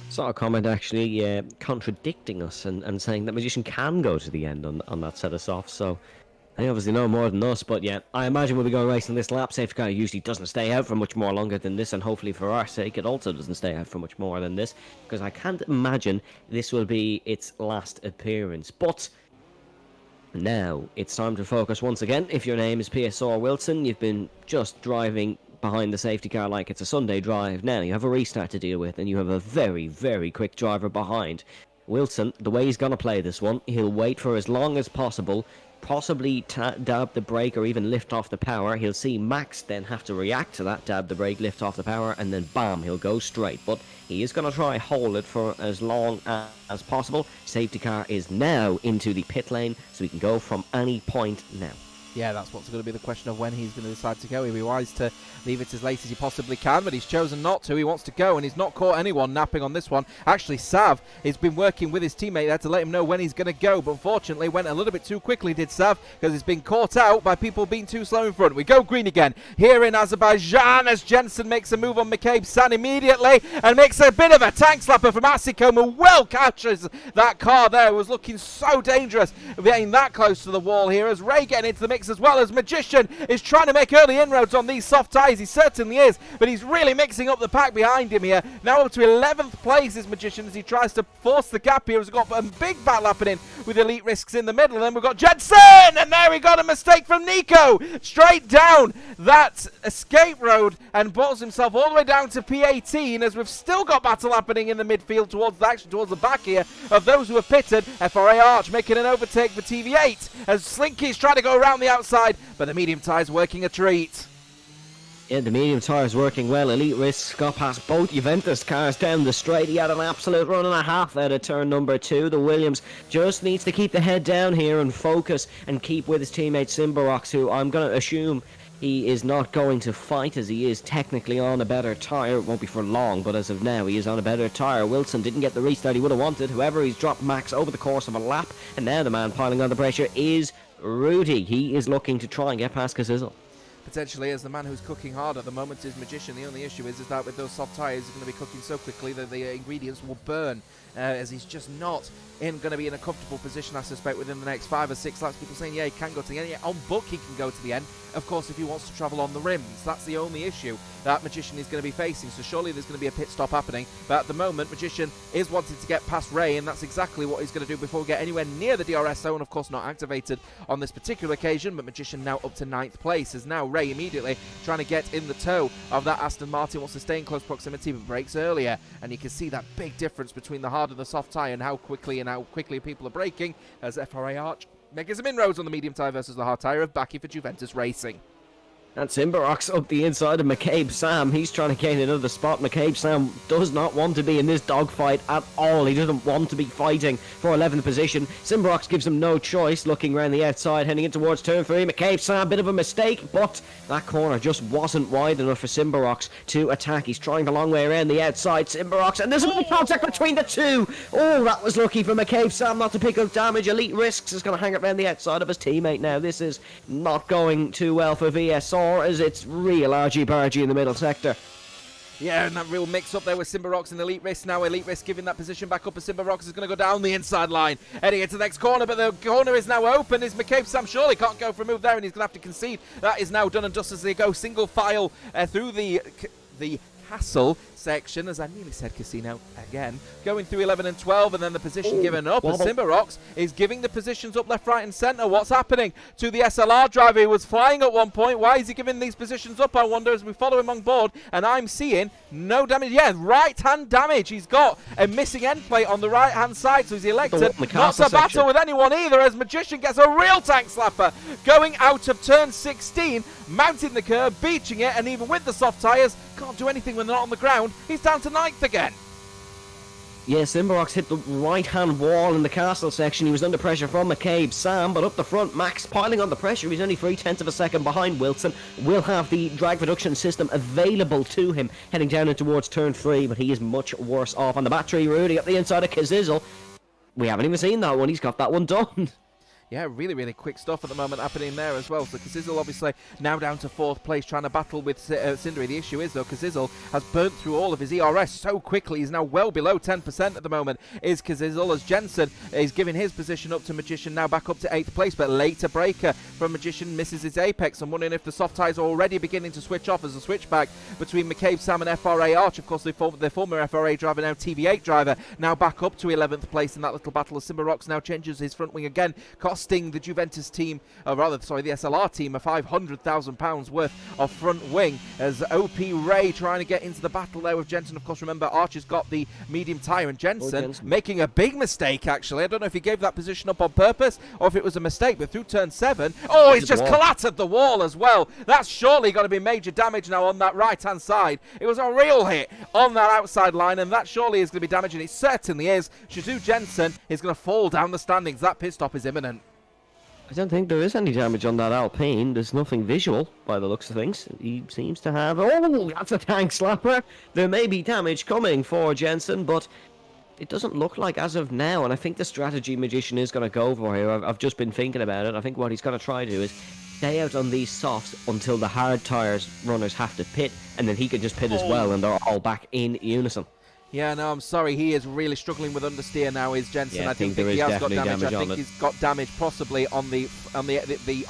Saw a comment actually contradicting us and saying that Magician can go to the end on that set of softs, so they obviously know more than us. But yeah, I imagine we'll be going racing this lap. Safety car usually doesn't stay out for much more longer than this, and hopefully for our sake it also doesn't stay out for much more than this, because I can't imagine this will be its last appearance. But now it's time to focus once again. If your name is PSR Wilson, you've been just driving behind the safety car like it's a Sunday drive. Now you have a restart to deal with, and you have a very, very quick driver behind. Wilson, the way he's going to play this one, he'll wait for as long as possible, possibly dab the brake or even lift off the power. He'll see Max then have to react to that, dab the brake, lift off the power, and then bam, he'll go straight. But he is going to try hold it for as long as possible. Safety car is now into the pit lane, so he can go from any point now. Yeah, that's what's going to be the question of when he's going to decide to go. He'll be wise to leave it as late as he possibly can, but he's chosen not to. He wants to go, and he's not caught anyone napping on this one. Actually, Sav has been working with his teammate there to let him know when he's going to go, but unfortunately went a little bit too quickly, did Sav, because he's been caught out by people being too slow in front. We go green again here in Azerbaijan as Jensen makes a move on McCabe San immediately and makes a bit of a tank slapper from Asicom, who well catches that car there. It was looking so dangerous, getting that close to the wall here, as Ray getting into the mix brakes as well, as Magician is trying to make early inroads on these soft tyres. He certainly is, but he's really mixing up the pack behind him here. Now up to 11th place is Magician as he tries to force the gap here. He's got a big battle happening with Elite Risks in the middle, and then we've got Jensen, and there we got a mistake from Nico, straight down that escape road, and bottles himself all the way down to P18, as we've still got battle happening in the midfield towards the back here of those who are pitted. FRA Arch making an overtake for TV8 as Slinky's trying to go around the outside, but the medium tyre's working a treat. Yeah, the medium tyre's working well. Elite Risks got past both Juventus cars down the straight. He had an absolute run and a half out of turn number 2. The Williams just needs to keep the head down here and focus and keep with his teammate Simbarox, who I'm going to assume he is not going to fight, as he is technically on a better tyre. It won't be for long, but as of now, he is on a better tyre. Wilson didn't get the restart he would have wanted. However, he's dropped Max over the course of a lap, and now the man piling on the pressure is Rudy. He is looking to try and get past Kazizel. Potentially, as the man who's cooking hard at the moment is Magician. The only issue is that with those soft tyres, he's going to be cooking so quickly that the ingredients will burn, as he's just not going to be in a comfortable position, I suspect, within the next 5 or 6 laps. People saying, yeah, he can go to the end. Yeah, on book, he can go to the end. Of course, if he wants to travel on the rims, that's the only issue that Magician is going to be facing. So surely there's going to be a pit stop happening. But at the moment, Magician is wanting to get past Ray, and that's exactly what he's going to do before we get anywhere near the DRS zone. Of course, not activated on this particular occasion, but Magician now up to 9th place, as now Ray immediately trying to get in the toe of that Aston Martin. Wants to stay in close proximity, but brakes earlier. And you can see that big difference between the hard and the soft tyre, and how quickly people are braking, as FRA Arch making some inroads on the medium tyre versus the hard tyre of Baki for Juventus Racing. And Simbarox up the inside of McCabe Sam. He's trying to gain another spot. McCabe Sam does not want to be in this dogfight at all. He doesn't want to be fighting for 11th position. Simbarox gives him no choice, looking around the outside, heading in towards turn 3. McCabe Sam, bit of a mistake, but that corner just wasn't wide enough for Simbarox to attack. He's trying the long way around the outside. Simbarox, and there's a contact between the two. Oh, that was lucky for McCabe Sam not to pick up damage. Elite Risks is going to hang around the outside of his teammate now. This is not going too well for VSR, as it's real argy-bargy in the middle sector. Yeah, and that real mix-up there with Simbarox and Elite Risk. Now Elite Risk giving that position back up, as Simbarox is going to go down the inside line, heading into the next corner, but the corner is now open. Is McCabe Sam surely can't go for a move there, and he's going to have to concede. That is now done and dusted as they go single file through the castle section, as I nearly said casino again, going through 11 and 12, and then the position given up, as Simbarox is giving the positions up left, right and centre. What's happening to the SLR driver who was flying at one point? Why is he giving these positions up, I wonder, as we follow him on board? And I'm seeing no damage. Yeah, right hand damage. He's got a missing end plate on the right hand side, so he's elected not to battle with anyone either, as Magician gets a real tank slapper going out of turn 16, mounting the curb, beaching it, and even with the soft tyres, can't do anything when they're not on the ground. He's down to 9th again. Yeah, Simbarox hit the right-hand wall in the castle section. He was under pressure from McCabe Sam, but up the front, Max piling on the pressure. He's only 0.3 of a second behind Wilson. Will have the drag reduction system available to him, heading down in towards turn 3, but he is much worse off on the battery. Rudy up the inside of Kazizel. We haven't even seen that one. He's got that one done. Yeah, really, really quick stuff at the moment happening there as well. So Kazizel obviously now down to 4th place, trying to battle with Cindery. The issue is, though, Kazizel has burnt through all of his ERS so quickly. He's now well below 10% at the moment, is Kazizel, as Jensen is giving his position up to Magician, now back up to 8th place. But later breaker from Magician misses his apex. I'm wondering if the soft tyres are already beginning to switch off, as a switchback between McCabe Sam and FRA Arch. Of course, their former FRA driver, now TV8 driver, now back up to 11th place in that little battle, as Simbarox now changes his front wing again, costing the Juventus team, the SLR team, a £500,000 worth of front wing, as OP Ray trying to get into the battle there with Jensen. Of course, remember, Archer's got the medium tyre, and Jensen making a big mistake, actually. I don't know if he gave that position up on purpose or if it was a mistake, but through turn 7, he's just clattered the wall as well. That's surely going to be major damage now on that right-hand side. It was a real hit on that outside line, and that surely is going to be damaging. It certainly is. Shazoo Jensen is going to fall down the standings. That pit stop is imminent. I don't think there is any damage on that Alpine. There's nothing visual by the looks of things. He seems to have... Oh, that's a tank slapper. There may be damage coming for Jensen, but it doesn't look like as of now. And I think the strategy Magician is going to go for here. I've just been thinking about it. I think what he's going to try to do is stay out on these softs until the hard tyres runners have to pit, and then he can just pit as well, and they're all back in unison. Yeah, no, I'm sorry. He is really struggling with understeer now. Is Jensen? Yeah, I don't think there he is has got definitely damage. I damage think on it. he's got damage possibly on the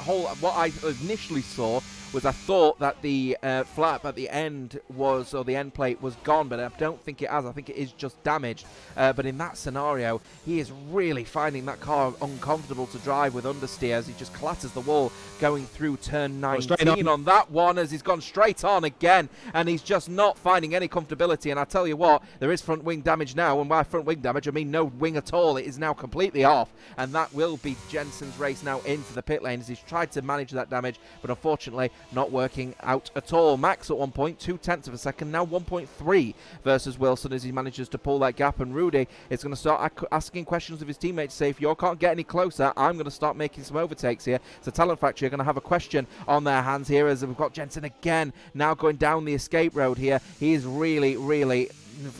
whole. What I initially saw was I thought that the flap at the end was, or the end plate was gone, but I don't think it has. I think it is just damaged. But in that scenario, he is really finding that car uncomfortable to drive with understeer as he just clatters the wall going through turn 19 on that one as he's gone straight on again, and he's just not finding any comfortability. And I tell you what, there is front wing damage now, and by front wing damage I mean no wing at all. It is now completely off, and that will be Jensen's race now into the pit lane as he's tried to manage that damage, but unfortunately not working out at all. Max at 1 point, 0.2 of a second, now 1.3 versus Wilson as he manages to pull that gap, and Rudy is going to start asking questions of his teammates, say if you can't get any closer, I'm going to start making some overtakes here. So Talent Factory are going to have a question on their hands here as we've got Jensen again now going down the escape road here. He is really,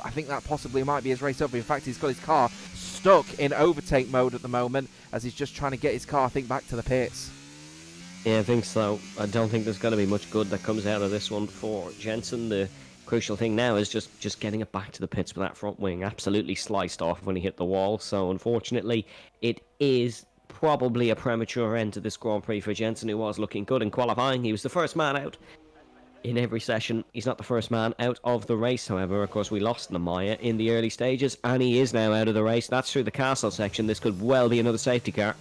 I think that possibly might be his race over. In fact, he's got his car stuck in overtake mode at the moment as he's just trying to get his car, I think, back to the pits. Yeah, I think so. I don't think there's going to be much good that comes out of this one for Jensen. The crucial thing now is just getting it back to the pits with that front wing. Absolutely sliced off when he hit the wall. So unfortunately, it is probably a premature end to this Grand Prix for Jensen, who was looking good in qualifying. He was the first man out in every session. He's not the first man out of the race, however. Of course, we lost Namaya in the early stages, and he is now out of the race. That's through the castle section. This could well be another safety car.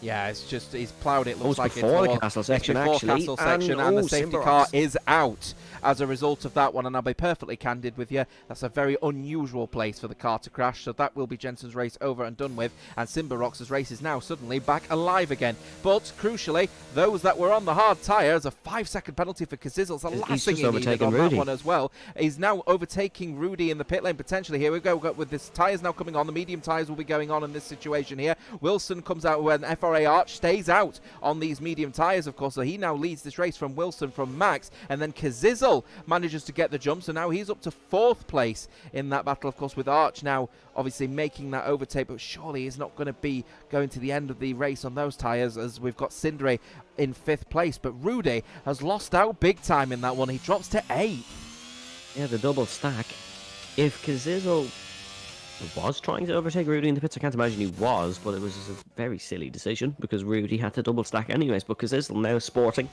Yeah, it's just, he's ploughed it, looks like it's before the castle section, actually. Castle section, and the safety car is out as a result of that one, and I'll be perfectly candid with you, that's a very unusual place for the car to crash, so that will be Jensen's race over and done with, and Simbarox's race is now suddenly back alive again. But, crucially, those that were on the hard tyres, a 5-second penalty for Kazizel, the last thing he needed on that one as well. He's now overtaking Rudy in the pit lane, potentially. Here we go, with this tyres now coming on, the medium tyres will be going on in this situation here. Wilson comes out when FRA Arch stays out on these medium tyres, of course, so he now leads this race from Wilson, from Max, and then Kazizel manages to get the jump, so now he's up to 4th place in that battle, of course, with Arch now obviously making that overtake, but surely he's not going to be going to the end of the race on those tyres as we've got Sindre in 5th place, but Rudy has lost out big time in that one. He drops to 8th. Yeah, the double stack. If Kazizel was trying to overtake Rudy in the pits, I can't imagine he was, but it was just a very silly decision because Rudy had to double stack anyways, but Kazizel now sporting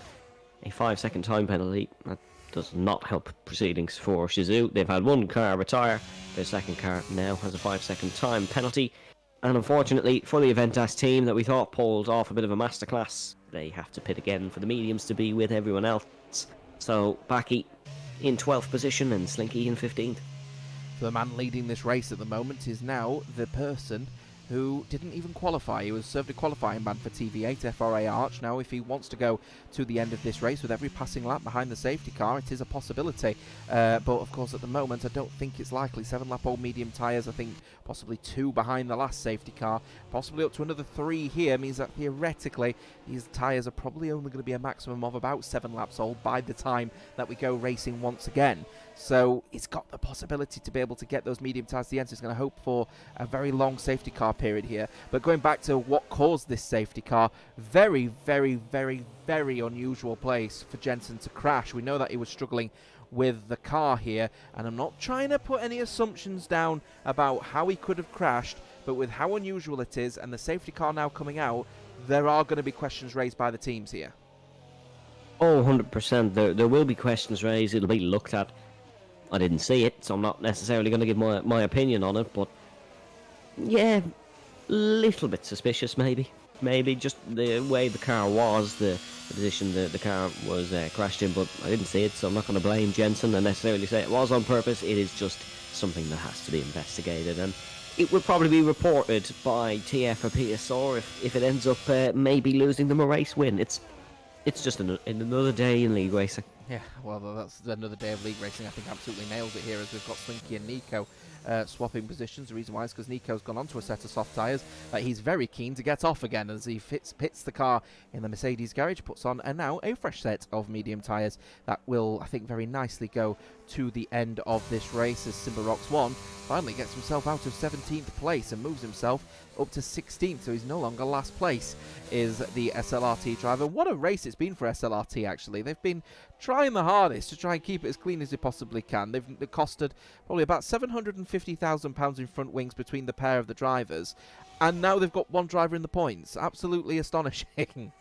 a 5-second time penalty. That does not help proceedings for Shizu. They've had one car retire, their second car now has a 5-second time penalty, and unfortunately for the Aventas team that we thought pulled off a bit of a masterclass, they have to pit again for the mediums to be with everyone else. So Baki in 12th position and Slinky in 15th. The man leading this race at the moment is now the person who didn't even qualify. He was served a qualifying ban for TV8 FRA Arch. Now, if he wants to go to the end of this race with every passing lap behind the safety car, it is a possibility. But, of course, at the moment, I don't think it's likely. 7-lap old medium tyres, I think possibly 2 behind the last safety car, possibly up to another 3 here, means that theoretically these tyres are probably only going to be a maximum of about 7 laps old by the time that we go racing once again. So it's got the possibility to be able to get those medium tyres to the end. So it's going to hope for a very long safety car period here. But going back to what caused this safety car, very, very, very, very unusual place for Jensen to crash. We know that he was struggling with the car here, and I'm not trying to put any assumptions down about how he could have crashed, but with how unusual it is and the safety car now coming out, there are going to be questions raised by the teams here. Oh, 100%. There will be questions raised. It'll be looked at. I didn't see it, so I'm not necessarily going to give my opinion on it, but yeah, little bit suspicious maybe. Maybe just the way the car was, the position the car was crashed in, but I didn't see it, so I'm not going to blame Jensen and necessarily say it was on purpose. It is just something that has to be investigated, and it will probably be reported by TF or PSR if it ends up maybe losing them a race win. It's just another day in league racing. Yeah, well, that's another day of league racing. I think absolutely nails it here as we've got Slinky and Nico swapping positions. The reason why is because Nico's gone onto a set of soft tyres that he's very keen to get off again as he pits the car in the Mercedes garage, puts on now a fresh set of medium tyres that will, I think, very nicely go to the end of this race as Simbarox 1 finally gets himself out of 17th place and moves himself up to 16th, so he's no longer last place, is the SLRT driver. What a race it's been for SLRT, actually. They've been trying the hardest to try and keep it as clean as they possibly can. They've costed probably about £750,000 in front wings between the pair of the drivers, and now they've got one driver in the points. Absolutely astonishing.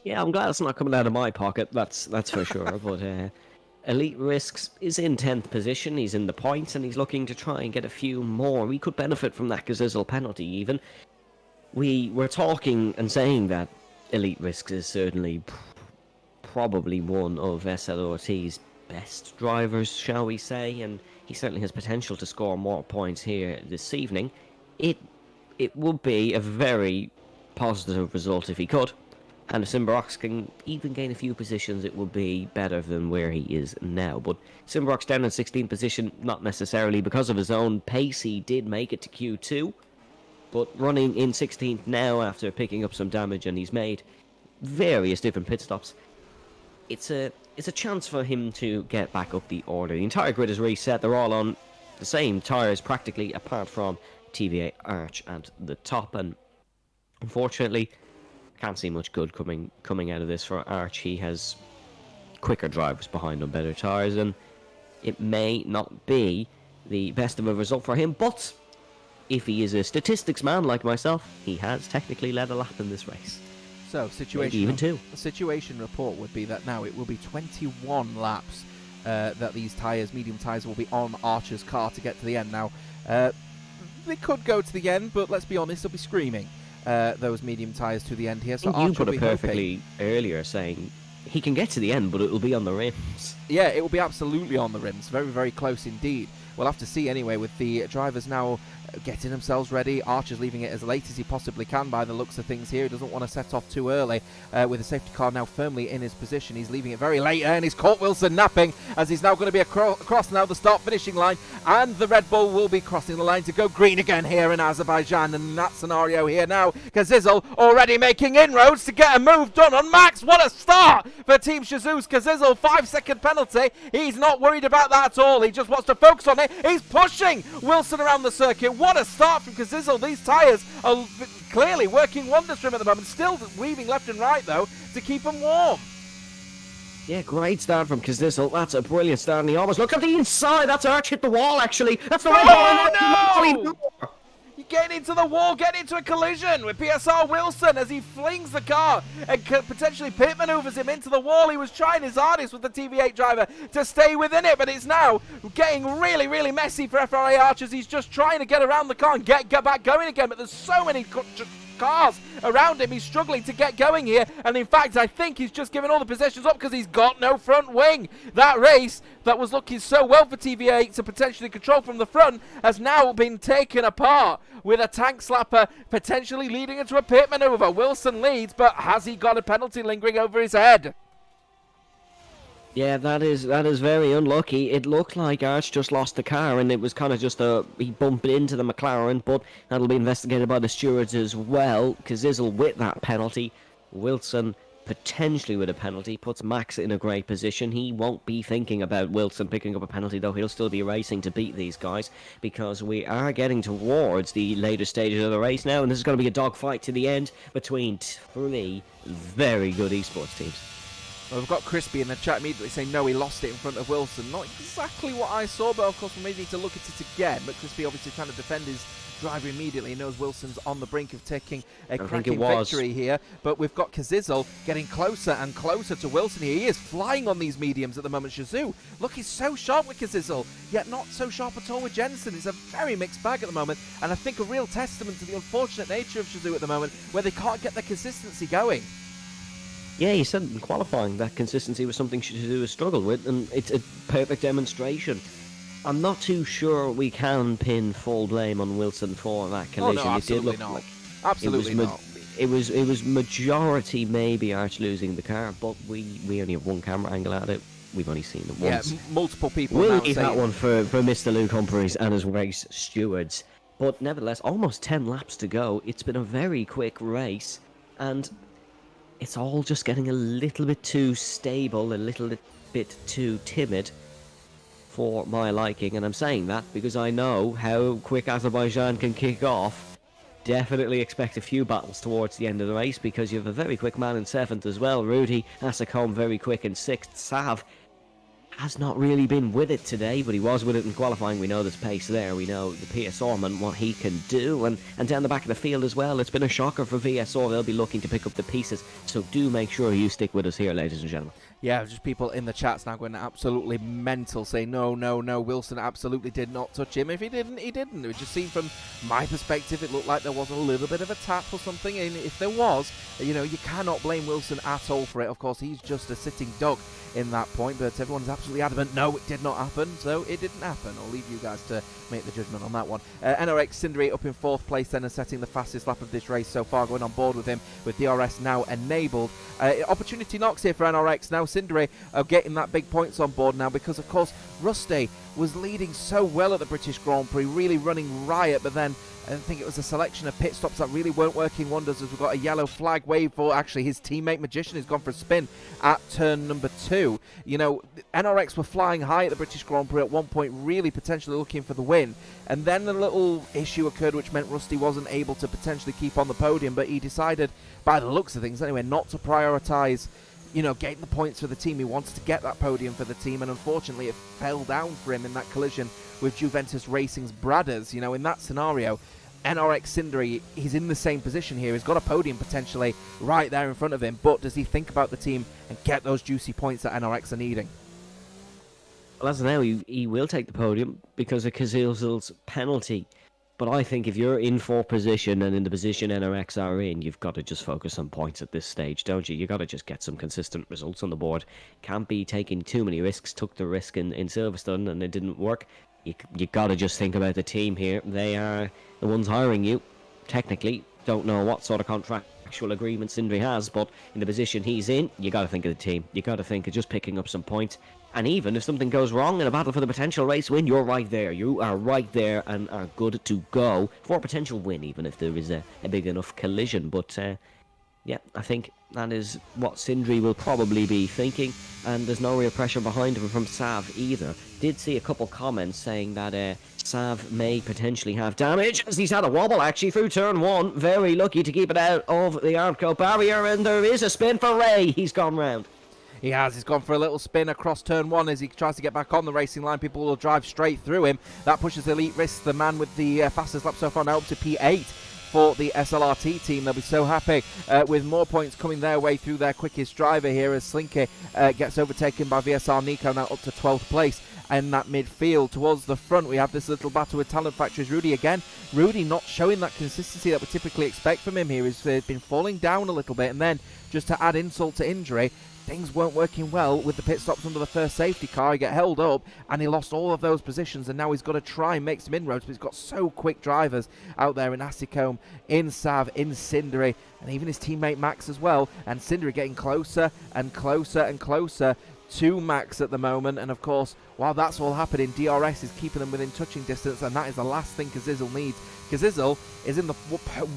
Yeah, I'm glad it's not coming out of my pocket, that's for sure, but Elite Risks is in 10th position, he's in the points, and he's looking to try and get a few more. We could benefit from that Gazizzle penalty, even. We were talking and saying that Elite Risks is certainly probably one of SLRT's best drivers, shall we say, and he certainly has potential to score more points here this evening. It would be a very positive result if he could. And if Simbarox can even gain a few positions, it will be better than where he is now. But Simbarox down in 16th position, not necessarily because of his own pace. He did make it to Q2, but running in 16th now after picking up some damage, and he's made various different pit stops. It's a chance for him to get back up the order. The entire grid is reset. They're all on the same tyres practically, apart from TVA Arch at the top. And unfortunately, can't see much good coming out of this for Arch. He has quicker drivers behind him, better tyres, and it may not be the best of a result for him, but if he is a statistics man like myself, he has technically led a lap in this race. So, even two. The situation report would be that now it will be 21 laps that these tyres, medium tyres, will be on Archer's car to get to the end. Now, they could go to the end, but let's be honest, they'll be screaming those medium tyres to the end here. So I think you put it perfectly earlier, saying he can get to the end, but it will be on the rims. Yeah, it will be absolutely on the rims. Very, very close indeed. We'll have to see anyway, with the drivers now getting themselves ready. Archer's leaving it as late as he possibly can by the looks of things here. He doesn't want to set off too early. With the safety car now firmly in his position, he's leaving it very late, and he's caught Wilson napping as he's now going to be across now the start-finishing line, and the Red Bull will be crossing the line to go green again here in Azerbaijan. And in that scenario here now, Gazizzle already making inroads to get a move done on Max. What a start for Team Shazoo's Gazizzle. 5-second penalty. He's not worried about that at all. He just wants to focus on it. He's pushing Wilson around the circuit. What a start from Gazizzle. These tyres are clearly working wonders for him at the moment. Still weaving left and right, though, to keep him warm. Yeah, great start from Gazizzle. That's a brilliant start. And he almost look at the inside. That's Arch hit the wall, actually. That's the way. Oh, no! Getting into the wall, getting into a collision with PSR Wilson as he flings the car and potentially pit maneuvers him into the wall. He was trying his hardest with the TV8 driver to stay within it, but it's now getting really, really messy for FRA Archers. He's just trying to get around the car and get back going again, but there's so many cars around him. He's struggling to get going here, and in fact I think he's just given all the possessions up because he's got no front wing. That race that was looking so well for TVA to potentially control from the front has now been taken apart with a tank slapper potentially leading into a pit maneuver. Wilson leads, but has he got a penalty lingering over his head? Yeah, that is very unlucky. It looked like Arch just lost the car, and it was kind of just he bumped into the McLaren, but that'll be investigated by the stewards as well. Gazizzle with that penalty, Wilson potentially with a penalty, puts Max in a great position. He won't be thinking about Wilson picking up a penalty, though. He'll still be racing to beat these guys, because we are getting towards the later stages of the race now, and this is going to be a dogfight to the end between three very good esports teams. Well, we've got Crispy in the chat immediately saying no, he lost it in front of Wilson. Not exactly what I saw, but of course we may need to look at it again. But Crispy obviously trying to defend his driver immediately. He knows Wilson's on the brink of taking a cracking victory here. But we've got Gazizzle getting closer and closer to Wilson here. He is flying on these mediums at the moment. Shazoo, look, he's so sharp with Gazizzle, yet not so sharp at all with Jensen. It's a very mixed bag at the moment, and I think a real testament to the unfortunate nature of Shazoo at the moment, where they can't get the consistency going. Yeah, he said in qualifying that consistency was something Shazoo has struggled with, and it's a perfect demonstration. I'm not too sure we can pin full blame on Wilson for that collision. Oh, no, absolutely not. Like absolutely not. It was majority maybe Arch losing the car, but we only have one camera angle at it. We've only seen it once. Yeah, multiple people. We'll leave that one for Mr. Luke Humphreys and his race stewards. But nevertheless, almost 10 laps to go. It's been a very quick race, and it's all just getting a little bit too stable, a little bit too timid for my liking. And I'm saying that because I know how quick Azerbaijan can kick off. definitely expect a few battles towards the end of the race, because you have a very quick man in 7th as well. Rudy Asacombe very quick in 6th. Sav has not really been with it today, but he was with it in qualifying. We know there's pace there. We know the PSR man, what he can do. And down the back of the field as well, it's been a shocker for VSR. They'll be looking to pick up the pieces. So do make sure you stick with us here, ladies and gentlemen. Yeah, just people in the chats now going absolutely mental, saying, no, Wilson absolutely did not touch him. If he didn't, he didn't. It just seemed from my perspective, it looked like there was a little bit of a tap or something. And if there was, you cannot blame Wilson at all for it. Of course, he's just a sitting dog in that point, but everyone's absolutely adamant, no, it did not happen, so it didn't happen. I'll leave you guys to make the judgment on that one. NRX Cindery up in 4th place then and setting the fastest lap of this race so far, going on board with him with DRS now enabled. Opportunity knocks here for NRX. Now Cindery are getting that big points on board now, because of course Rusty was leading so well at the British Grand Prix, really running riot, but then I think it was a selection of pit stops that really weren't working wonders, as we've got a yellow flag wave for actually his teammate Magician, who's gone for a spin at turn number 2. NRX were flying high at the British Grand Prix at one point, really potentially looking for the win, and then a little issue occurred which meant Rusty wasn't able to potentially keep on the podium, but he decided, by the looks of things anyway, not to prioritise getting the points for the team. He wanted to get that podium for the team, and unfortunately it fell down for him in that collision with Juventus Racing's Bradders. In that scenario, NRX Cindery, he's in the same position here. He's got a podium potentially right there in front of him, but does he think about the team and get those juicy points that NRX are needing? Well, as of now, he will take the podium because of Kazil's penalty. But I think if you're in 4th position and in the position NRX are in, you've got to just focus on points at this stage, don't you? You've got to just get some consistent results on the board. Can't be taking too many risks. Took the risk in Silverstone and it didn't work. You got to just think about the team here. They are the ones hiring you. Technically, don't know what sort of contractual agreement Sindri has, but in the position he's in, you got to think of the team. You got to think of just picking up some points. And even if something goes wrong in a battle for the potential race win, you're right there. You are right there and are good to go for a potential win, even if there is a big enough collision. But yeah, I think that is what Sindri will probably be thinking, and there's no real pressure behind him from Sav either. Did see a couple comments saying that Sav may potentially have damage, as he's had a wobble actually through turn 1. Very lucky to keep it out of the Arco barrier, and there is a spin for Ray. He's gone round. He has. He's gone for a little spin across turn 1 as he tries to get back on the racing line. People will drive straight through him. That pushes Elite Risks, the man with the fastest lap so far, now up to P8 for the SLRT team. They'll be so happy with more points coming their way through their quickest driver here, as Slinky gets overtaken by VSR Nico, now up to 12th place in that midfield. Towards the front, we have this little battle with Talent Factories. Rudy again. Rudy not showing that consistency that we typically expect from him here. He's been falling down a little bit, and then just to add insult to injury, things weren't working well with the pit stops under the first safety car. He got held up and he lost all of those positions, and now he's got to try and make some inroads, but he's got so quick drivers out there in Asicombe, in Sav, in Cindery, and even his teammate Max as well. And Cindery getting closer and closer and closer to Max at the moment, and of course, while that's all happening, DRS is keeping them within touching distance, and that is the last thing Kazizel needs. Kazizel is in the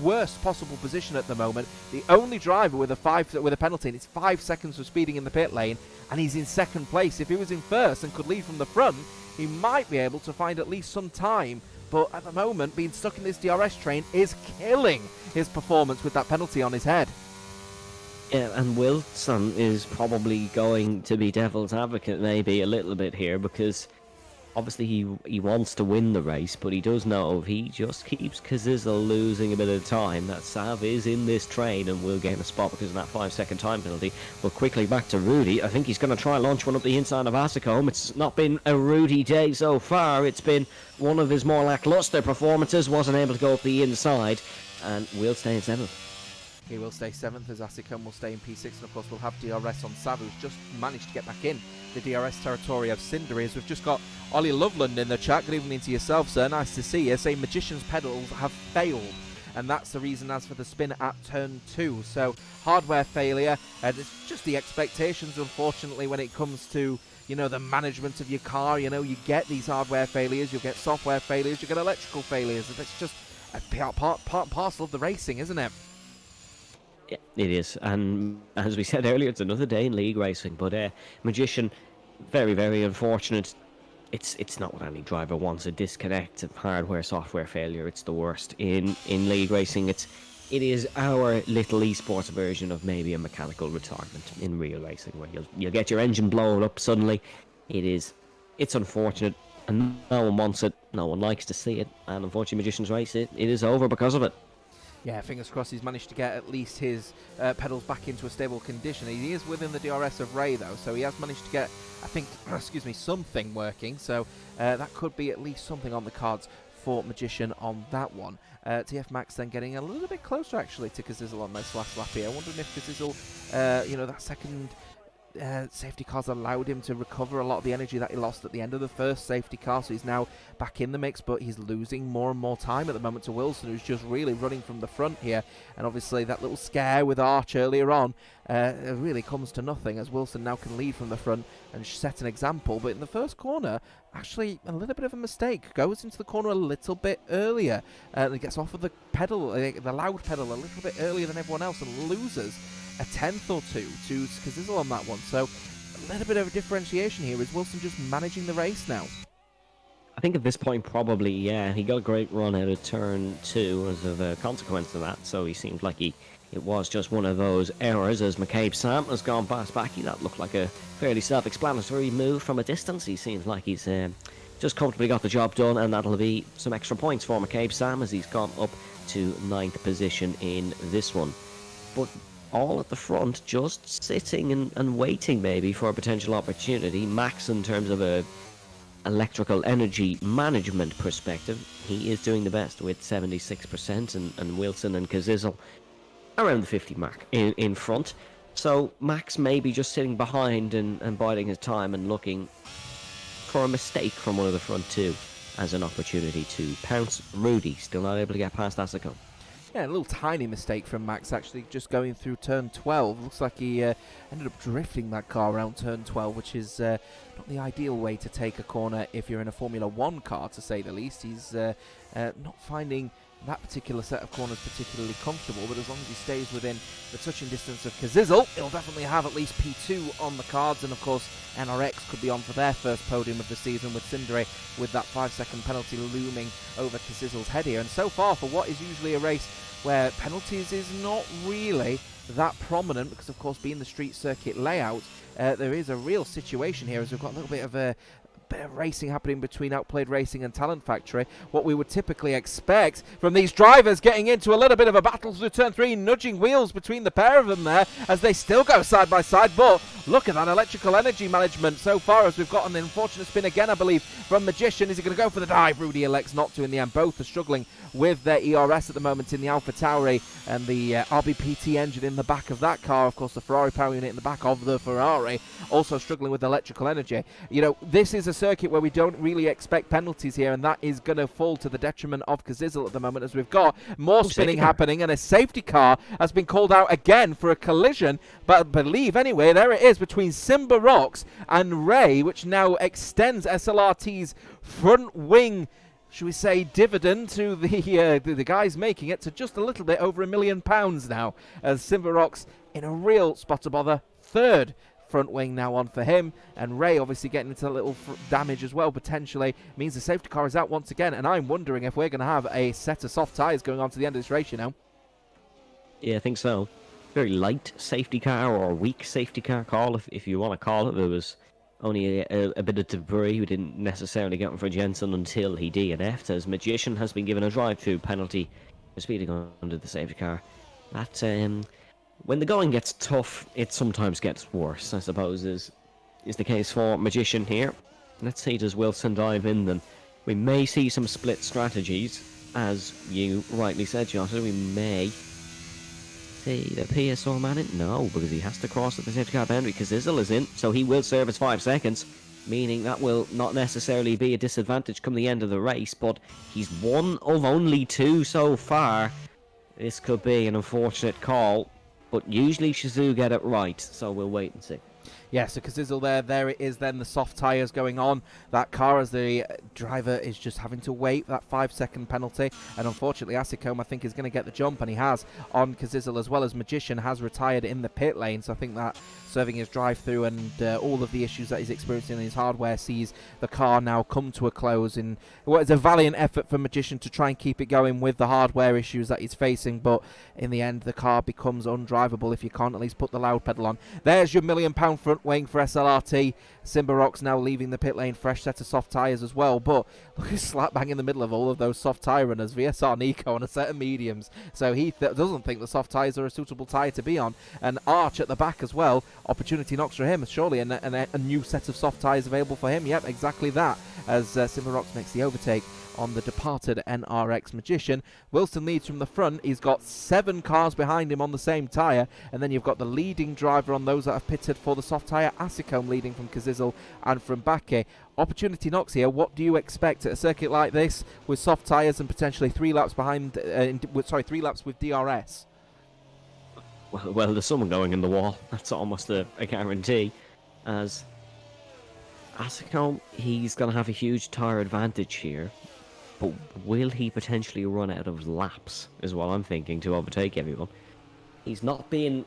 worst possible position at the moment. The only driver with a penalty, and it's 5 seconds for speeding in the pit lane, and he's in 2nd place. If he was in 1st and could lead from the front, he might be able to find at least some time, but at the moment, being stuck in this DRS train is killing his performance with that penalty on his head. Yeah, and Wilson is probably going to be devil's advocate maybe a little bit here, because obviously he wants to win the race, but he does know if he just keeps Kazizel losing a bit of time, that Sav is in this train and will gain a spot because of that 5-second time penalty. But quickly back to Rudy. I think he's going to try and launch one up the inside of Asicombe. It's not been a Rudy day so far. It's been one of his more lackluster performances. Wasn't able to go up the inside, and will stay in 7th. He will stay 7th as Asicombe will stay in P6, and of course we'll have DRS on Sav, who's just managed to get back in the DRS territory of Cindery. As we've just got Ollie Loveland in the chat. Good evening to yourself, sir. Nice to see you. Saying Magician's pedals have failed, and that's the reason as for the spin at turn 2. So hardware failure, and it's just the expectations, unfortunately, when it comes to the management of your car. You get these hardware failures, you'll get software failures, you get electrical failures. It's just a part and parcel of the racing, isn't it? Yeah, it is, and as we said earlier, it's another day in league racing. But Magician, very, very unfortunate it's not what any driver wants. A disconnect, of hardware software failure. It's the worst in league racing. It is our little esports version of maybe a mechanical retirement in real racing, where you'll get your engine blown up suddenly. It's unfortunate, and no one wants it. No one likes to see it, and unfortunately, Magician's Race it is over because of it. Yeah, fingers crossed he's managed to get at least his pedals back into a stable condition. He is within the DRS of Ray, though, so he has managed to get, I think, excuse me, something working. So that could be at least something on the cards for Magician on that one. TF Max then getting a little bit closer, actually, to Kazizel on this last lap here. I wondering if Kazizel, that second safety cars allowed him to recover a lot of the energy that he lost at the end of the first safety car, so he's now back in the mix, but he's losing more and more time at the moment to Wilson, who's just really running from the front here. And obviously that little scare with Arch earlier on really comes to nothing, as Wilson now can lead from the front and set an example. But in the first corner, actually a little bit of a mistake, goes into the corner a little bit earlier and gets off of the pedal, the loud pedal, a little bit earlier than everyone else, and loses a tenth or two to Kazizel on that one. So a little bit of a differentiation here. Is Wilson just managing the race now? I think at this point, probably, yeah. He got a great run out of turn 2 as a consequence of that, so he seemed like it was just one of those errors. As McCabe Sam has gone past Backy, that looked like a fairly self-explanatory move from a distance. He seems like he's just comfortably got the job done, and that'll be some extra points for McCabe Sam as he's gone up to 9th position in this one. But all at the front, just sitting and waiting maybe for a potential opportunity. Max, in terms of a electrical energy management perspective, he is doing the best with 76%, and Wilson and Kazizel around the 50 mark in front. So Max may be just sitting behind and biding his time and looking for a mistake from one of the front two as an opportunity to pounce. Rudy still not able to get past Asako. Yeah, a little tiny mistake from Max, actually, just going through turn 12. Looks like he ended up drifting that car around turn 12, which is not the ideal way to take a corner if you're in a Formula 1 car, to say the least. He's not finding that particular set of corners particularly comfortable, but as long as he stays within the touching distance of Kazizel, he'll definitely have at least P2 on the cards. And of course, NRX could be on for their first podium of the season, with Cindere with that 5-second penalty looming over Kazizel's head here. And so far, for what is usually a race where penalties is not really that prominent, because of course being the street circuit layout, there is a real situation here, as we've got a little bit of racing happening between Outplayed Racing and Talent Factory. What we would typically expect from these drivers, getting into a little bit of a battle through turn 3, nudging wheels between the pair of them there as they still go side by side. But look at that electrical energy management so far, as we've got an unfortunate spin again, I believe, from Magician. Is he going to go for the dive? Rudy elects not to in the end. Both are struggling with their ERS at the moment in the Alpha Tauri, and the RBPT engine in the back of that car. Of course, the Ferrari power unit in the back of the Ferrari also struggling with electrical energy. You know, this is a circuit where we don't really expect penalties here, and that is going to fall to the detriment of Kazizel at the moment, as we've got more spinning happening, and a safety car has been called out again for a collision, but I believe anyway, there it is, between Simba Rocks and Ray, which now extends SLRT's front wing, should we say, dividend to the guys making it to just a little bit over £1 million now, as Simba Rocks in a real spot of bother. Third front wing now on for him, and Ray obviously getting into a little damage as well, potentially means the safety car is out once again, and I'm wondering if we're going to have a set of soft tyres going on to the end of this race, you know. Yeah, I think so. Very light safety car, or weak safety car call, if you want to call it. There was only a bit of debris. We didn't necessarily get him for Jensen until he DNF'd, as Magician has been given a drive-through penalty for speeding under the safety car. That, when the going gets tough, it sometimes gets worse, I suppose, is the case for Magician here. Let's see, does Wilson dive in then? We may see some split strategies, as you rightly said, Jota. We may see the PSO man in. No, because he has to cross at the safety car boundary. Kazizel is in, so he will serve his 5 seconds, meaning that will not necessarily be a disadvantage come the end of the race, but he's one of only 2 so far. This could be an unfortunate call, but usually Shizou get it right, so we'll wait and see. Yeah, so Kazizel there it is then, the soft tyres going on that car as the driver is just having to wait that 5-second penalty. And unfortunately, Asicombe, I think, is going to get the jump, and he has on Kazizel, as well as Magician has retired in the pit lane. So I think that serving his drive-through and all of the issues that he's experiencing in his hardware sees the car now come to a close in what is a valiant effort for Magician to try and keep it going with the hardware issues that he's facing. But in the end, the car becomes undrivable if you can't at least put the loud pedal on. There's your £1 million front wing for SLRT. Simbarock's now leaving the pit lane, fresh set of soft tyres as well. But look at slap bang in the middle of all of those soft tyre runners. VSR Nico on a set of mediums. So he doesn't think the soft tyres are a suitable tyre to be on. And Arch at the back as well. Opportunity knocks for him, surely, and a new set of soft tyres available for him. Yep, exactly that, as Simbarock makes the overtake on the departed NRX Magician. Wilson leads from the front. He's got 7 cars behind him on the same tyre, and then you've got the leading driver on those that have pitted for the soft tyre, Asicombe, leading from Kazizel and from Bakke. Opportunity knocks here. What do you expect at a circuit like this with soft tyres and potentially 3 laps behind? 3 laps with DRS. Well, there's someone going in the wall. That's almost a guarantee. As Asicombe, he's going to have a huge tyre advantage here. But will he potentially run out of laps, is what I'm thinking, to overtake everyone. He's not been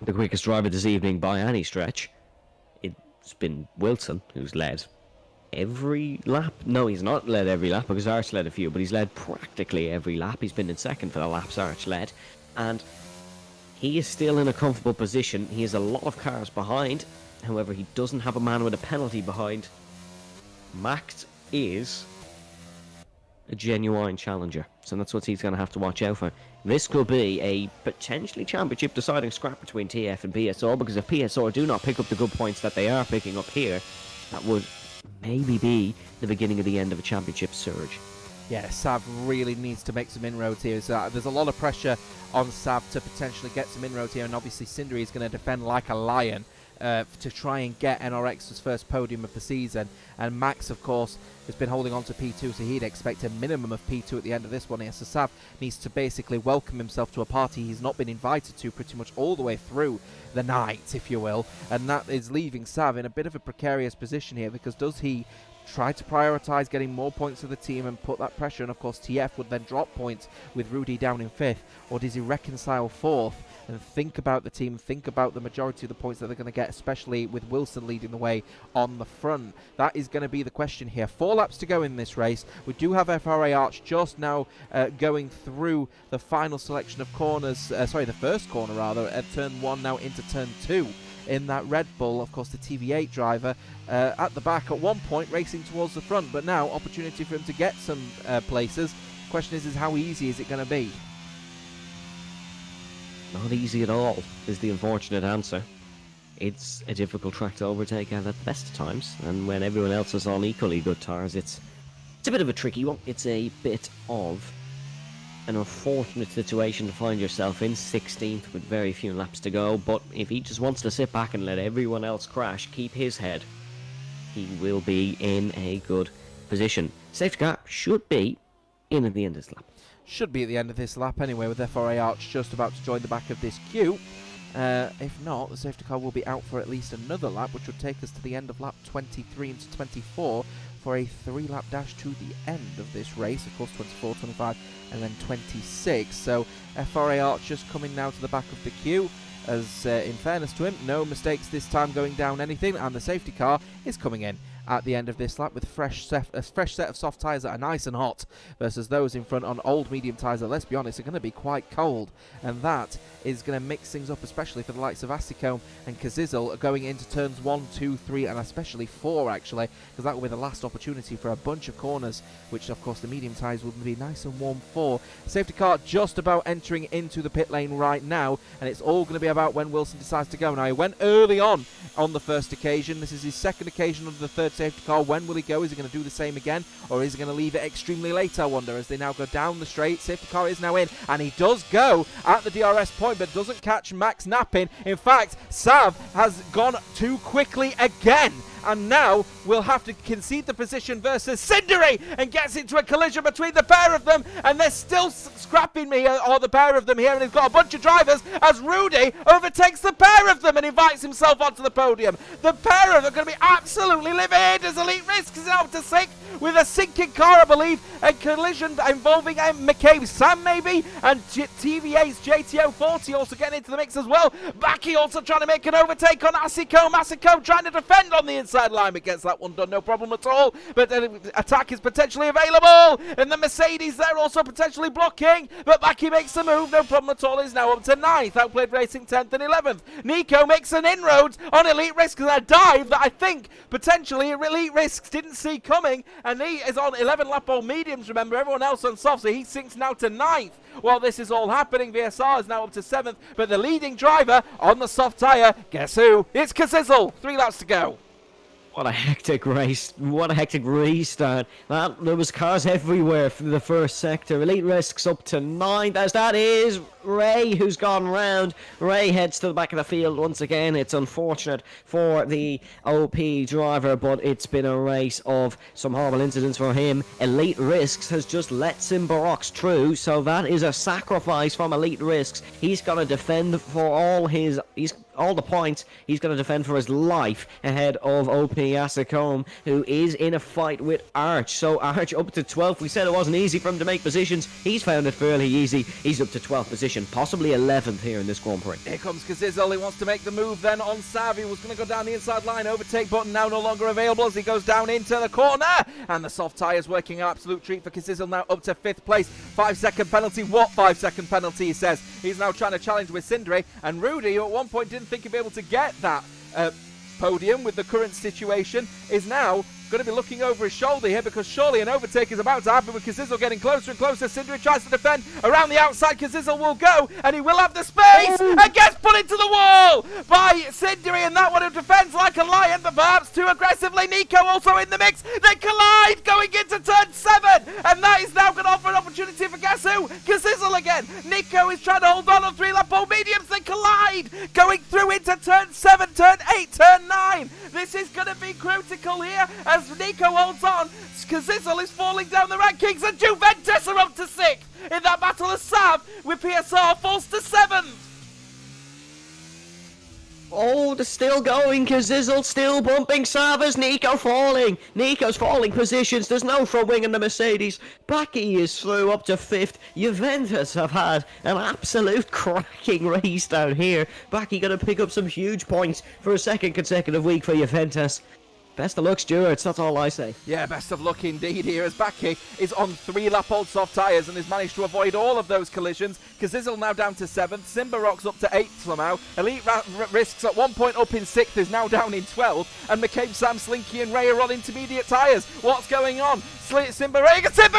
the quickest driver this evening by any stretch. It's been Wilson who's led every lap. No, he's not led every lap, because Arch led a few, but he's led practically every lap. He's been in second for the laps Arch led. And he is still in a comfortable position. He has a lot of cars behind. However, he doesn't have a man with a penalty behind. Max is a genuine challenger, so that's what he's going to have to watch out for. This could be a potentially championship deciding scrap between TF and PSR, because if PSR do not pick up the good points that they are picking up here, that would maybe be the beginning of the end of a championship surge. Yeah, Sav really needs to make some inroads here. So there's a lot of pressure on Sav to potentially get some inroads here, and obviously Sindri is going to defend like a lion to try and get NRX's first podium of the season. And Max, of course, has been holding on to P2, so he'd expect a minimum of P2 at the end of this one here. So Sav needs to basically welcome himself to a party he's not been invited to pretty much all the way through the night, if you will. And that is leaving Sav in a bit of a precarious position here, because does he try to prioritise getting more points to the team and put that pressure, and of course TF would then drop points with Rudy down in 5th, or does he reconcile 4th and think about the team, think about the majority of the points that they're going to get, especially with Wilson leading the way on the front? That is going to be the question here. 4 laps to go in this race. We do have FRA Arch just now going through the final selection of corners, the first corner rather, at turn 1 now into turn 2. In that Red Bull, of course, the TV8 driver at the back at one point racing towards the front, but now opportunity for him to get some places. Question is how easy is it going to be? Not easy at all is the unfortunate answer. It's a difficult track to overtake at the best of times, and when everyone else is on equally good tyres, it's a bit of a tricky one. It's a bit of an unfortunate situation to find yourself in, 16th with very few laps to go. But if he just wants to sit back and let everyone else crash, keep his head, he will be in a good position. Safety car should be in at the end of this lap. Should be at the end of this lap anyway, with FRA Arch just about to join the back of this queue. If not, the safety car will be out for at least another lap, which would take us to the end of lap 23 into 24 for a 3-lap dash to the end of this race. Of course, 24, 25, and then 26. So FRA Arch just coming now to the back of the queue, as in fairness to him, no mistakes this time going down anything, and the safety car is coming in at the end of this lap with a fresh set of soft tyres that are nice and hot versus those in front on old medium tyres that, let's be honest, are going to be quite cold. And that is going to mix things up, especially for the likes of Asicombe and Kazizel going into turns 1, 2, 3, and especially 4, actually, because that will be the last opportunity for a bunch of corners, which, of course, the medium tyres will be nice and warm for. Safety car just about entering into the pit lane right now, and it's all going to be about when Wilson decides to go. Now, he went early on the first occasion. This is his second occasion under the third safety car. When will he go? Is he going to do the same again, or is he going to leave it extremely late, I wonder, as they now go down the straight? Safety car is now in, and he does go at the DRS point, but doesn't catch Max napping. In fact, Sav has gone too quickly again, and now we'll have to concede the position versus Cindery, and gets into a collision between the pair of them, and they're still scrapping me, or the pair of them here, and they've got a bunch of drivers as Rudy overtakes the pair of them and invites himself onto the podium. The pair of them are going to be absolutely livid as Elite Risk is out to 6th with a sinking car, I believe, a collision involving McCabe Sam maybe, and TVA's JTO 40 also getting into the mix as well. Baki also trying to make an overtake on Asiko. Masiko trying to defend on the inside line, but gets that one done, no problem at all. But attack is potentially available, and the Mercedes there also potentially blocking, but Baki makes the move, no problem at all. Is now up to 9th, Outplayed Racing 10th and 11th. Nico makes an inroads on Elite Risk and a dive that I think potentially Elite Risks didn't see coming, and he is on 11 lap old mediums, remember, everyone else on soft, so he sinks now to 9th. While this is all happening, VSR is now up to 7th, but the leading driver on the soft tyre, guess who? It's Kazizzle. 3 laps to go. What a hectic race. What a hectic restart. There was cars everywhere from the first sector. Elite Risks up to 9th, as that is Ray who's gone round. Ray heads to the back of the field once again. It's unfortunate for the OP driver, but it's been a race of some horrible incidents for him. Elite Risks has just let Simbarox through, so that is a sacrifice from Elite Risks. He's going to defend for all the points. He's going to defend for his life ahead of OP Asicom, who is in a fight with Arch. So Arch up to 12th. We said it wasn't easy for him to make positions. He's found it fairly easy. He's up to 12th position, possibly 11th here in this Grand Prix. Here comes Kazizzle. He wants to make the move then on Savi. Was going to go down the inside line. Overtake button now no longer available as he goes down into the corner. And the soft tyres working an absolute treat for Kazizzle, now up to 5th place. 5-second penalty. What 5-second penalty, he says. He's now trying to challenge with Cindery. And Rudy, who at one point didn't think he'd be able to get that podium with the current situation, is now going to be looking over his shoulder here, because surely an overtake is about to happen with Kazizzle getting closer and closer. Cindery tries to defend around the outside. Kazizzle will go, and he will have the space, and gets put into the wall by Cindery, and that one who defends like a lion, but perhaps too aggressively. Nico also in the mix. They collide going into turn 7, and that is now going to offer an opportunity for guess who? Kazizzle again. Nico is trying to hold on 3-lap pole mediums. They collide going through into turn 7, turn 8, turn 9. This is going to be critical here as Nico holds on. Kazizzle is falling down the rankings, and Juventus are up to 6th in that battle of Sav, with PSR falls to 7th. Oh, they're still going. Kazizzle still bumping Savas. Nico falling. Nico's falling positions. There's no front wing in the Mercedes. Baki is through up to 5th. Juventus have had an absolute cracking race down here. Baki going to pick up some huge points for a second consecutive week for Juventus. Best of luck, Stuart. That's all I say. Yeah, best of luck indeed here, as Baki is on 3-lap-old soft tyres and has managed to avoid all of those collisions. Kazizzle now down to 7th. Simbarox up to 8th somehow. Elite Risks at one point up in 6th is now down in 12th. And McCabe, Sam, Slinky and Ray are on intermediate tyres. What's going on? Simba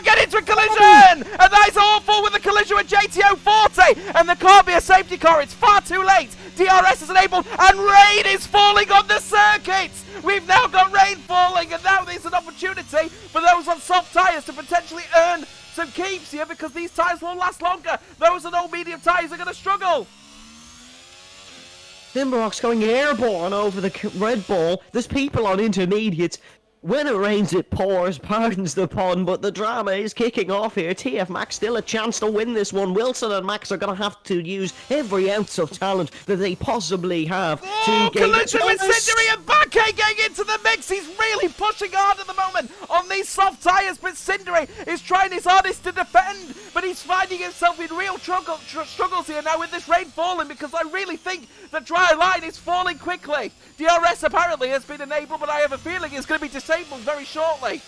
get into a collision! And that is awful with the collision with JTO 40! And there can't be a safety car, it's far too late! DRS is enabled, and rain is falling on the circuits! We've now got rain falling, and now there's an opportunity for those on soft tyres to potentially earn some keeps here, because these tyres won't last longer. Those on old medium tyres are going to struggle. Simbarox going airborne over the Red Bull. There's people on intermediates. When it rains, it pours, pardons the pun, but the drama is kicking off here. TF Max still a chance to win this one. Wilson and Max are going to have to use every ounce of talent that they possibly have to gain. Collision with Cindery, and Bake getting into the mix. He's really pushing hard at the moment on these soft tyres, but Cindery is trying his hardest to defend, but he's finding himself in real struggles here now with this rain falling, because I really think the dry line is falling quickly. DRS apparently has been enabled, but I have a feeling it's going to be disabled very shortly.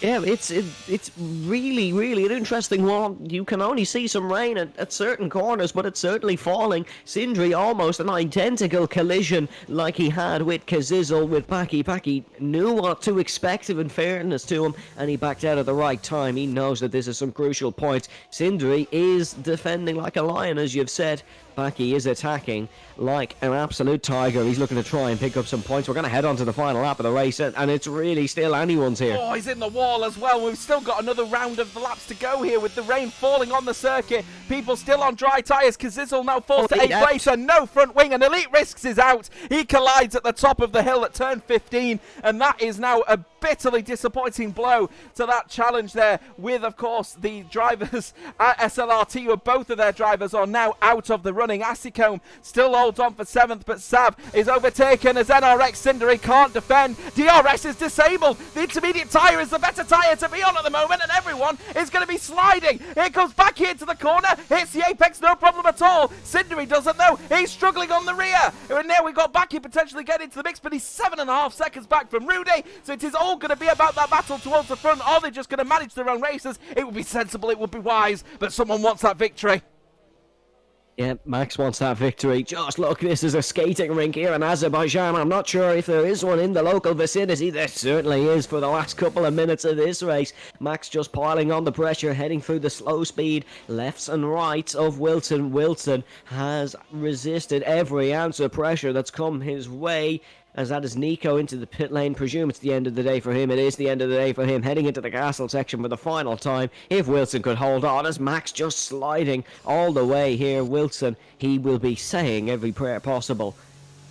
Yeah, it's really, really an interesting one. You can only see some rain at certain corners, but it's certainly falling. Sindri almost an identical collision like he had with Kazizzle with Baki. Baki knew what to expect, in fairness to him, and he backed out at the right time. He knows that this is some crucial points. Sindri is defending like a lion, as you've said. Baki is attacking like an absolute tiger. He's looking to try and pick up some points. We're going to head on to the final lap of the race, and it's really still anyone's here. Oh, he's in the wall. fall as well. We've still got another round of the laps to go here with the rain falling on the circuit. People still on dry tyres. Kazizel now falls to 8th place and no front wing, and Elite Risks is out. He collides at the top of the hill at turn 15, and that is now a bitterly disappointing blow to that challenge there with, of course, the drivers at SLRT, where both of their drivers are now out of the running. Asicombe still holds on for 7th, but Sav is overtaken as NRX Cindery can't defend. DRS is disabled. The intermediate tyre is the better tyre to be on at the moment, and everyone is going to be sliding. Here comes back here to the corner, hits the apex, no problem at all. Cindery doesn't know. He's struggling on the rear. And now we've got Baki potentially getting into the mix, but he's 7.5 seconds back from Rudy, so it is all going to be about that battle towards the front. Are they just going to manage their own races? It would be sensible, it would be wise, but someone wants that victory. Yeah, Max wants that victory. Just look, this is a skating rink here in Azerbaijan. I'm not sure if there is one in the local vicinity. There certainly is for the last couple of minutes of this race. Max just piling on the pressure, heading through the slow speed lefts and rights of Wilson. Wilson has resisted every ounce of pressure that's come his way, as that is Nico into the pit lane. Presume it's the end of the day for him. It is the end of the day for him, heading into the castle section for the final time. If Wilson could hold on, as Max just sliding all the way here. Wilson, he will be saying every prayer possible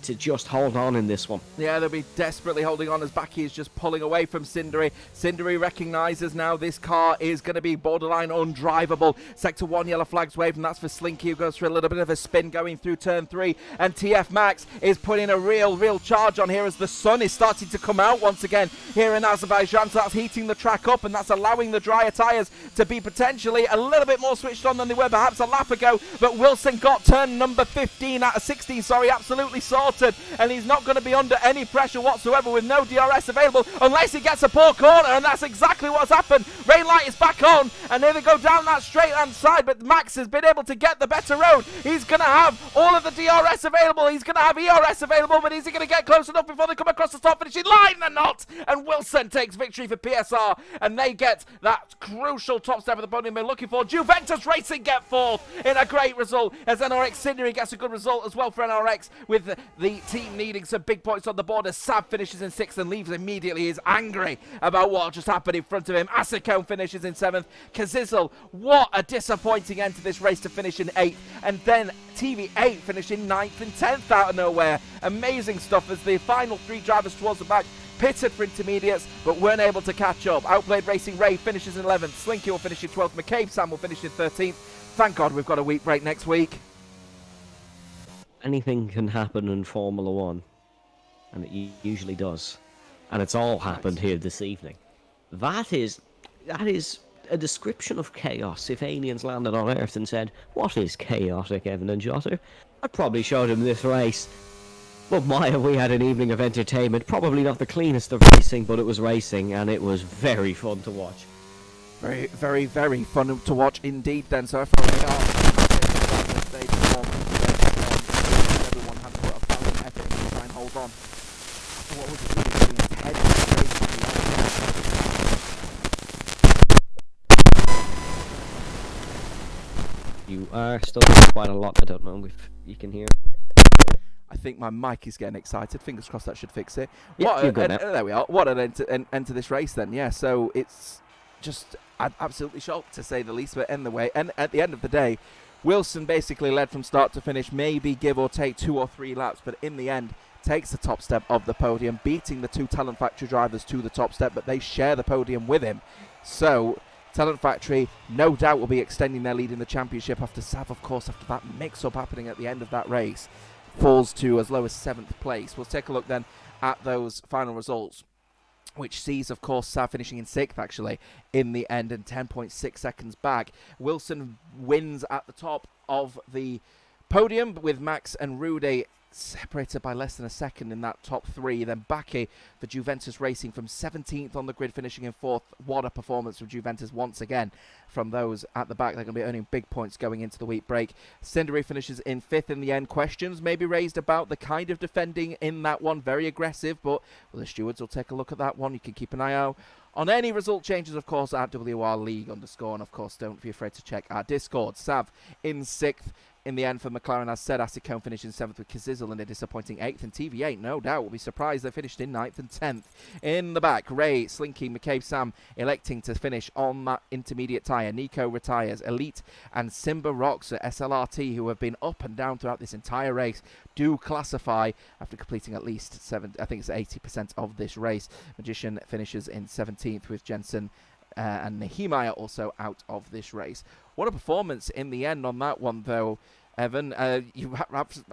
to just hold on in this one. Yeah, they'll be desperately holding on as Baki is just pulling away from Cindery. Cindery recognises now this car is going to be borderline undrivable. Sector 1 yellow flags waved, and that's for Slinky, who goes for a little bit of a spin going through turn 3. And TF Max is putting a real charge on here as the sun is starting to come out once again here in Azerbaijan. So that's heating the track up, and that's allowing the drier tyres to be potentially a little bit more switched on than they were perhaps a lap ago. But Wilson got turn number 15 out of 16, absolutely sorted. And he's not going to be under any pressure whatsoever with no DRS available unless he gets a poor corner, and that's exactly what's happened. Rain light is back on, and here they go down that straight hand side, but Max has been able to get the better road. He's going to have all of the DRS available, he's going to have ERS available, but is he going to get close enough before they come across the top finishing line? They're not, and Wilson takes victory for PSR, and they get that crucial top step of the podium they're looking for. Juventus Racing get fourth in a great result, as NRX Cindery gets a good result as well for NRX, with the team needing some big points on the board as Sab finishes in 6th and leaves immediately. Is angry about what just happened in front of him. Asicombe finishes in 7th. Kazizel, what a disappointing end to this race to finish in 8th. And then TV8 finishing 9th and 10th out of nowhere. Amazing stuff as the final 3 drivers towards the back pitted for intermediates, but weren't able to catch up. Outplayed Racing Ray finishes in 11th. Slinky will finish in 12th. McCabe Sam will finish in 13th. Thank God we've got a week break next week. Anything can happen in Formula 1, and it usually does. And it's all happened here this evening. That is a description of chaos. If aliens landed on Earth and said, "What is chaotic, Evan and Jotter?" I'd probably show them this race. But Maya, we had an evening of entertainment. Probably not the cleanest of racing, but it was racing, and it was very fun to watch. Very fun to watch indeed then. So everyone had to put a valiant effort to try and hold on. What was it really doing? Head You are stuttering quite a lot. I don't know if you can hear. I think my mic is getting excited. Fingers crossed that should fix it. Yeah, you're good now. There we are. What an end to this race then. Yeah, so it's just absolutely shocked to say the least, but end the way. And at the end of the day, Wilson basically led from start to finish, maybe give or take 2 or 3 laps, but in the end takes the top step of the podium, beating the 2 Talent Factory drivers to the top step, but they share the podium with him. So Talent Factory no doubt will be extending their lead in the championship after Sav, of course, after that mix-up happening at the end of that race, falls to as low as 7th place. We'll take a look then at those final results, which sees, of course, Sav finishing in 6th, actually, in the end, and 10.6 seconds back. Wilson wins at the top of the podium, with Max and Rudy separated by less than a second in that top 3. Then Baki for Juventus Racing from 17th on the grid, finishing in 4th. What a performance from Juventus once again from those at the back. They're going to be earning big points going into the week break. Cindery finishes in 5th in the end. Questions may be raised about the kind of defending in that one. Very aggressive, but the stewards will take a look at that one. You can keep an eye out on any result changes, of course, at WOR League_. And of course, don't be afraid to check our Discord. Sav in 6th. in the end for McLaren. As said, Asicone finished in 7th with Kazizel in a disappointing 8th, and TV8, no doubt, will be surprised they finished in 9th and 10th. In the back, Ray, Slinky, McCabe, Sam electing to finish on that intermediate tyre. Nico retires. Elite and Simba Rocks at SLRT, who have been up and down throughout this entire race, do classify after completing at least 80% of this race. Magician finishes in 17th with Jensen and Nehemiah also out of this race. What a performance in the end on that one, though, Evan. You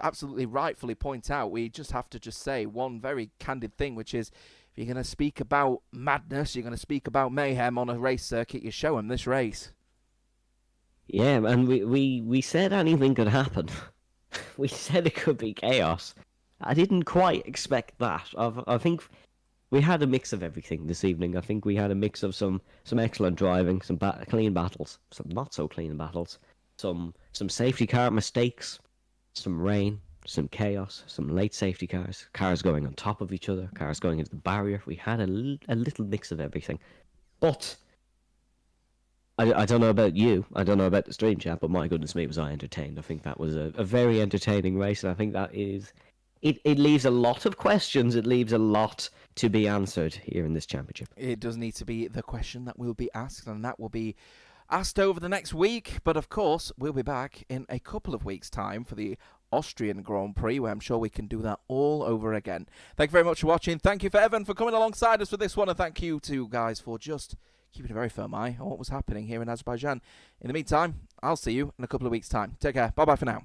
absolutely rightfully point out, we just have to just say one very candid thing, which is, if you're going to speak about madness, you're going to speak about mayhem on a race circuit, you show them this race. Yeah, and we said anything could happen. We said it could be chaos. I didn't quite expect that. I think we had a mix of everything this evening. I think we had a mix of some excellent driving, some clean battles, some not so clean battles, some safety car mistakes, some rain, some chaos, some late safety cars going on top of each other, cars going into the barrier. We had a little mix of everything. But I don't know about you, I don't know about the stream chat, but my goodness me, was I entertained. I think that was a very entertaining race, and I think that is... It leaves a lot of questions, it leaves a lot to be answered here in this championship. It does need to be the question that will be asked, and that will be asked over the next week. But of course, we'll be back in a couple of weeks' time for the Austrian Grand Prix, where I'm sure we can do that all over again. Thank you very much for watching. Thank you for Evan for coming alongside us for this one, and thank you to guys for just keeping a very firm eye on what was happening here in Azerbaijan. In the meantime, I'll see you in a couple of weeks' time. Take care. Bye-bye for now.